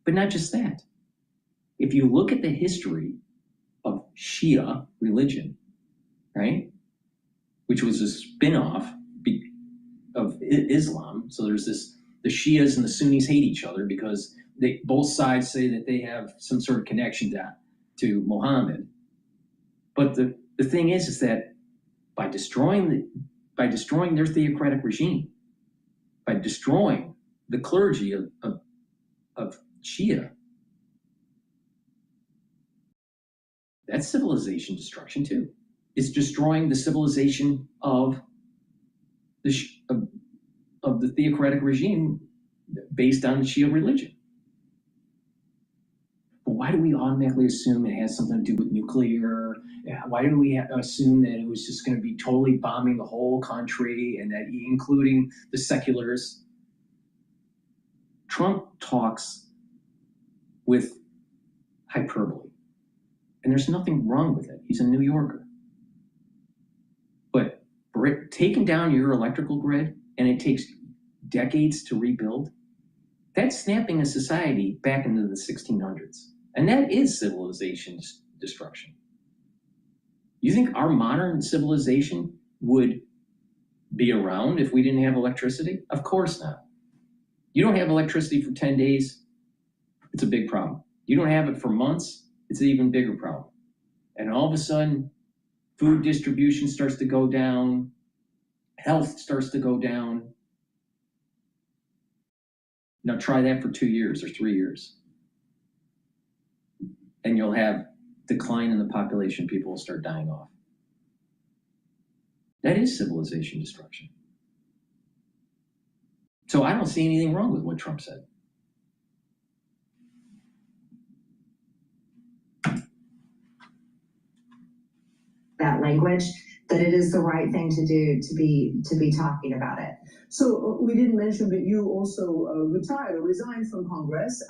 But not just that. If you look at the history of Shia religion, right, which was a spin-off of Islam, so there's this, the Shias and the Sunnis hate each other because both sides say that they have some sort of connection to Muhammad. But the thing is that by destroying their theocratic regime, by destroying the clergy of Shia, that's civilization destruction too. It's destroying the civilization of the theocratic regime based on the Shia religion. But why do we automatically assume it has something to do with nuclear? Why do we assume that it was just going to be totally bombing the whole country, and that including the seculars? Trump talks with hyperbole, and there's nothing wrong with it. He's a New Yorker. But taking down your electrical grid, and it takes decades to rebuild, that's snapping a society back into the 1600s. And that is civilization destruction. You think our modern civilization would be around if we didn't have electricity? Of course not. You don't have electricity for 10 days, it's a big problem. You don't have it for months, it's an even bigger problem. And all of a sudden, food distribution starts to go down, health starts to go down. Now try that for 2 years or 3 years. And you'll have decline in the population, people will start dying off. That is civilization destruction. So I don't see anything wrong with what Trump said. That language, that it is the right thing to do to be talking about it. So we didn't mention, but you also retired or resigned from Congress,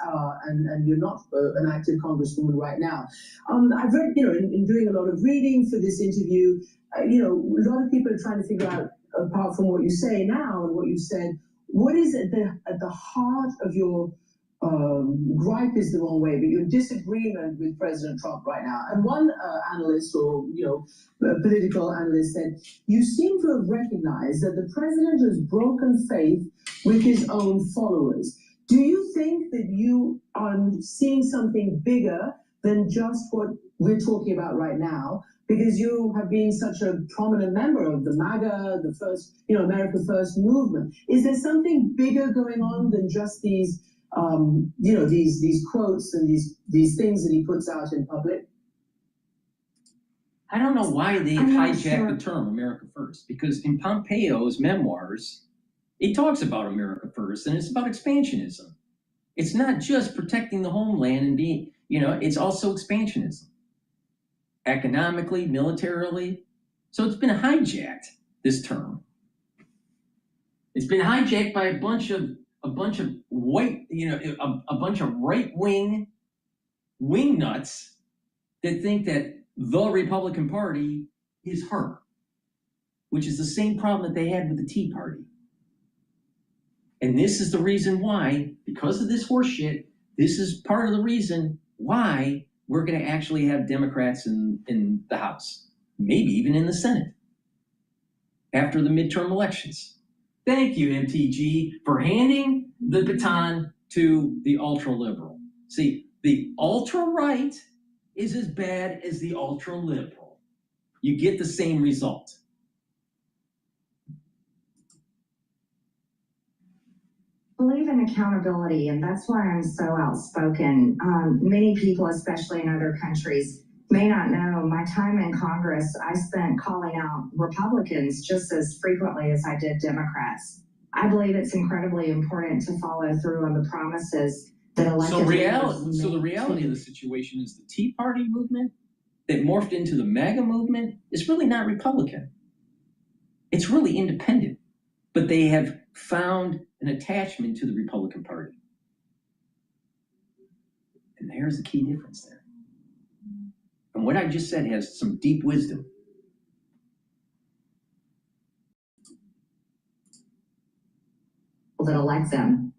and you're not an active congresswoman right now. I've read, in doing a lot of reading for this interview, a lot of people are trying to figure out, apart from what you say now and what you said, what is at the heart of your gripe is the wrong way, but your disagreement with President Trump right now. And one analyst or political analyst said, you seem to have recognized that the president has broken faith with his own followers. Do you think that you are seeing something bigger than just what we're talking about right now? because you have been such a prominent member of the MAGA, the first, America First movement. Is there something bigger going on than just these, these quotes and these things that he puts out in public? I don't know why they hijacked the term America First, because in Pompeo's memoirs, he talks about America First, and it's about expansionism. It's not just protecting the homeland and being, it's also expansionism. Economically, militarily. So it's been hijacked, this term. It's been hijacked by a bunch of white, a bunch of right-wing wingnuts that think that the Republican Party is her, which is the same problem that they had with the Tea Party. And this is the reason why, because of this horse shit, this is part of the reason why we're going to actually have Democrats in the House, maybe even in the Senate, after the midterm elections. Thank you, MTG, for handing the baton to the ultra-liberal. See, the ultra-right is as bad as the ultra-liberal. You get the same result. Believe in accountability, and that's why I'm so outspoken. Many people, especially in other countries, may not know my time in Congress, I spent calling out Republicans just as frequently as I did Democrats. I believe it's incredibly important to follow through on the promises that elected leaders So the reality of the situation is the Tea Party movement that morphed into the MAGA movement is really not Republican. It's really independent, but they have found an attachment to the Republican Party. And there's the key difference there. And what I just said has some deep wisdom. That elect them.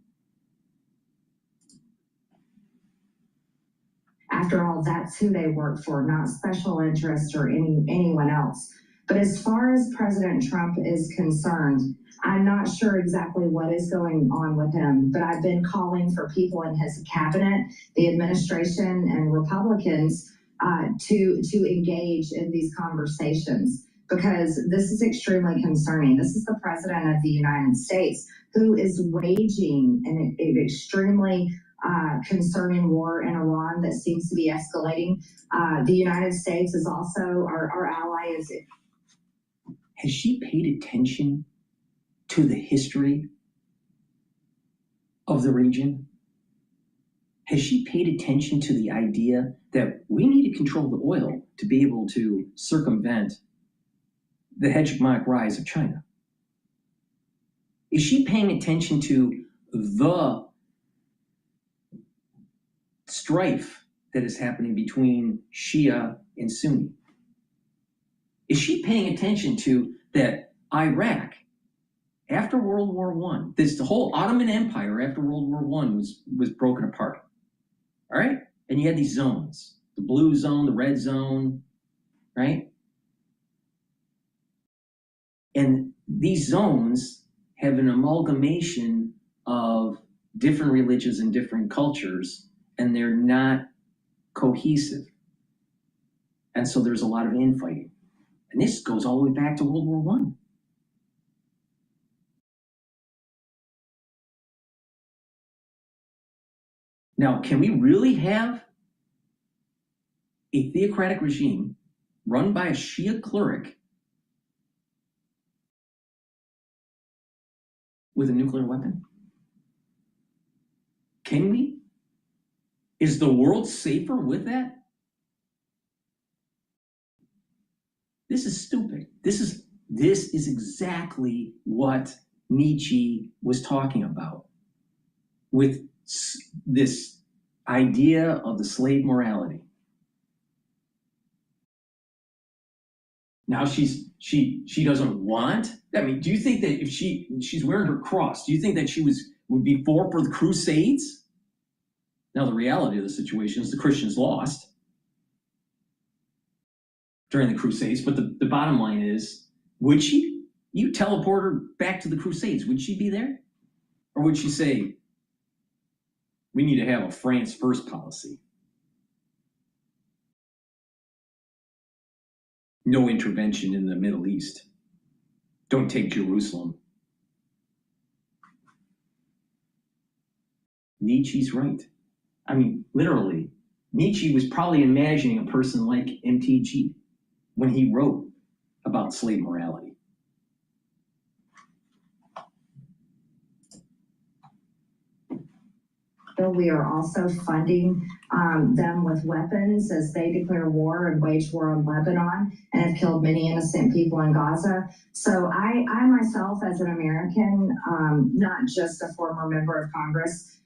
After all, that's who they work for, not special interests or anyone else. But as far as President Trump is concerned, I'm not sure exactly what is going on with him, but I've been calling for people in his cabinet, the administration, and Republicans to engage in these conversations, because this is extremely concerning. This is the President of the United States who is waging an extremely concerning war in Iran that seems to be escalating. The United States is also our ally. Has she paid attention to the history of the region? Has she paid attention to the idea that we need to control the oil to be able to circumvent the hegemonic rise of China? Is she paying attention to the strife that is happening between Shia and Sunni? Is she paying attention to that Iraq, after World War I, the whole Ottoman Empire after World War I was broken apart, all right? And you had these zones, the blue zone, the red zone, right? And these zones have an amalgamation of different religions and different cultures, and they're not cohesive. And so there's a lot of infighting. And this goes all the way back to World War I. Now, can we really have a theocratic regime run by a Shia cleric with a nuclear weapon? Can we? Is the world safer with that? This is stupid. This is exactly what Nietzsche was talking about with this idea of the slave morality. Now she doesn't want. I mean, do you think that if she's wearing her cross, do you think that she would be for the Crusades? Now the reality of the situation is the Christians lost during the Crusades, but the bottom line is, would she? You teleport her back to the Crusades, would she be there? Or would she say, we need to have a France first policy? No intervention in the Middle East. Don't take Jerusalem. Nietzsche's right. I mean, literally, Nietzsche was probably imagining a person like MTG when he wrote about slave morality. We are also funding them with weapons as they declare war and wage war on Lebanon and have killed many innocent people in Gaza. So I myself, as an American, not just a former member of Congress,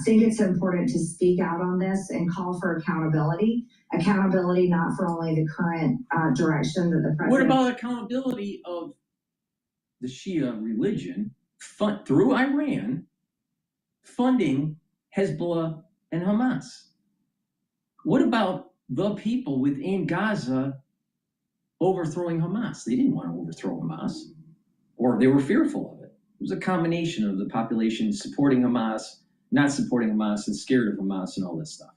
think it's important to speak out on this and call for accountability. Accountability not for only the current direction that the president... What about accountability of the Shia religion through Iran funding Hezbollah and Hamas? What about the people within Gaza overthrowing Hamas? They didn't want to overthrow Hamas, or they were fearful of it. It was a combination of the population supporting Hamas, not supporting Hamas, and scared of Hamas and all this stuff.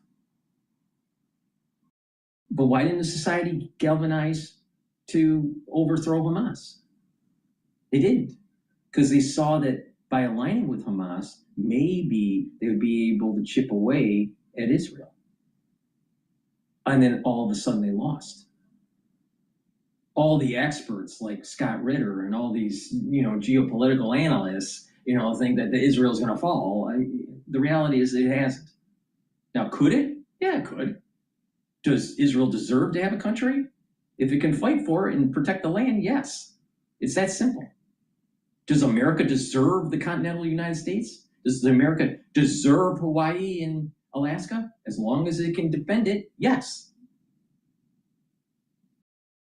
But why didn't the society galvanize to overthrow Hamas? They didn't, because they saw that by aligning with Hamas, maybe they would be able to chip away at Israel. And then all of a sudden they lost. All the experts like Scott Ritter and all these, geopolitical analysts, think that Israel's going to fall. The reality is it hasn't. Now, could it? Yeah, it could. Does Israel deserve to have a country? If it can fight for it and protect the land, yes. It's that simple. Does America deserve the continental United States? Does America deserve Hawaii and Alaska? As long as it can defend it, yes.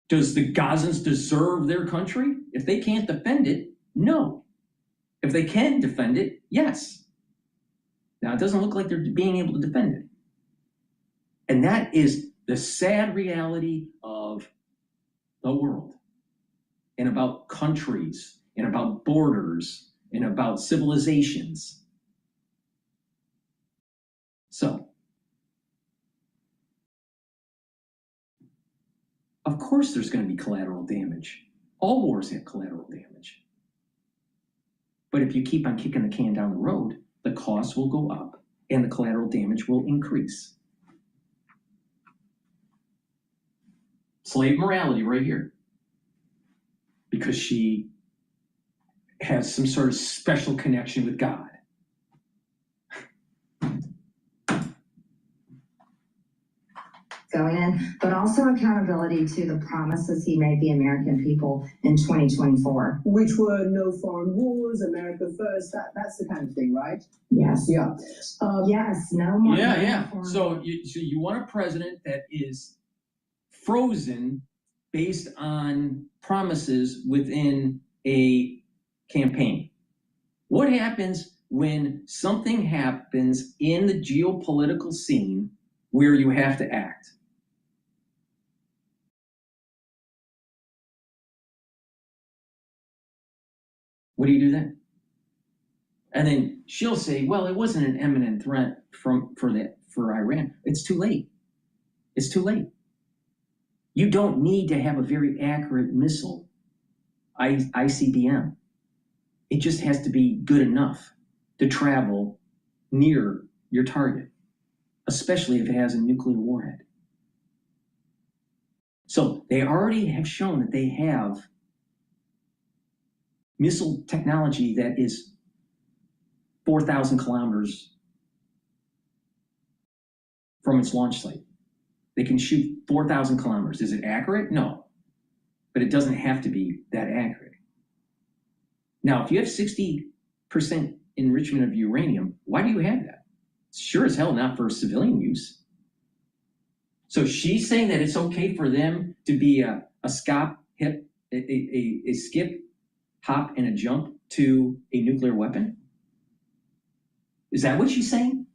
Does the Gazans deserve their country? If they can't defend it, no. If they can defend it, yes. Now, it doesn't look like they're being able to defend it. And that is the sad reality of the world and about countries and about borders and about civilizations. So, of course there's going to be collateral damage. All wars have collateral damage. But if you keep on kicking the can down the road, the costs will go up and the collateral damage will increase. Slave morality right here. Because she has some sort of special connection with God. Going in, but also accountability to the promises he made the American people in 2024. Which were no foreign wars, America first, that's the kind of thing, right? Yes. Yeah. Yes, no more. Yeah. So you want a president that is frozen based on promises within a campaign. What happens when something happens in the geopolitical scene where you have to act? What do you do then? And then she'll say, well, it wasn't an imminent threat for Iran. It's too late. It's too late. You don't need to have a very accurate missile, ICBM. It just has to be good enough to travel near your target, especially if it has a nuclear warhead. So they already have shown that they have missile technology that is 4,000 kilometers from its launch site. They can shoot 4,000 kilometers. Is it accurate? No. But it doesn't have to be that accurate. Now, if you have 60% enrichment of uranium, why do you have that? It's sure as hell not for civilian use. So she's saying that it's okay for them to be a skip, hop, and a jump to a nuclear weapon? Is that what she's saying?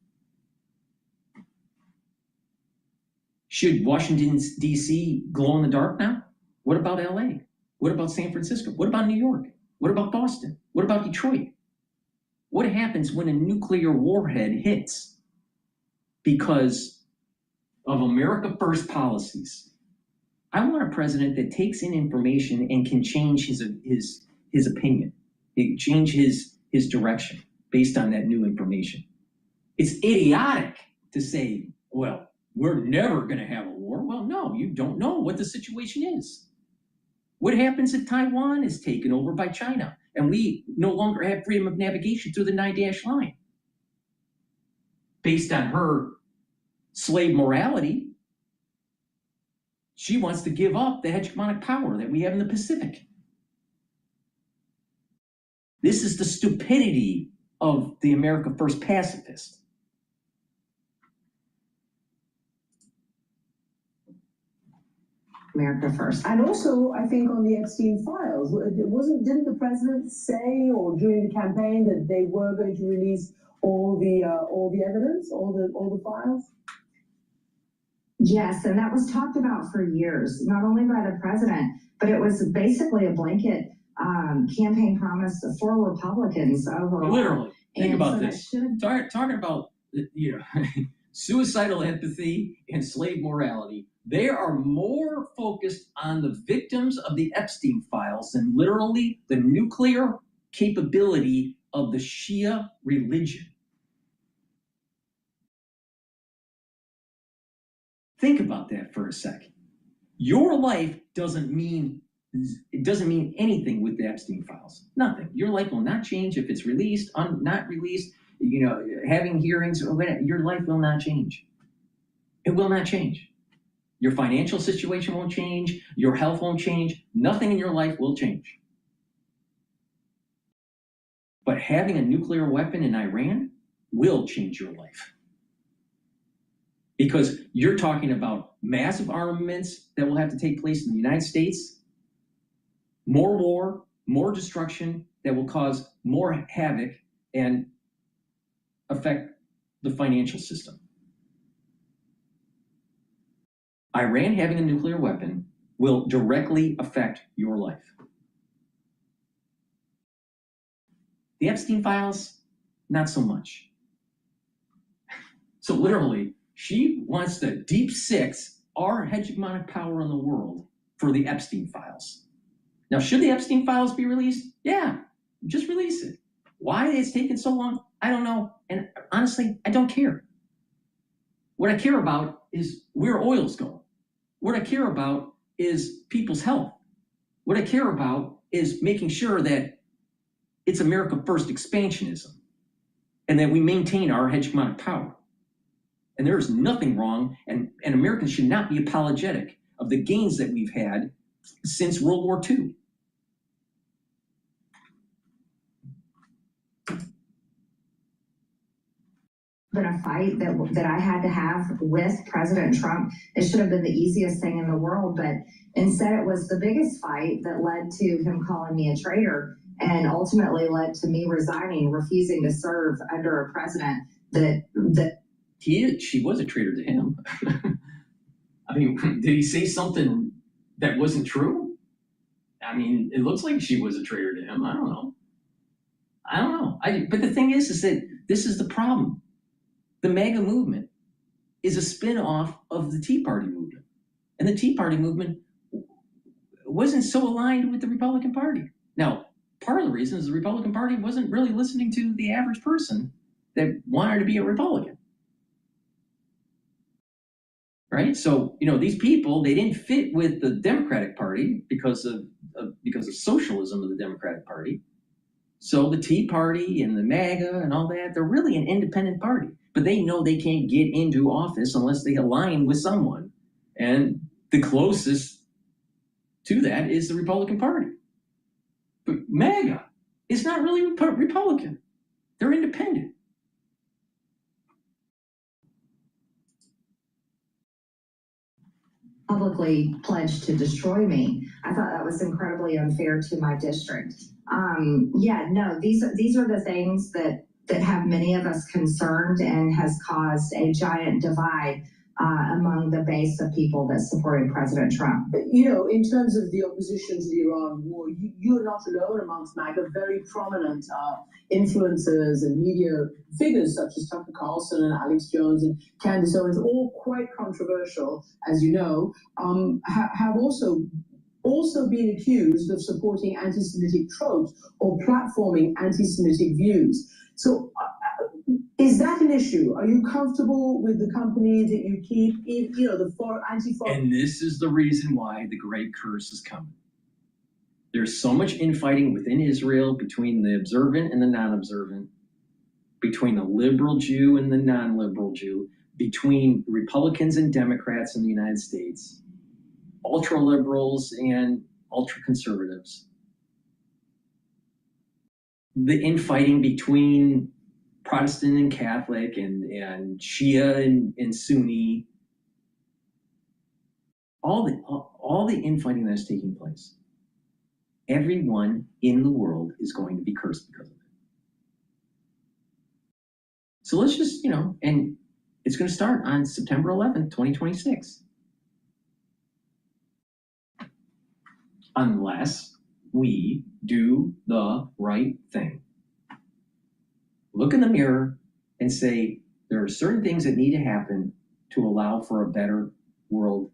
Should Washington, D.C. glow in the dark now? What about L.A.? What about San Francisco? What about New York? What about Boston? What about Detroit? What happens when a nuclear warhead hits because of America First policies? I want a president that takes in information and can change his opinion, change his direction based on that new information. It's idiotic to say, well, we're never going to have a war. Well, no, you don't know what the situation is. What happens if Taiwan is taken over by China and we no longer have freedom of navigation through the 9-dash line? Based on her slave morality, she wants to give up the hegemonic power that we have in the Pacific. This is the stupidity of the America First pacifist. America First. And also, I think on the Epstein files, didn't the president say, or during the campaign, that they were going to release all the evidence, all the files? Yes, and that was talked about for years, not only by the president, but it was basically a blanket campaign promise for Republicans overall. Literally, think about this. Talking about suicidal empathy and slave morality. They are more focused on the victims of the Epstein files than literally the nuclear capability of the Shia religion. Think about that for a second. Your life doesn't mean anything with the Epstein files. Nothing. Your life will not change if it's released, not released, having hearings, or whatever. Your life will not change. It will not change. Your financial situation won't change. Your health won't change. Nothing in your life will change. But having a nuclear weapon in Iran will change your life. Because you're talking about massive armaments that will have to take place in the United States, more war, more destruction that will cause more havoc and affect the financial system. Iran having a nuclear weapon will directly affect your life. The Epstein files, not so much. So literally, she wants to deep six our hegemonic power in the world for the Epstein files. Now, should the Epstein files be released? Yeah, just release it. Why it's taken so long, I don't know. And honestly, I don't care. What I care about is where oil's going. What I care about is people's health. What I care about is making sure that it's America First expansionism and that we maintain our hegemonic power. And there is nothing wrong, and Americans should not be apologetic of the gains that we've had since World War II. Been a fight that I had to have with President Trump. It should have been the easiest thing in the world, but instead it was the biggest fight that led to him calling me a traitor and ultimately led to me resigning, refusing to serve under a president that she was a traitor to him. I mean, did he say something that wasn't true? I mean, it looks like she was a traitor to him. I don't know. But the thing is that this is the problem. The MAGA movement is a spin-off of the Tea Party movement. And the Tea Party movement wasn't so aligned with the Republican Party. Now, part of the reason is the Republican Party wasn't really listening to the average person that wanted to be a Republican. Right? So, these people, they didn't fit with the Democratic Party because of socialism of the Democratic Party. So the Tea Party and the MAGA and all that, they're really an independent party. But they know they can't get into office unless they align with someone. And the closest to that is the Republican Party. But MAGA is not really Republican. They're independent. publicly pledged to destroy me. I thought that was incredibly unfair to my district. These are the things that have many of us concerned and has caused a giant divide. among the base of people that supported President Trump. You know, in terms of the opposition to the Iran war, you're not alone amongst MAGA. Very prominent influencers and media figures such as Tucker Carlson and Alex Jones and Candace Owens, all quite controversial, as you know, have also been accused of supporting anti-Semitic tropes or platforming anti-Semitic views. So is that an issue? Are you comfortable with the company that you keep, you know, the anti-foreign? And this is the reason why the great curse is coming. There's so much infighting within Israel between the observant and the non-observant, between the liberal Jew and the non-liberal Jew, between Republicans and Democrats in the United States, ultra-liberals and ultra-conservatives. The infighting between Protestant and Catholic and Shia and Sunni, all the infighting that is taking place. Everyone in the world is going to be cursed because of it. So let's just, you know, and it's going to start on September 11th, 2026. Unless we do the right thing. Look in the mirror and say, there are certain things that need to happen to allow for a better world.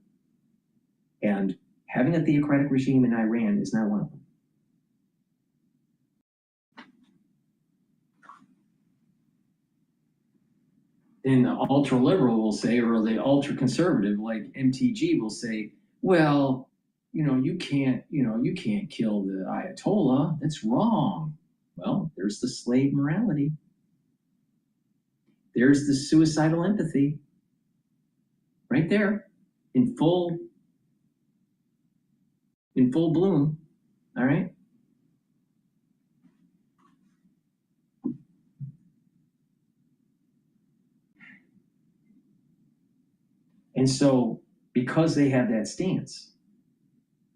And having a theocratic regime in Iran is not one of them. And the ultra-liberal will say, or the ultra-conservative like MTG will say, well, you can't kill the Ayatollah. That's wrong. Well, there's the slave morality. There's the suicidal empathy. Right there, in full bloom. All right. And so, because they have that stance,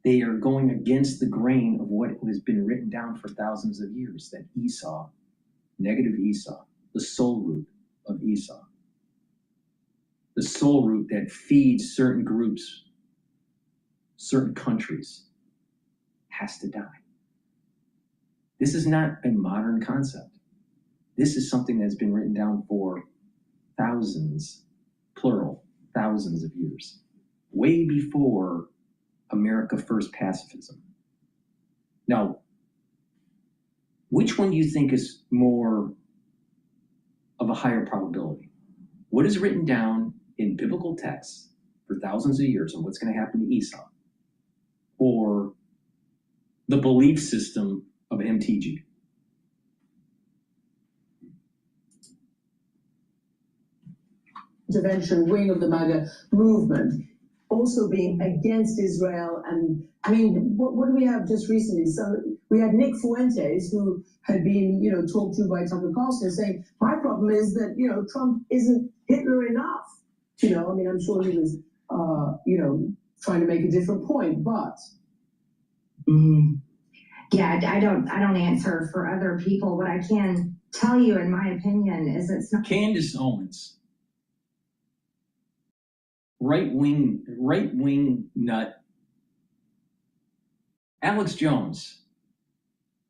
they are going against the grain of what has been written down for thousands of years, that Esau, negative Esau, the soul root of Esau, the soul root that feeds certain groups, certain countries, has to die. This is not a modern concept. This is something that's been written down for thousands, plural, thousands of years, way before America First pacifism. Now, which one do you think is more of a higher probability? What is written down in biblical texts for thousands of years on what's going to happen to Esau? Or the belief system of MTG? Intervention wing of the MAGA movement, also being against Israel. And I mean, what do we have just recently? So we had Nick Fuentes, who had been, talked to by Tucker Carlson, saying, my problem is that, Trump isn't Hitler enough. I mean, I'm sure he was, trying to make a different point, but. Yeah, I don't answer for other people. What I can tell you, in my opinion, is it's not. Candace Owens. Right-wing nut. Alex Jones,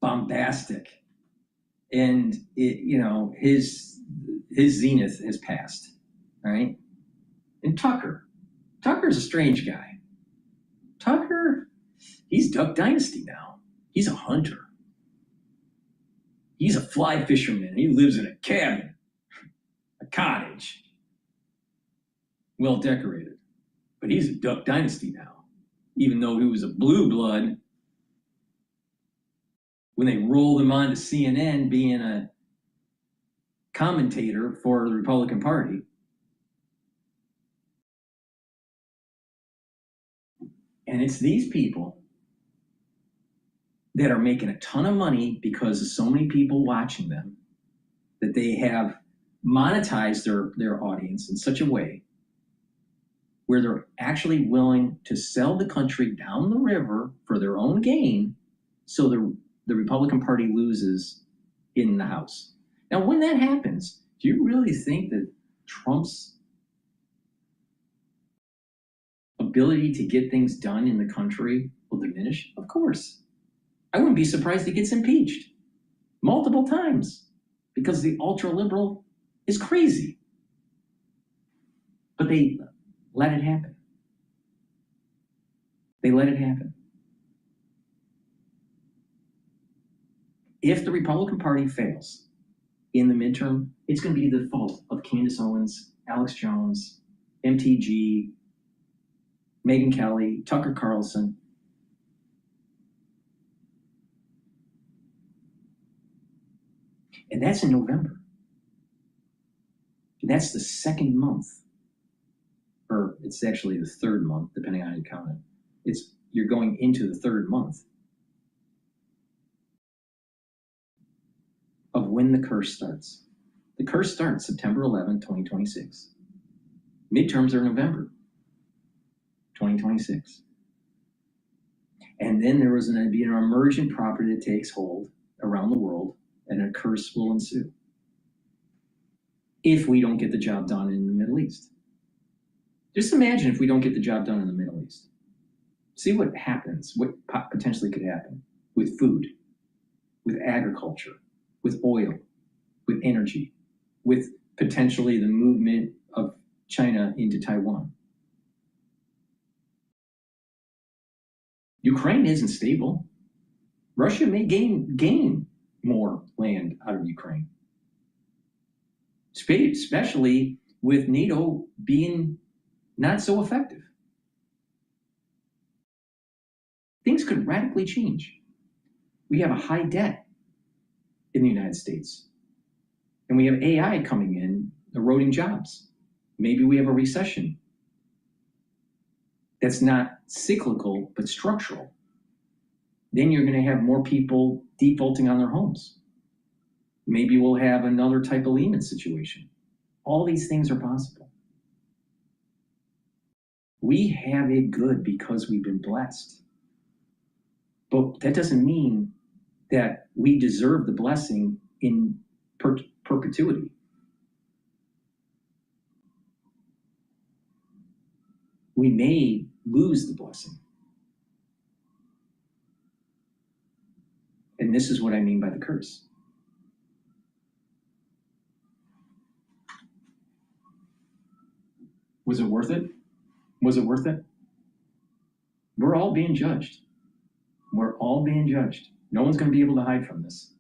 bombastic, and his zenith has passed, right? And Tucker's a strange guy. Tucker, he's Duck Dynasty now. He's a hunter. He's a fly fisherman. He lives in a cabin, a cottage. Well decorated, but he's a Duck Dynasty now, even though he was a blue blood when they rolled him onto CNN being a commentator for the Republican Party. And it's these people that are making a ton of money because of so many people watching them, that they have monetized their audience in such a way where they're actually willing to sell the country down the river for their own gain, so the Republican Party loses in the House. Now, when that happens, do you really think that Trump's ability to get things done in the country will diminish? Of course. I wouldn't be surprised he gets impeached multiple times because the ultra-liberal is crazy. But they let it happen. They let it happen. If the Republican Party fails in the midterm, it's going to be the fault of Candace Owens, Alex Jones, MTG, Megyn Kelly, Tucker Carlson. And that's in November. And that's the second month, or it's actually the third month, depending on how you count it. You're going into the third month of when the curse starts. The curse starts September 11, 2026. Midterms are November 2026. And then there was going to be an emergent property that takes hold around the world, and a curse will ensue if we don't get the job done in the Middle East. Just imagine if we don't get the job done in the Middle East. See what happens, what potentially could happen with food, with agriculture, with oil, with energy, with potentially the movement of China into Taiwan. Ukraine isn't stable. Russia may gain more land out of Ukraine, especially with NATO being not so effective. Things could radically change. We have a high debt in the United States, and we have AI coming in, eroding jobs. Maybe we have a recession that's not cyclical, but structural. Then you're going to have more people defaulting on their homes. Maybe we'll have another type of Lehman situation. All these things are possible. We have it good because we've been blessed. But that doesn't mean that we deserve the blessing in perpetuity. We may lose the blessing. And this is what I mean by the curse. Was it worth it? Was it worth it? We're all being judged. We're all being judged. No one's going to be able to hide from this.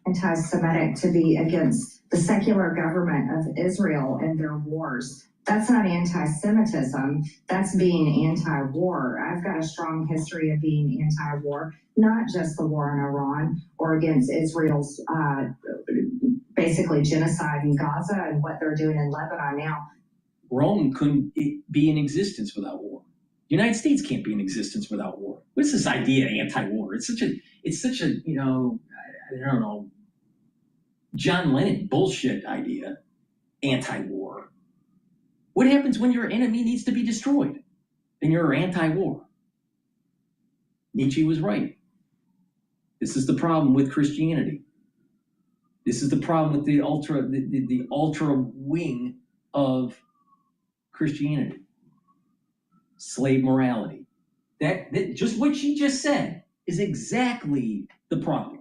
Anti-Semitic to be against the secular government of Israel and their wars. That's not anti-Semitism. That's being anti-war. I've got a strong history of being anti-war, not just the war in Iran or against Israel's basically genocide in Gaza and what they're doing in Lebanon now. Rome couldn't be in existence without war. The United States can't be in existence without war. What's this idea of anti-war? It's such a, I don't know, John Lennon bullshit idea, anti-war. What happens when your enemy needs to be destroyed and you're anti-war? Nietzsche was right. This is the problem with Christianity. This is the problem with the ultra wing of Christianity. Slave morality. That just what she just said is exactly the problem.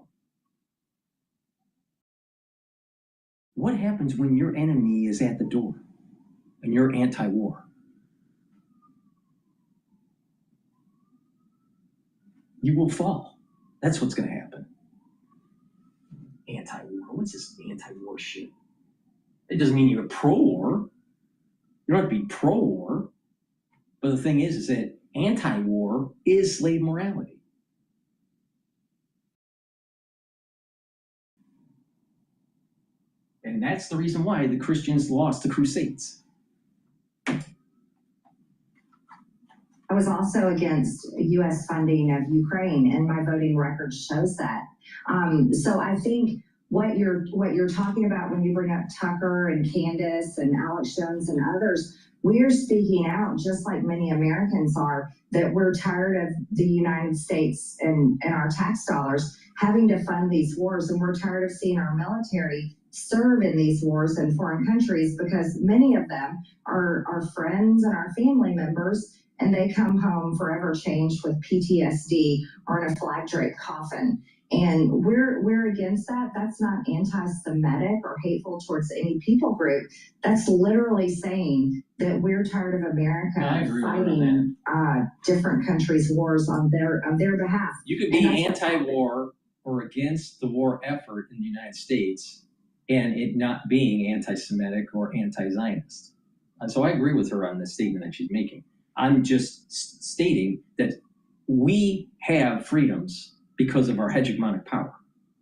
What happens when your enemy is at the door and you're anti-war? You will fall. That's what's going to happen. Anti-war. What's this anti-war shit? It doesn't mean you're pro-war. You don't have to be pro-war. But the thing is that anti-war is slave morality. And that's the reason why the Christians lost the Crusades. I was also against U.S. funding of Ukraine, and my voting record shows that. So I think what you're talking about when you bring up Tucker and Candace and Alex Jones and others, we're speaking out, just like many Americans are, that we're tired of the United States and our tax dollars having to fund these wars, and we're tired of seeing our military serve in these wars in foreign countries, because many of them are our friends and our family members, and they come home forever changed with PTSD or in a flag draped coffin. And we're against that. That's not anti-Semitic or hateful towards any people group. That's literally saying that we're tired of America fighting different countries' wars on their behalf. You could be anti-war or against the war effort in the United States and it not being anti-Semitic or anti-Zionist. So I agree with her on the statement that she's making. I'm just stating that we have freedoms because of our hegemonic power.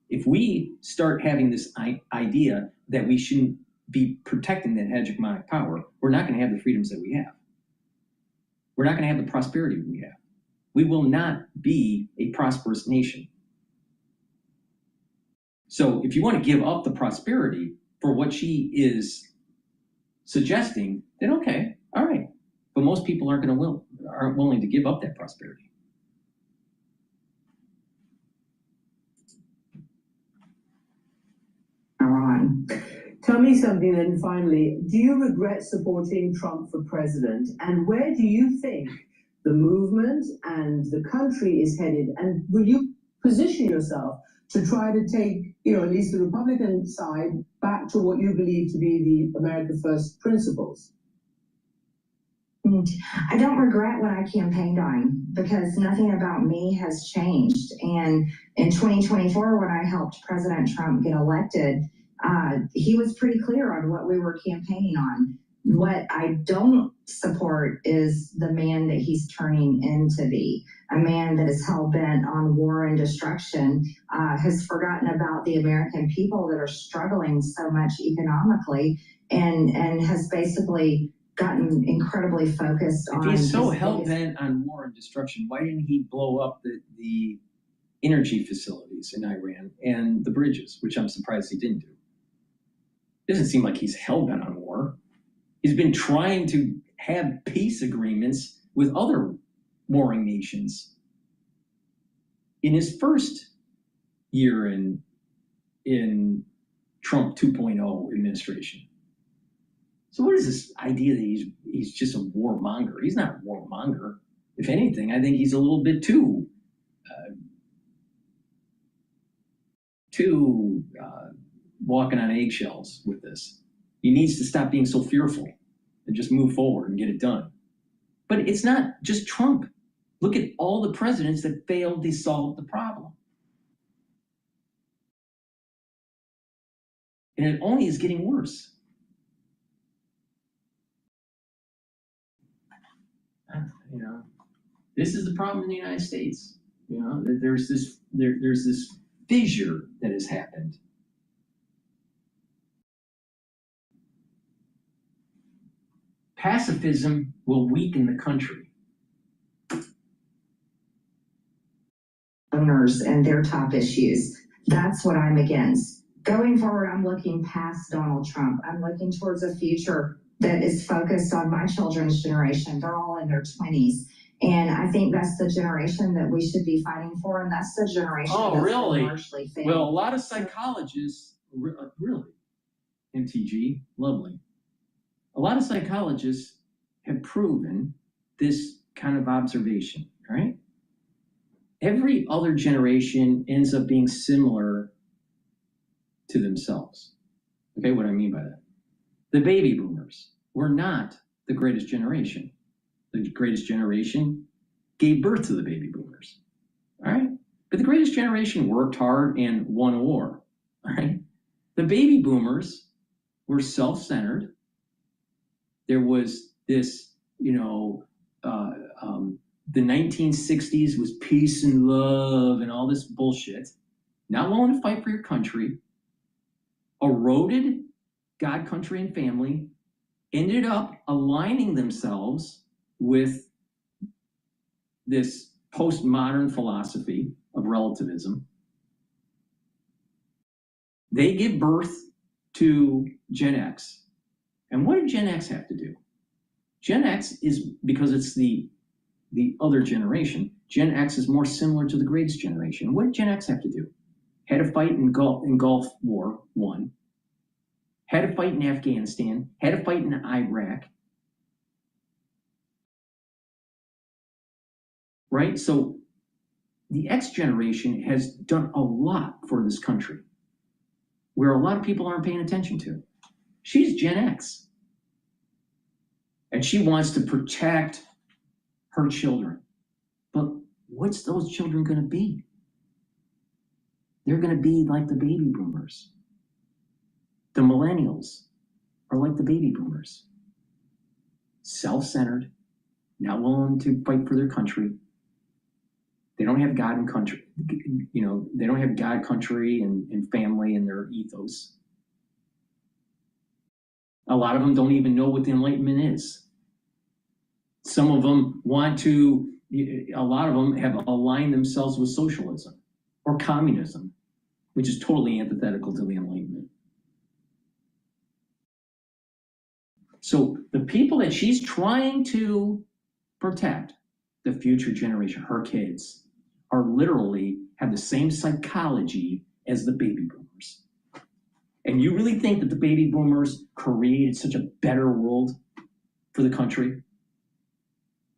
If we start having this idea that we shouldn't be protecting that hegemonic power, we're not going to have the freedoms that we have. We're not going to have the prosperity we have. We will not be a prosperous nation. So if you want to give up the prosperity for what she is suggesting, then okay, all right. But most people aren't willing to give up that prosperity. Tell me something then finally. Do you regret supporting Trump for president? And where do you think the movement and the country is headed? And will you position yourself to try to take, at least the Republican side back to what you believe to be the America First principles? I don't regret what I campaigned on, because nothing about me has changed. And in 2024, when I helped President Trump get elected, he was pretty clear on what we were campaigning on. What I don't support is the man that he's turning into be, a man that is hell-bent on war and destruction, has forgotten about the American people that are struggling so much economically, and has basically gotten incredibly focused on... If he's so hell-bent on war and destruction, why didn't he blow up the energy facilities in Iran and the bridges, which I'm surprised he didn't do? It doesn't seem like he's hell-bent on war. He's been trying to have peace agreements with other warring nations. In his first year in Trump 2.0 administration. So what is this idea that he's just a warmonger? He's not a warmonger. If anything, I think he's a little bit too walking on eggshells with this. He needs to stop being so fearful and just move forward and get it done. But it's not just Trump. Look at all the presidents that failed to solve the problem. And it only is getting worse. This is the problem in the United States. There's this fissure that has happened. Pacifism will weaken the country. Owners and their top issues. That's what I'm against. Going forward, I'm looking past Donald Trump. I'm looking towards a future that is focused on my children's generation. They're all in their 20s. And I think that's the generation that we should be fighting for, and that's the generation that's really? largely failed. Well, a lot of psychologists, really, MTG, lovely. A lot of psychologists have proven this kind of observation, right? Every other generation ends up being similar to themselves. Okay, what do I mean by that? The baby boomers were not the greatest generation. The greatest generation gave birth to the baby boomers, all right? But the greatest generation worked hard and won a war, all right? The baby boomers were self-centered. There was this, the 1960s was peace and love and all this bullshit. Not willing to fight for your country, eroded God, country, and family, ended up aligning themselves with this postmodern philosophy of relativism. They give birth to Gen X. And what did Gen X have to do? Gen X is, because it's the other generation, Gen X is more similar to the greatest generation. What did Gen X have to do? Had to fight in Gulf War, won. Had to fight in Afghanistan, had to fight in Iraq. Right? So the X generation has done a lot for this country, where a lot of people aren't paying attention to. She's Gen X. And she wants to protect her children. But what's those children going to be? They're going to be like the baby boomers. The millennials are like the baby boomers. Self-centered, not willing to fight for their country. They don't have God and country, they don't have God, country, and family in their ethos. A lot of them don't even know what the Enlightenment is. Some of them a lot of them have aligned themselves with socialism or communism, which is totally antithetical to the Enlightenment. So the people that she's trying to protect, the future generation, her kids, are literally have the same psychology as the baby boomers. And you really think that the baby boomers created such a better world for the country?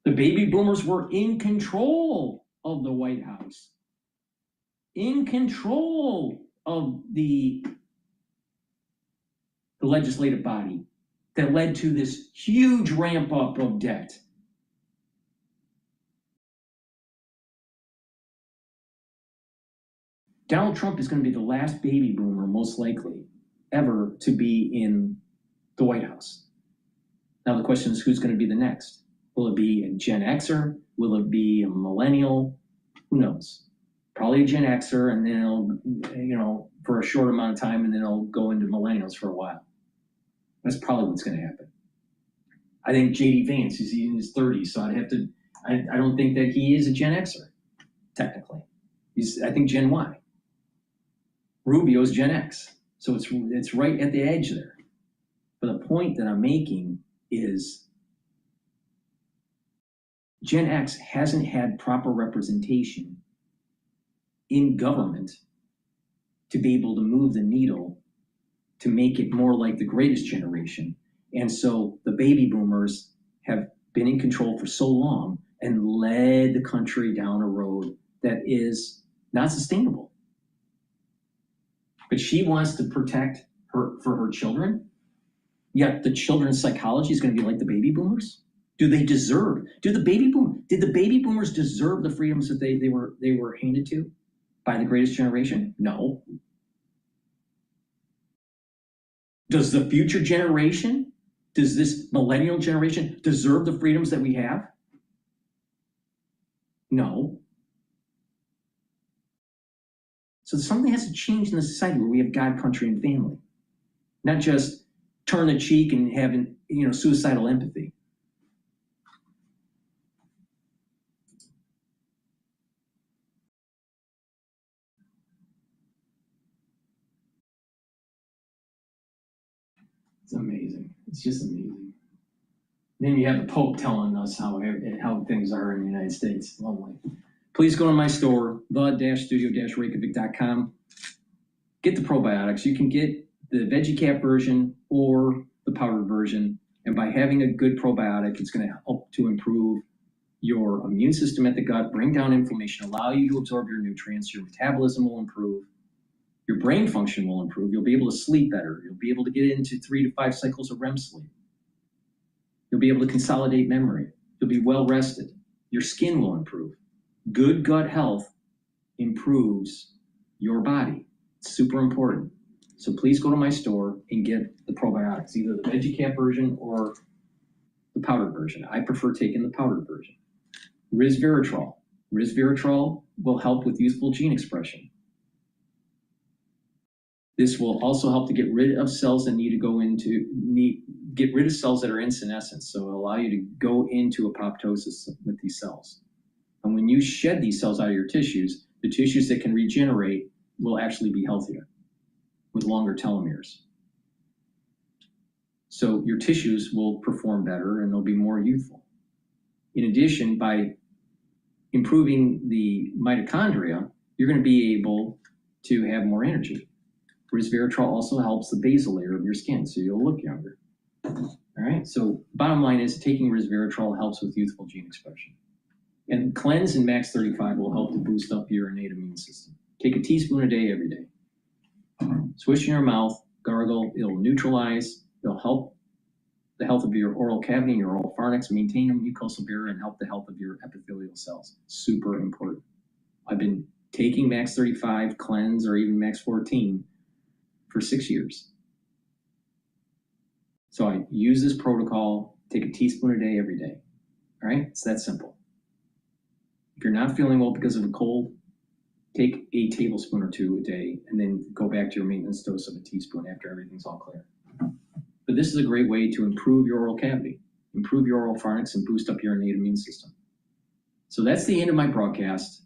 The baby boomers were in control of the White House, in control of the legislative body that led to this huge ramp up of debt. Donald Trump is going to be the last baby boomer, most likely, ever to be in the White House. Now the question is, who's going to be the next? Will it be a Gen Xer? Will it be a millennial? Who knows? Probably a Gen Xer, and then it'll, for a short amount of time, and then it'll go into millennials for a while. That's probably what's going to happen. I think J.D. Vance is in his 30s, so I don't think that he is a Gen Xer, technically. I think Gen Y. Rubio's Gen X. So it's right at the edge there. But the point that I'm making is Gen X hasn't had proper representation in government to be able to move the needle to make it more like the greatest generation. And so the baby boomers have been in control for so long and led the country down a road that is not sustainable. But she wants to protect her for her children, yet the children's psychology is going to be like the baby boomers. Did the baby boomers deserve the freedoms that they were handed to by the greatest generation? No. Does the future generation, does this millennial generation deserve the freedoms that we have? No. So something has to change in the society where we have God, country, and family, not just turn the cheek and having suicidal empathy. It's amazing. It's just amazing. Then you have the Pope telling us how things are in the United States. Lovely. Please go to my store, the-studio-reykjavik.com. Get the probiotics. You can get the veggie cap version or the powdered version. And by having a good probiotic, it's going to help to improve your immune system at the gut, bring down inflammation, allow you to absorb your nutrients, your metabolism will improve, your brain function will improve, you'll be able to sleep better, you'll be able to get into 3 to 5 cycles of REM sleep. You'll be able to consolidate memory. You'll be well rested. Your skin will improve. Good gut health improves your body. It's super important. So please go to my store and get the probiotics, either the veggie cap version or the powdered version. I prefer taking the powdered version. Resveratrol. Resveratrol will help with youthful gene expression. This will also help to get rid of cells that get rid of cells that are in senescence. So it'll allow you to go into apoptosis with these cells. And when you shed these cells out of your tissues, the tissues that can regenerate will actually be healthier with longer telomeres. So your tissues will perform better and they'll be more youthful. In addition, by improving the mitochondria, you're going to be able to have more energy. Resveratrol also helps the basal layer of your skin, so you'll look younger. All right, so bottom line is taking resveratrol helps with youthful gene expression. And Cleanse and Max 35 will help to boost up your innate immune system. Take a teaspoon a day every day. Swish in your mouth, gargle, it'll neutralize, it'll help the health of your oral cavity and your oral pharynx, maintain a mucosal barrier, and help the health of your epithelial cells. Super important. I've been taking Max 35, Cleanse, or even Max 14 for 6 years. So I use this protocol, take a teaspoon a day every day. All right, it's that simple. If you're not feeling well because of a cold, take a tablespoon or two a day and then go back to your maintenance dose of a teaspoon after everything's all clear. But this is a great way to improve your oral cavity, improve your oral pharynx, and boost up your innate immune system. So that's the end of my broadcast.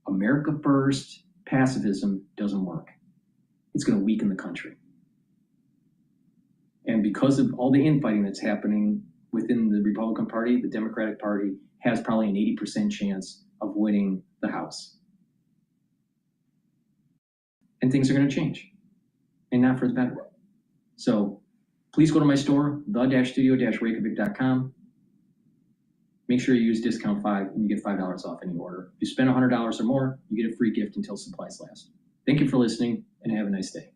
America first, pacifism doesn't work. It's going to weaken the country. And because of all the infighting that's happening within the Republican Party, the Democratic Party has probably an 80% chance of winning the House. And things are going to change, and not for the better. So please go to my store, the-studio-reykjavik.com. Make sure you use discount 5 and you get $5 off any order. If you spend $100 or more, you get a free gift until supplies last. Thank you for listening and have a nice day.